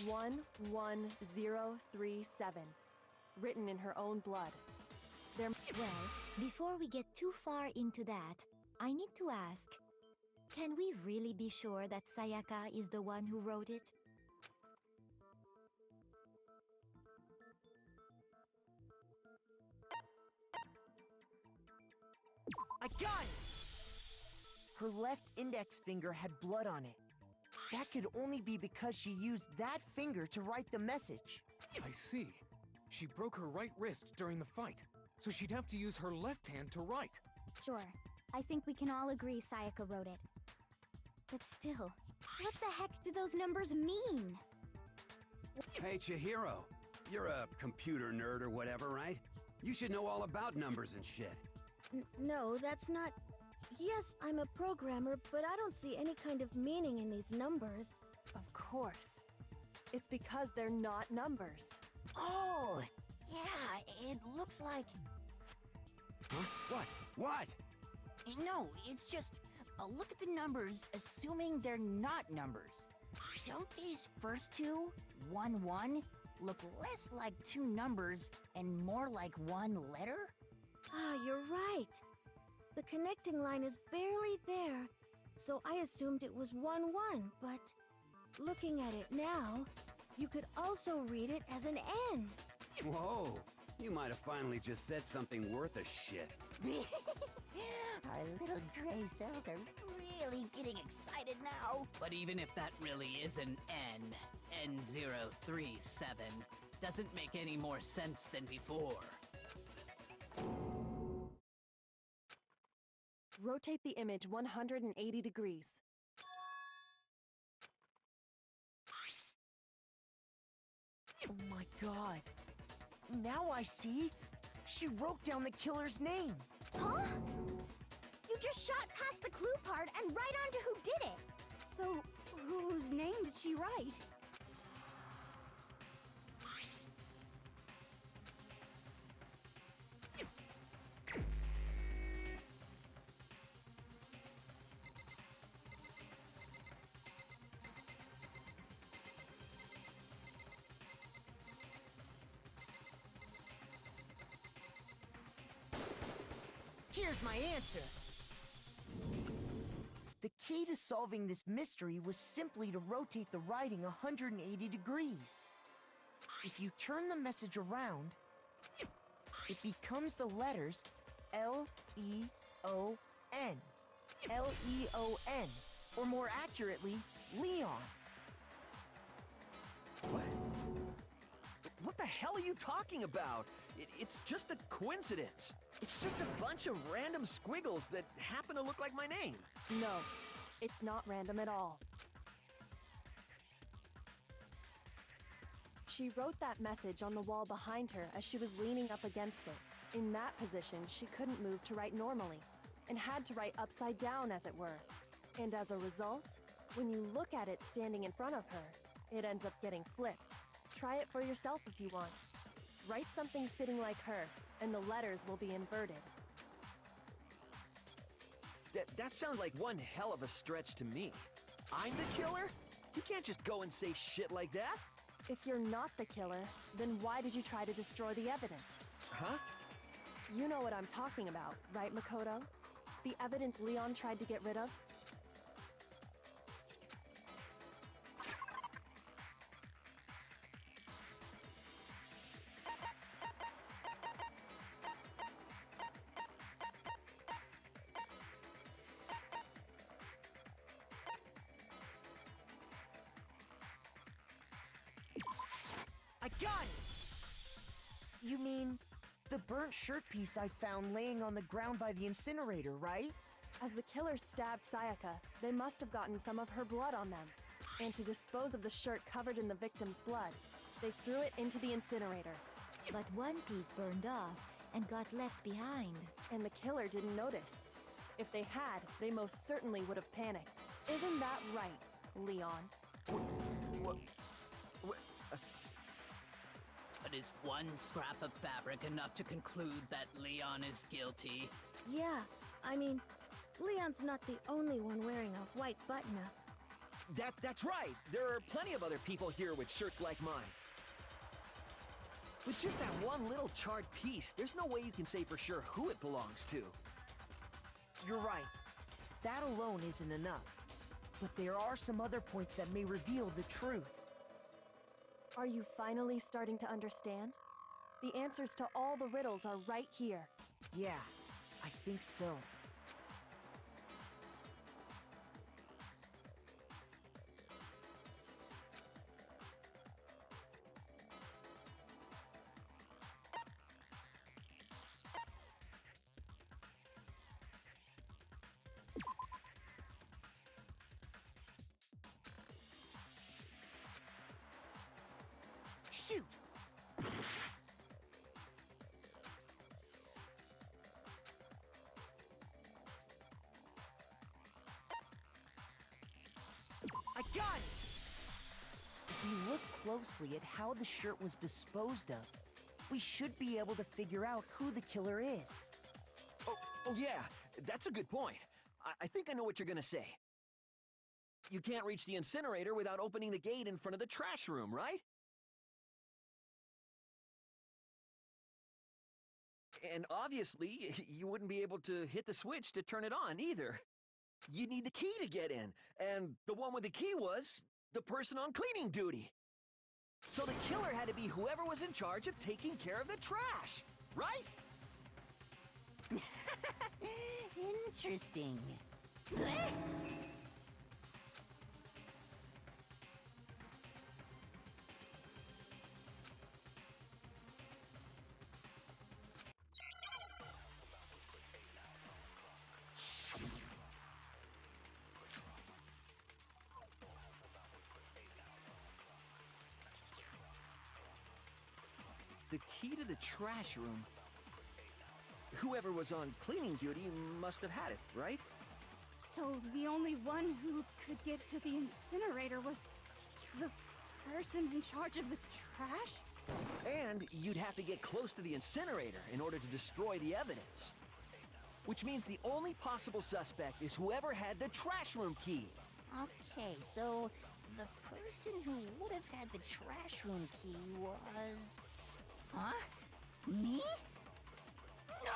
11037. Written in her own blood. Well, before we get too far into that, I need to ask, can we really be sure that Sayaka is the one who wrote it? I got it! Her left index finger had blood on it. That could only be because she used that finger to write the message. I see. She broke her right wrist during the fight, so she'd have to use her left hand to write. Sure. I think we can all agree Sayaka wrote it. But still, what the heck do those numbers mean? Hey, Chihiro. You're a computer nerd or whatever, right? You should know all about numbers and shit. No, that's not... Yes, I'm a programmer, but I don't see any kind of meaning in these numbers. Of course. It's because they're not numbers. Oh, yeah, it looks like... Huh? What? What? No, it's just... look at the numbers, assuming they're not numbers. Don't these first two, 1, 1, look less like two numbers and more like one letter? Ah, you're right. The connecting line is barely there, so I assumed it was 1, 1, but looking at it now, you could also read it as an N. Whoa, you might have finally just said something worth a shit. Our little gray cells are really getting excited now. But even if that really is an N, N037, doesn't make any more sense than before. Rotate the image 180 degrees. Oh my god. Now I see. She wrote down the killer's name. Huh? You just shot past the clue part and right onto who did it. So, whose name did she write? Here's my answer. The key to solving this mystery was simply to rotate the writing 180 degrees. If you turn the message around, it becomes the letters L-E-O-N. L-E-O-N, or more accurately, Leon. What? What the hell are you talking about? It's just a coincidence. It's just a bunch of random squiggles that happen to look like my name. No, it's not random at all. She wrote that message on the wall behind her as she was leaning up against it. In that position, she couldn't move to write normally, and had to write upside down, as it were. And as a result, when you look at it standing in front of her, it ends up getting flipped. Try it for yourself if you want. Write something sitting like her, and the letters will be inverted. That sounds like one hell of a stretch to me. I'm the killer? You can't just go and say shit like that. If you're not the killer, then why did you try to destroy the evidence? Huh? You know what I'm talking about, right, Makoto? The evidence Leon tried to get rid of? I got it! You mean the burnt shirt piece I found laying on the ground by the incinerator, right? As the killer stabbed Sayaka, they must have gotten some of her blood on them. And to dispose of the shirt covered in the victim's blood, they threw it into the incinerator. But one piece burned off and got left behind. And the killer didn't notice. If they had, they most certainly would have panicked. Isn't that right, Leon? But is one scrap of fabric enough to conclude that Leon is guilty? Yeah, I mean, Leon's not the only one wearing a white button-up. That's right! There are plenty of other people here with shirts like mine. With just that one little charred piece, there's no way you can say for sure who it belongs to. You're right. That alone isn't enough. But there are some other points that may reveal the truth. Are you finally starting to understand? The answers to all the riddles are right here. Yeah, I think so. Shoot! I got it! If we look closely at how the shirt was disposed of, we should be able to figure out who the killer is. Oh yeah, that's a good point. I think I know what you're gonna say. You can't reach the incinerator without opening the gate in front of the trash room, right? And obviously, you wouldn't be able to hit the switch to turn it on either. You need the key to get in, and the one with the key was the person on cleaning duty. So the killer had to be whoever was in charge of taking care of the trash, right? Interesting. The key to the trash room. Whoever was on cleaning duty must have had it, right? So the only one who could get to the incinerator was the person in charge of the trash? And you'd have to get close to the incinerator in order to destroy the evidence. Which means the only possible suspect is whoever had the trash room key. Okay, so the person who would have had the trash room key was... Huh? Me? No!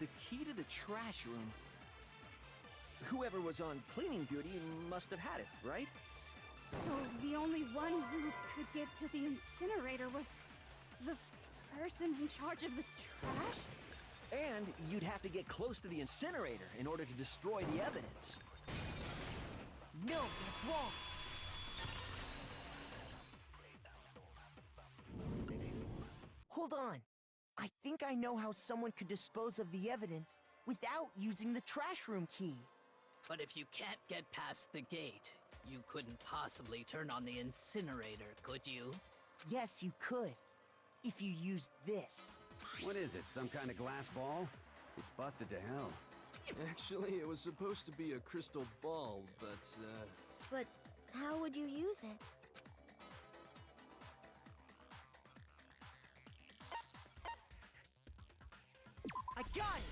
The key to the trash room. Whoever was on cleaning duty must have had it, right? So the only one who could get to the incinerator was the person in charge of the trash? And you'd have to get close to the incinerator in order to destroy the evidence. No, that's wrong. Hold on. I think I know how someone could dispose of the evidence without using the trash room key. But if you can't get past the gate, you couldn't possibly turn on the incinerator, could you? Yes, you could. If you used this. What is it, some kind of glass ball? It's busted to hell. Actually, it was supposed to be a crystal ball, but, But how would you use it? I got it!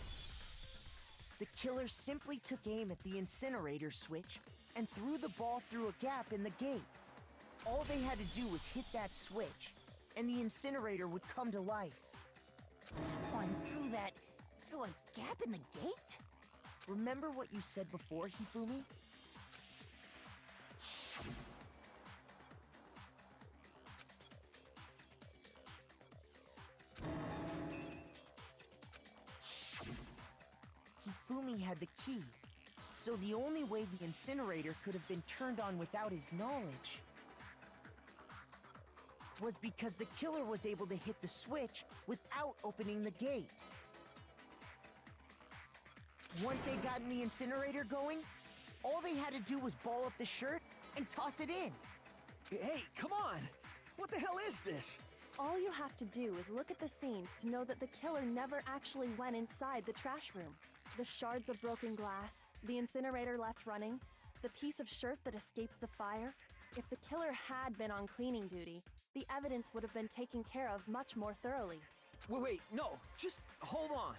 The killer simply took aim at the incinerator switch and threw the ball through a gap in the gate. All they had to do was hit that switch, and the incinerator would come to life. Someone threw a gap in the gate? Remember what you said before, Hifumi? Hifumi had the key, So the only way the incinerator could have been turned on without his knowledge was because the killer was able to hit the switch without opening the gate. Once they got the incinerator going, all they had to do was ball up the shirt and toss it in. Hey, come on! What the hell is this? All you have to do is look at the scene to know that the killer never actually went inside the trash room. The shards of broken glass, the incinerator left running, the piece of shirt that escaped the fire. If the killer had been on cleaning duty, the evidence would have been taken care of much more thoroughly. Wait, no, just hold on.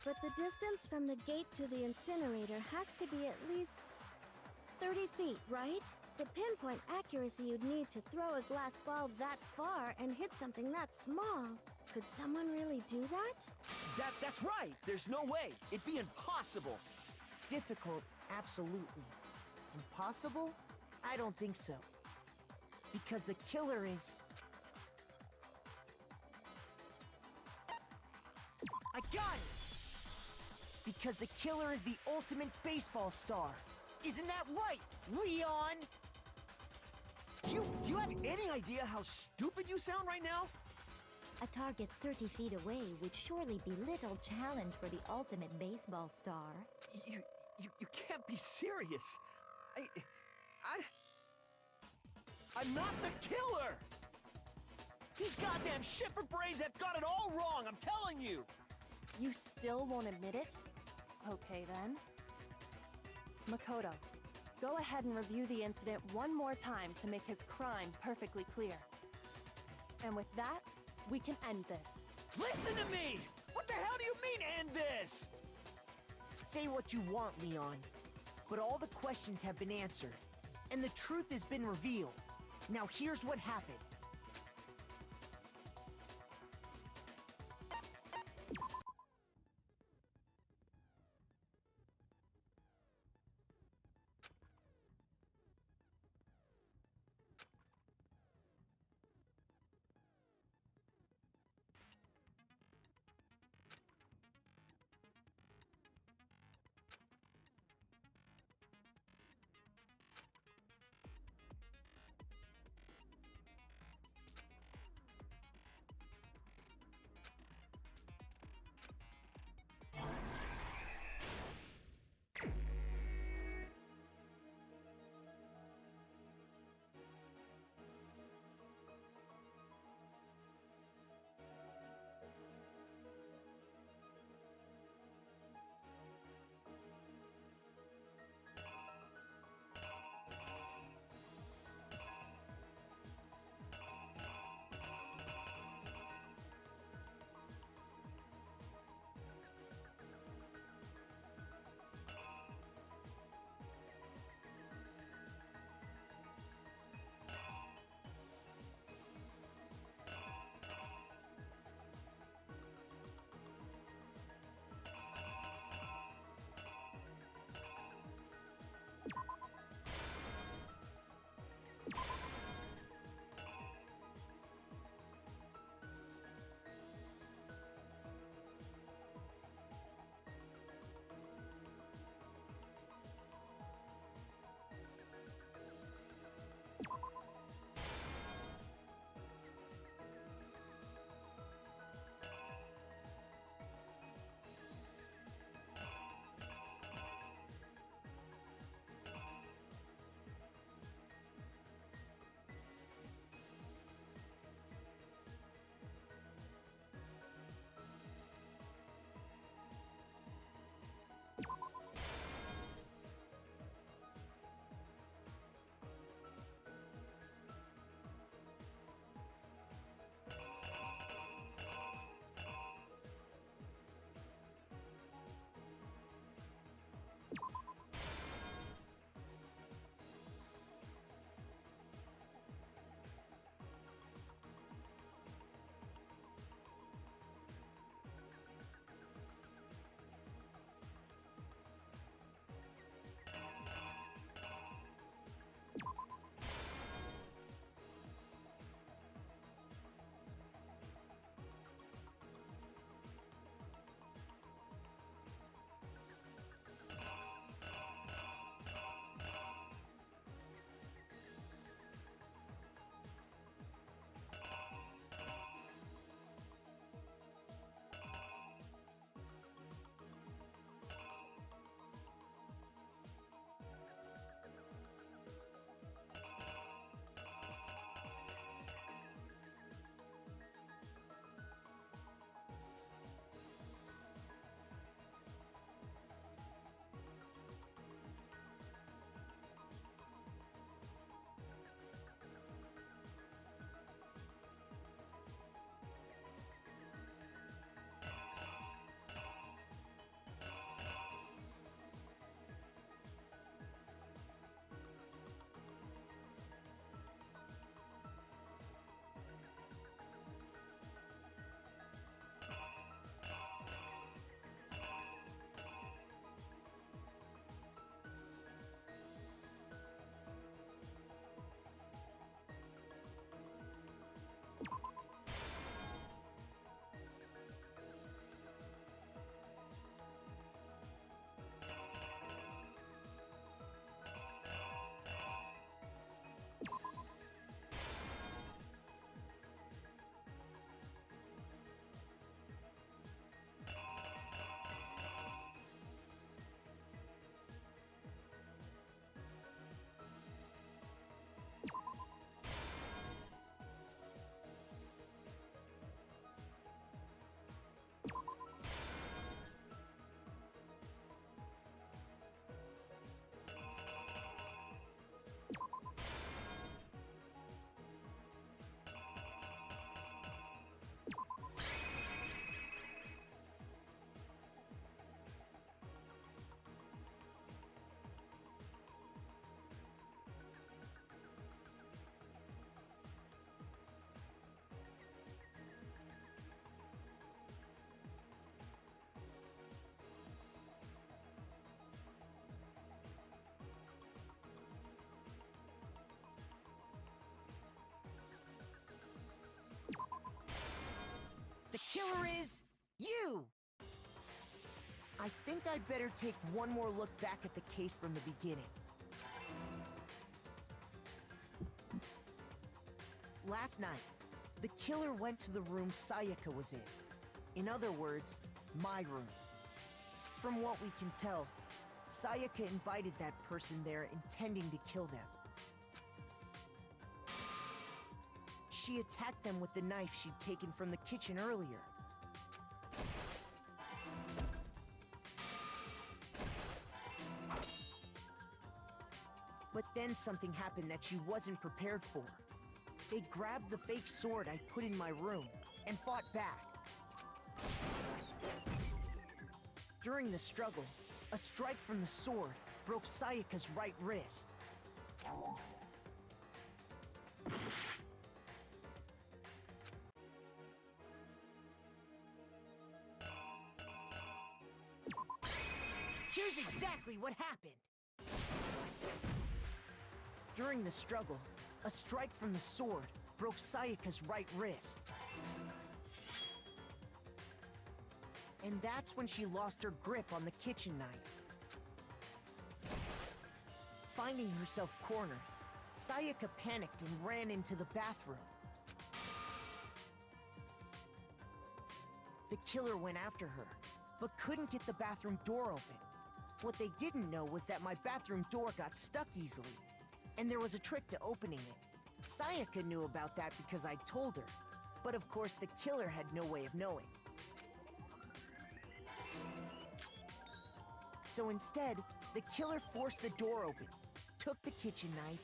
But the distance from the gate to the incinerator has to be at least 30 feet, right? The pinpoint accuracy you'd need to throw a glass ball that far and hit something that small. Could someone really do that? That's right! There's no way! It'd be impossible! Difficult, absolutely. Impossible? I don't think so. Because the killer is... I got it! Because the killer is the ultimate baseball star. Isn't that right, Leon? Do you have any idea how stupid you sound right now? A target 30 feet away would surely be little challenge for the ultimate baseball star. You can't be serious. I'm not the killer! These goddamn shipper brains have got it all wrong, I'm telling you! You still won't admit it? Okay then. Makoto, go ahead and review the incident one more time to make his crime perfectly clear. And with that, we can end this. Listen to me! What the hell do you mean, end this? Say what you want, Leon. But all the questions have been answered, and the truth has been revealed. Now here's what happened. killer is you! I think I'd better take one more look back at the case from the beginning. Last night, the killer went to the room Sayaka was in. In other words, my room. From what we can tell, Sayaka invited that person there intending to kill them. She attacked them with the knife she'd taken from the kitchen earlier. But then something happened that she wasn't prepared for. They grabbed the fake sword I put in my room and fought back. During the struggle, a strike from the sword broke Sayaka's right wrist. Here's exactly what happened. During the struggle, a strike from the sword broke Sayaka's right wrist. And that's when she lost her grip on the kitchen knife. Finding herself cornered, Sayaka panicked and ran into the bathroom. The killer went after her, but couldn't get the bathroom door open. What they didn't know was that my bathroom door got stuck easily, and there was a trick to opening it. Sayaka knew about that because I told her, but of course the killer had no way of knowing. So instead, the killer forced the door open, took the kitchen knife,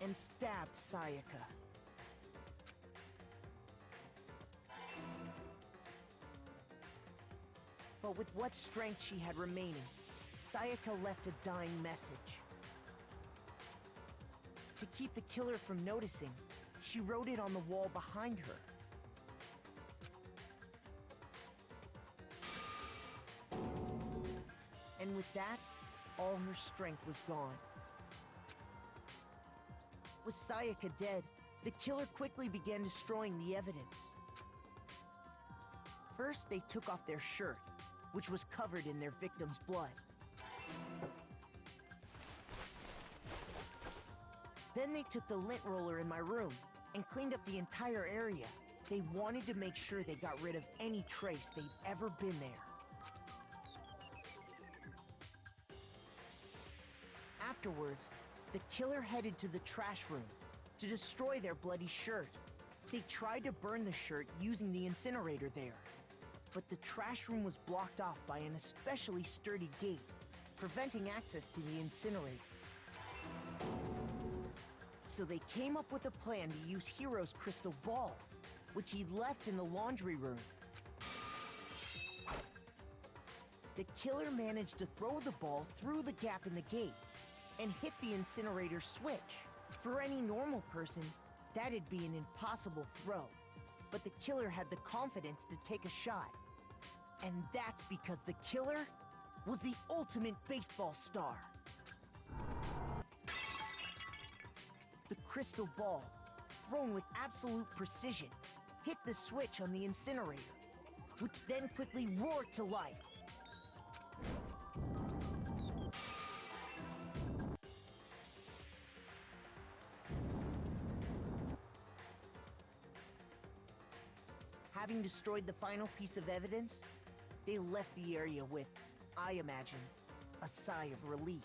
and stabbed Sayaka. But with what strength she had remaining, Sayaka left a dying message. To keep the killer from noticing, she wrote it on the wall behind her. And with that, all her strength was gone. With Sayaka dead, the killer quickly began destroying the evidence. First, they took off their shirt, which was covered in their victim's blood. Then they took the lint roller in my room and cleaned up the entire area. They wanted to make sure they got rid of any trace they'd ever been there. Afterwards, the killer headed to the trash room to destroy their bloody shirt. They tried to burn the shirt using the incinerator there, but the trash room was blocked off by an especially sturdy gate, preventing access to the incinerator. So they came up with a plan to use Hiro's crystal ball, which he'd left in the laundry room. The killer managed to throw the ball through the gap in the gate and hit the incinerator switch. For any normal person, that'd be an impossible throw, but the killer had the confidence to take a shot. And that's because the killer was the ultimate baseball star. The crystal ball, thrown with absolute precision, hit the switch on the incinerator, which then quickly roared to life. Having destroyed the final piece of evidence, they left the area with, I imagine, a sigh of relief.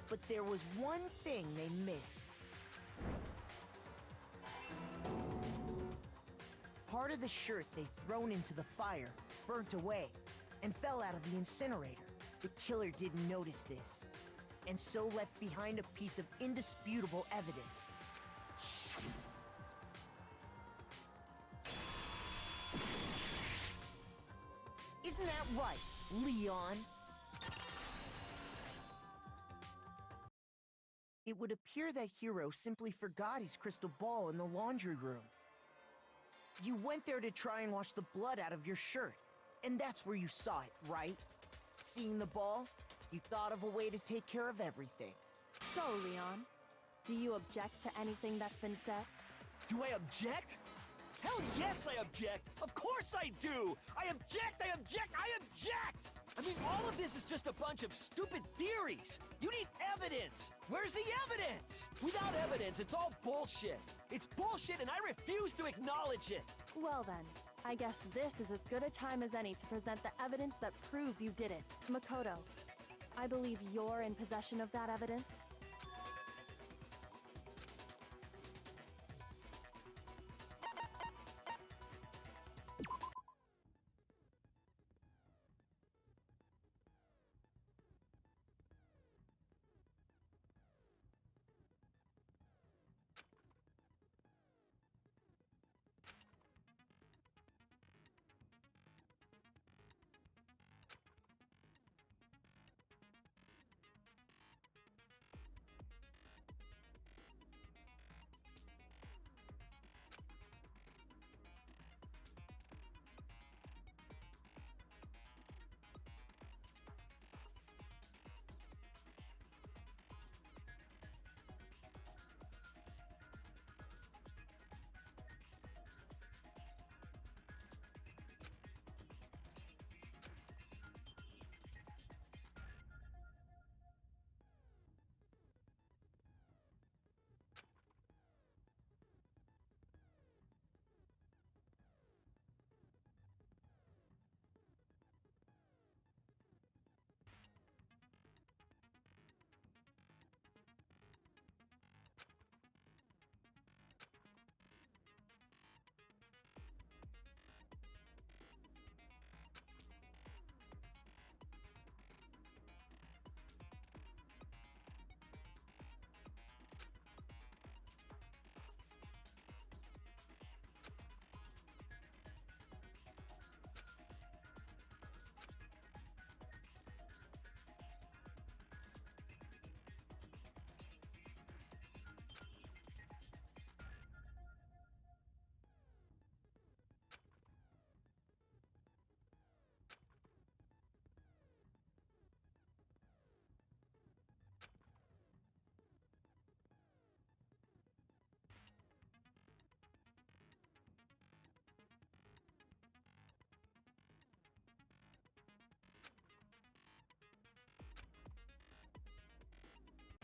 But there was one thing they missed. Part of the shirt they'd thrown into the fire burnt away and fell out of the incinerator. The killer didn't notice this, and so left behind a piece of indisputable evidence. Isn't that right, Leon? It would appear that Hiro simply forgot his crystal ball in the laundry room. You went there to try and wash the blood out of your shirt, and that's where you saw it, right? Seeing the ball, you thought of a way to take care of everything. So, Leon, Do you object to anything that's been said? Do I object? Hell yes, I object! Of course I do! I object! I object! I object! I mean, all of this is just a bunch of stupid theories. You need evidence. Where's the evidence? Without evidence, it's all bullshit. It's bullshit and I refuse to acknowledge it. Well then, I guess this is as good a time as any to present the evidence that proves you did it. Makoto, I believe you're in possession of that evidence.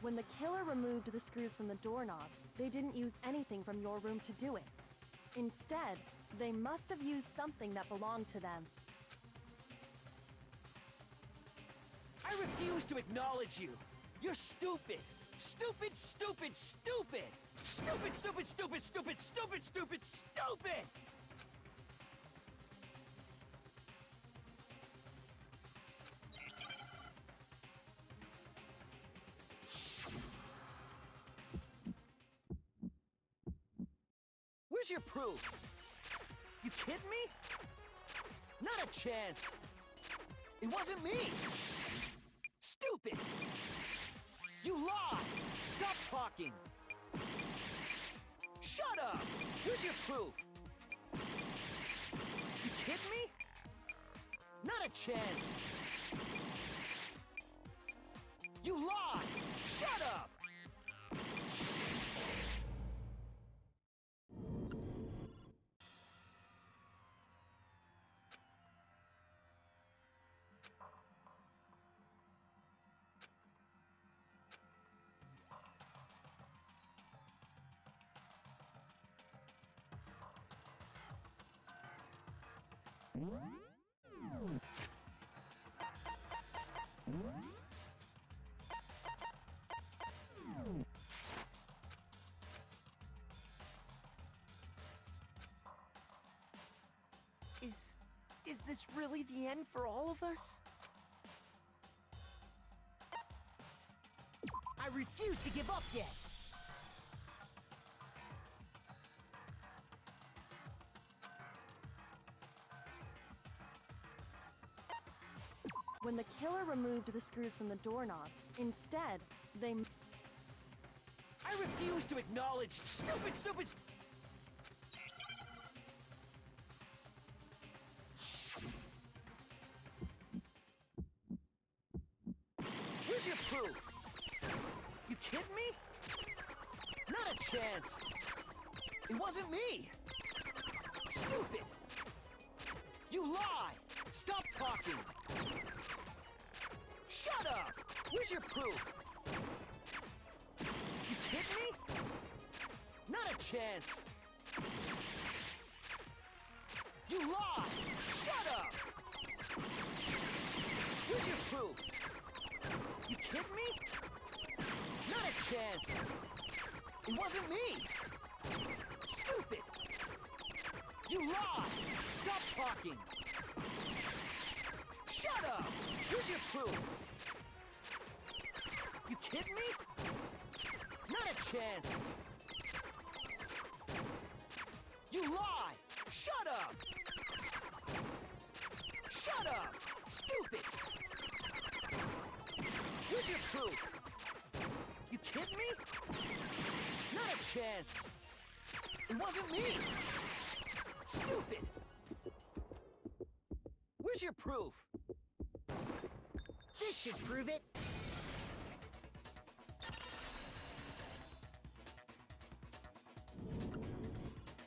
When the killer removed the screws from the doorknob, they didn't use anything from your room to do it. Instead, they must have used something that belonged to them. I refuse to acknowledge you. You're stupid. Stupid, stupid, stupid. Stupid, stupid, stupid, stupid, stupid, stupid, stupid! Where's your proof? You kidding me? Not a chance. It wasn't me. Stupid. You lied. Stop talking. Shut up. Where's your proof? You kidding me? Not a chance. You lied. Shut up. Is this really the end for all of us? I refuse to give up yet! When the killer removed the screws from the doorknob, instead, they... I refuse to acknowledge stupid, stupid... Where's your proof? You kidding me? Not a chance! It wasn't me! Stupid! You lie! Stop talking! Shut up! Where's your proof? You kidding me? Not a chance! You lie! Shut up! Where's your proof? You kidding me? Not a chance! It wasn't me! Stupid! You lie! Stop talking! Shut up! Where's your proof? You kidding me? Not a chance! You lie! Shut up! Shut up! Stupid! Where's your proof? You kidding me? Not a chance! It wasn't me! Stupid! Where's your proof? This should prove it.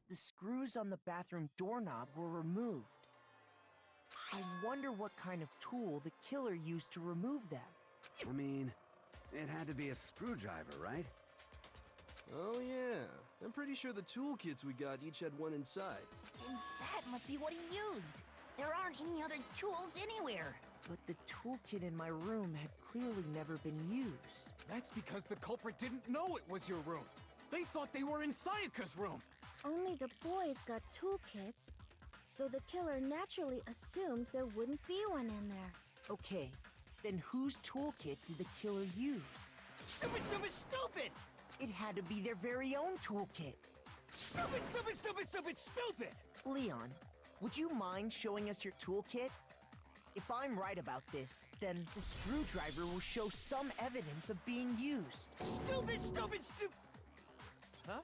The screws on the bathroom doorknob were removed. I wonder what kind of tool the killer used to remove them. I mean, it had to be a screwdriver, right? Oh yeah, I'm pretty sure the toolkits we got each had one inside. And that must be what he used. There aren't any other tools anywhere. But the toolkit in my room had clearly never been used. That's because the culprit didn't know it was your room. They thought they were in Sayaka's room. Only the boys got toolkits, so the killer naturally assumed there wouldn't be one in there. Okay, then whose toolkit did the killer use? Stupid, stupid, stupid! It had to be their very own toolkit. Stupid, stupid, stupid, stupid, stupid! Leon, would you mind showing us your toolkit? If I'm right about this, then the screwdriver will show some evidence of being used. Stupid, stupid, stupid! Huh?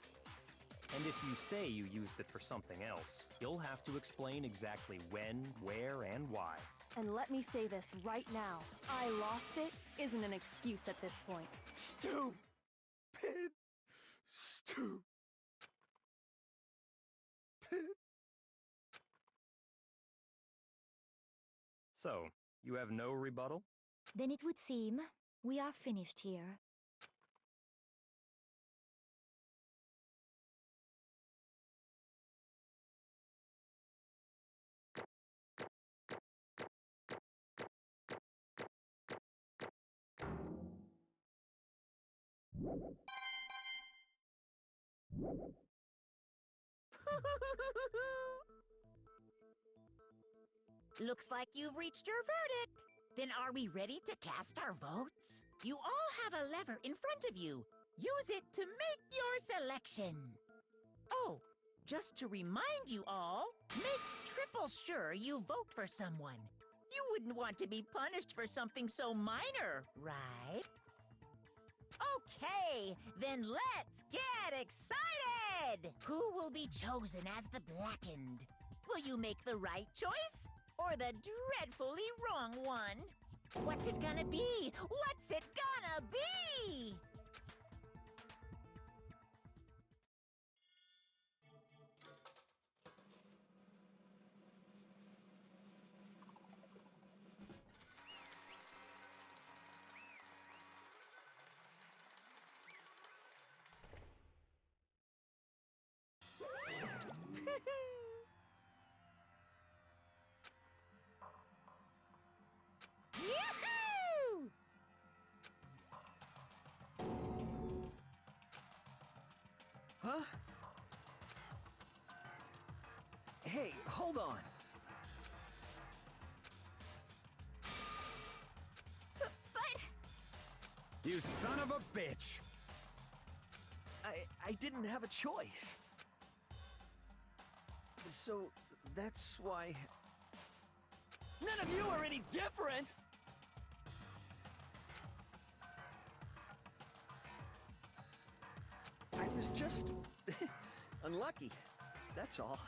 And if you say you used it for something else, you'll have to explain exactly when, where, and why. And let me say this right now. I lost it isn't an excuse at this point. Stupid! Stupid! So, you have no rebuttal? Then it would seem we are finished here. Looks like you've reached your verdict. Then are we ready to cast our votes? You all have a lever in front of you. Use it to make your selection. Oh, just to remind you all, make triple sure you vote for someone. You wouldn't want to be punished for something so minor, right? Okay, then let's get excited! Who will be chosen as the Blackened? Will you make the right choice? Or the dreadfully wrong one? What's it gonna be? What's it gonna be? Yoo-hoo! Huh? Hey, hold on. But... You son of a bitch! I didn't have a choice. So, that's why... None of you are any different! I was just... unlucky. That's all.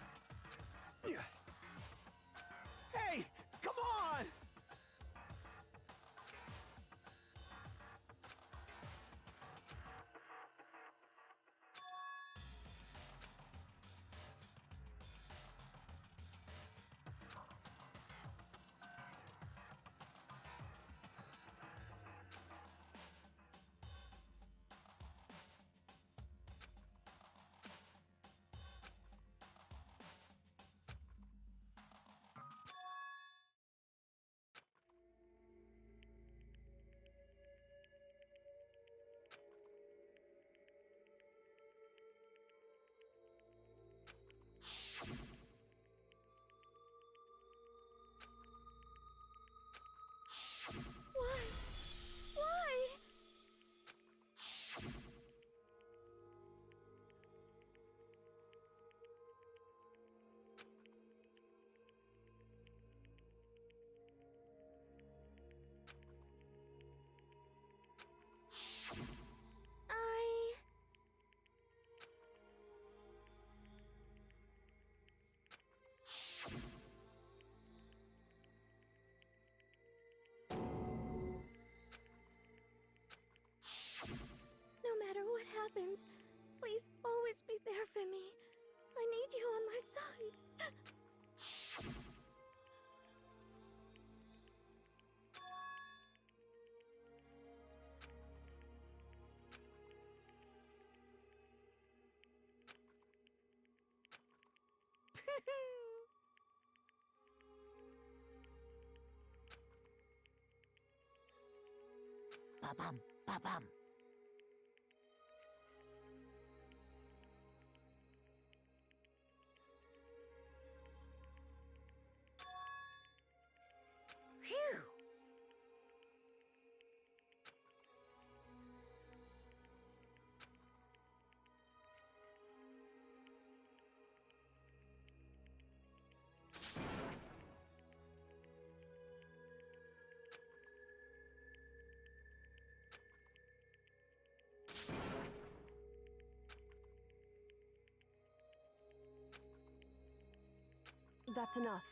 Hey! Come on! happens, please always be there for me. I need you on my side. Ba-bum, ba-bum. Phew! That's enough.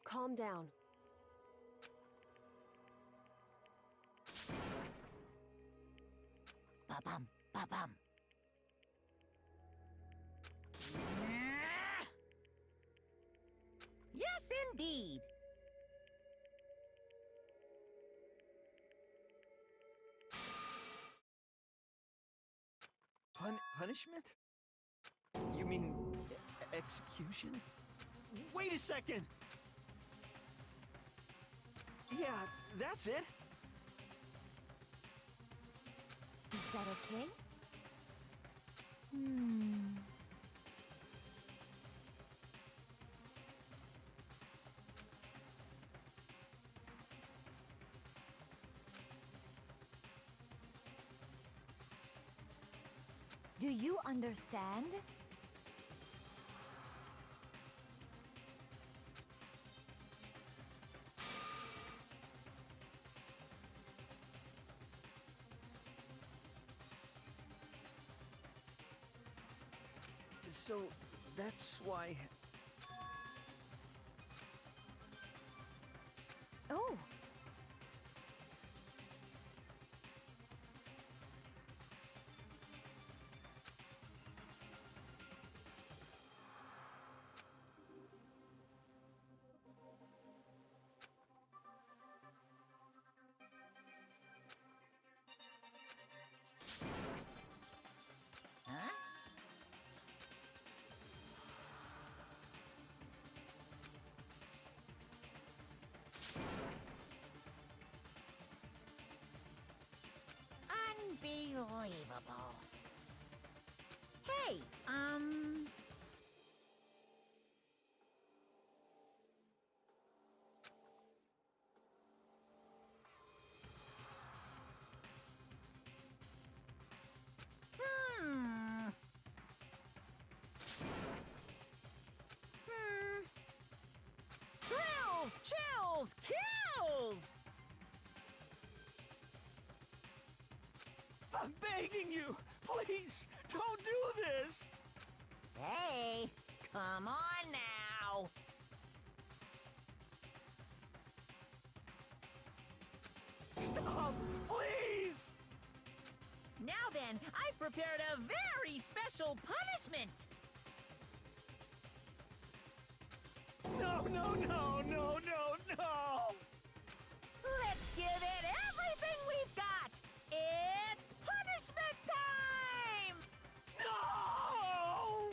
Calm down. Ba-bum, ba-bum. Yes, indeed. Punishment? You mean execution? Wait a second! Yeah, that's it. Is that okay? Do you understand? So, that's why... Oh. Huh? Unbelievable. Hey, Hmm. Thrills, chills, kills! I'm begging you! Please, don't do this! Hey, come on now. Stop! Please! Now then, I've prepared a very special punishment. No, no, no, no, no, no! Let's give it everything we've got. It's punishment time! No!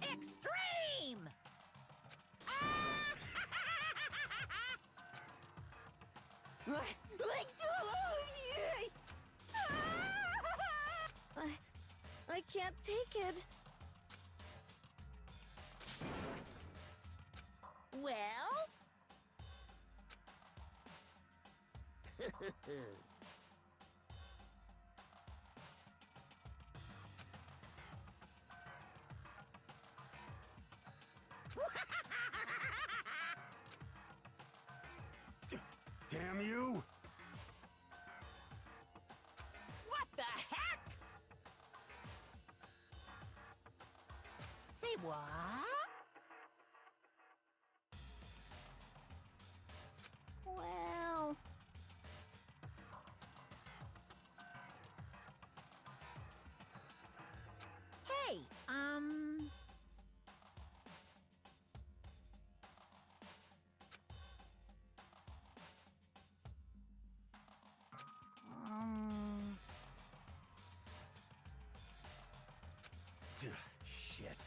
Extreme! I can't take it. Well? Damn you! What the heck? Say what? Well... Hey, Shit.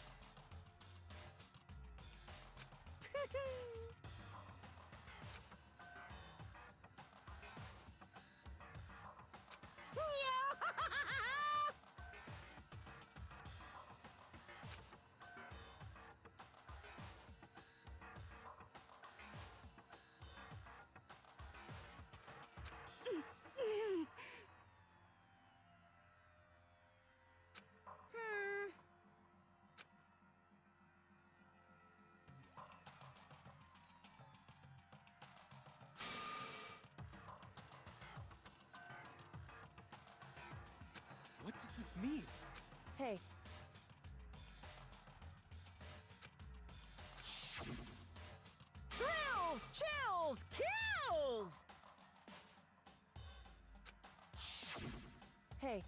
What does this mean? Hey, thrills, chills, kills! hey.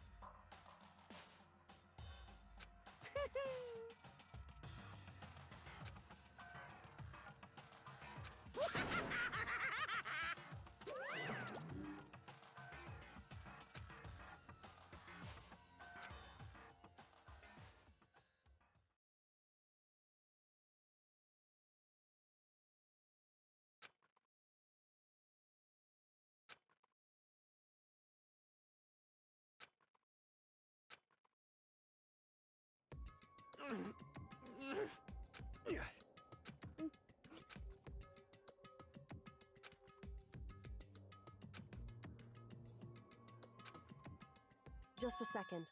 Just a second.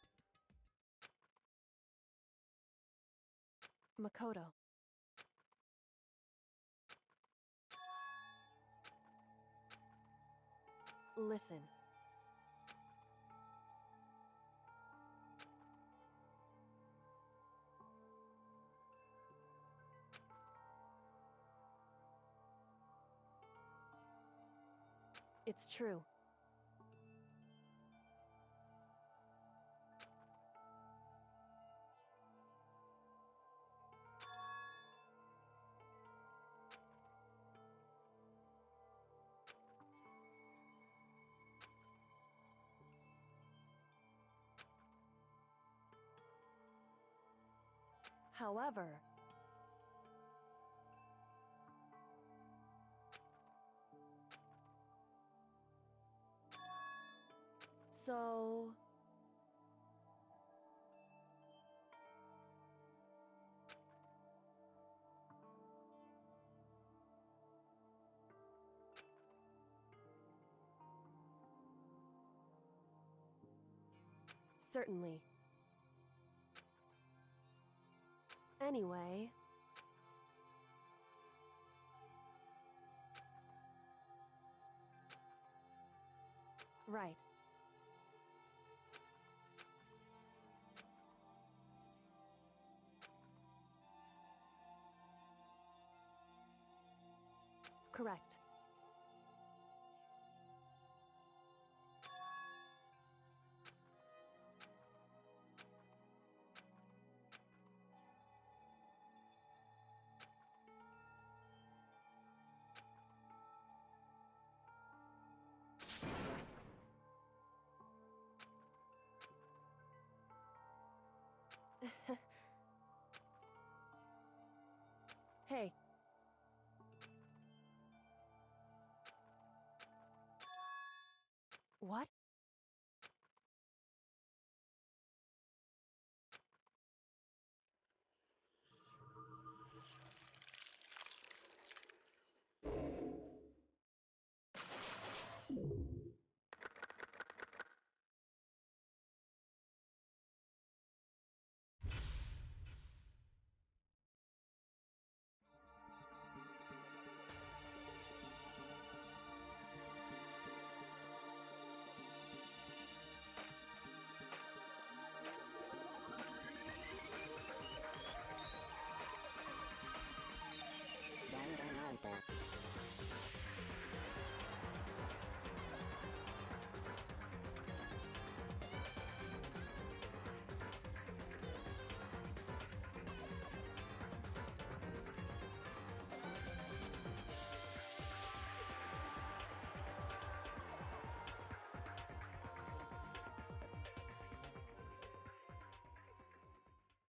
Makoto. Listen. It's true. However, so certainly. Anyway, right. Correct. What? Danganronpa.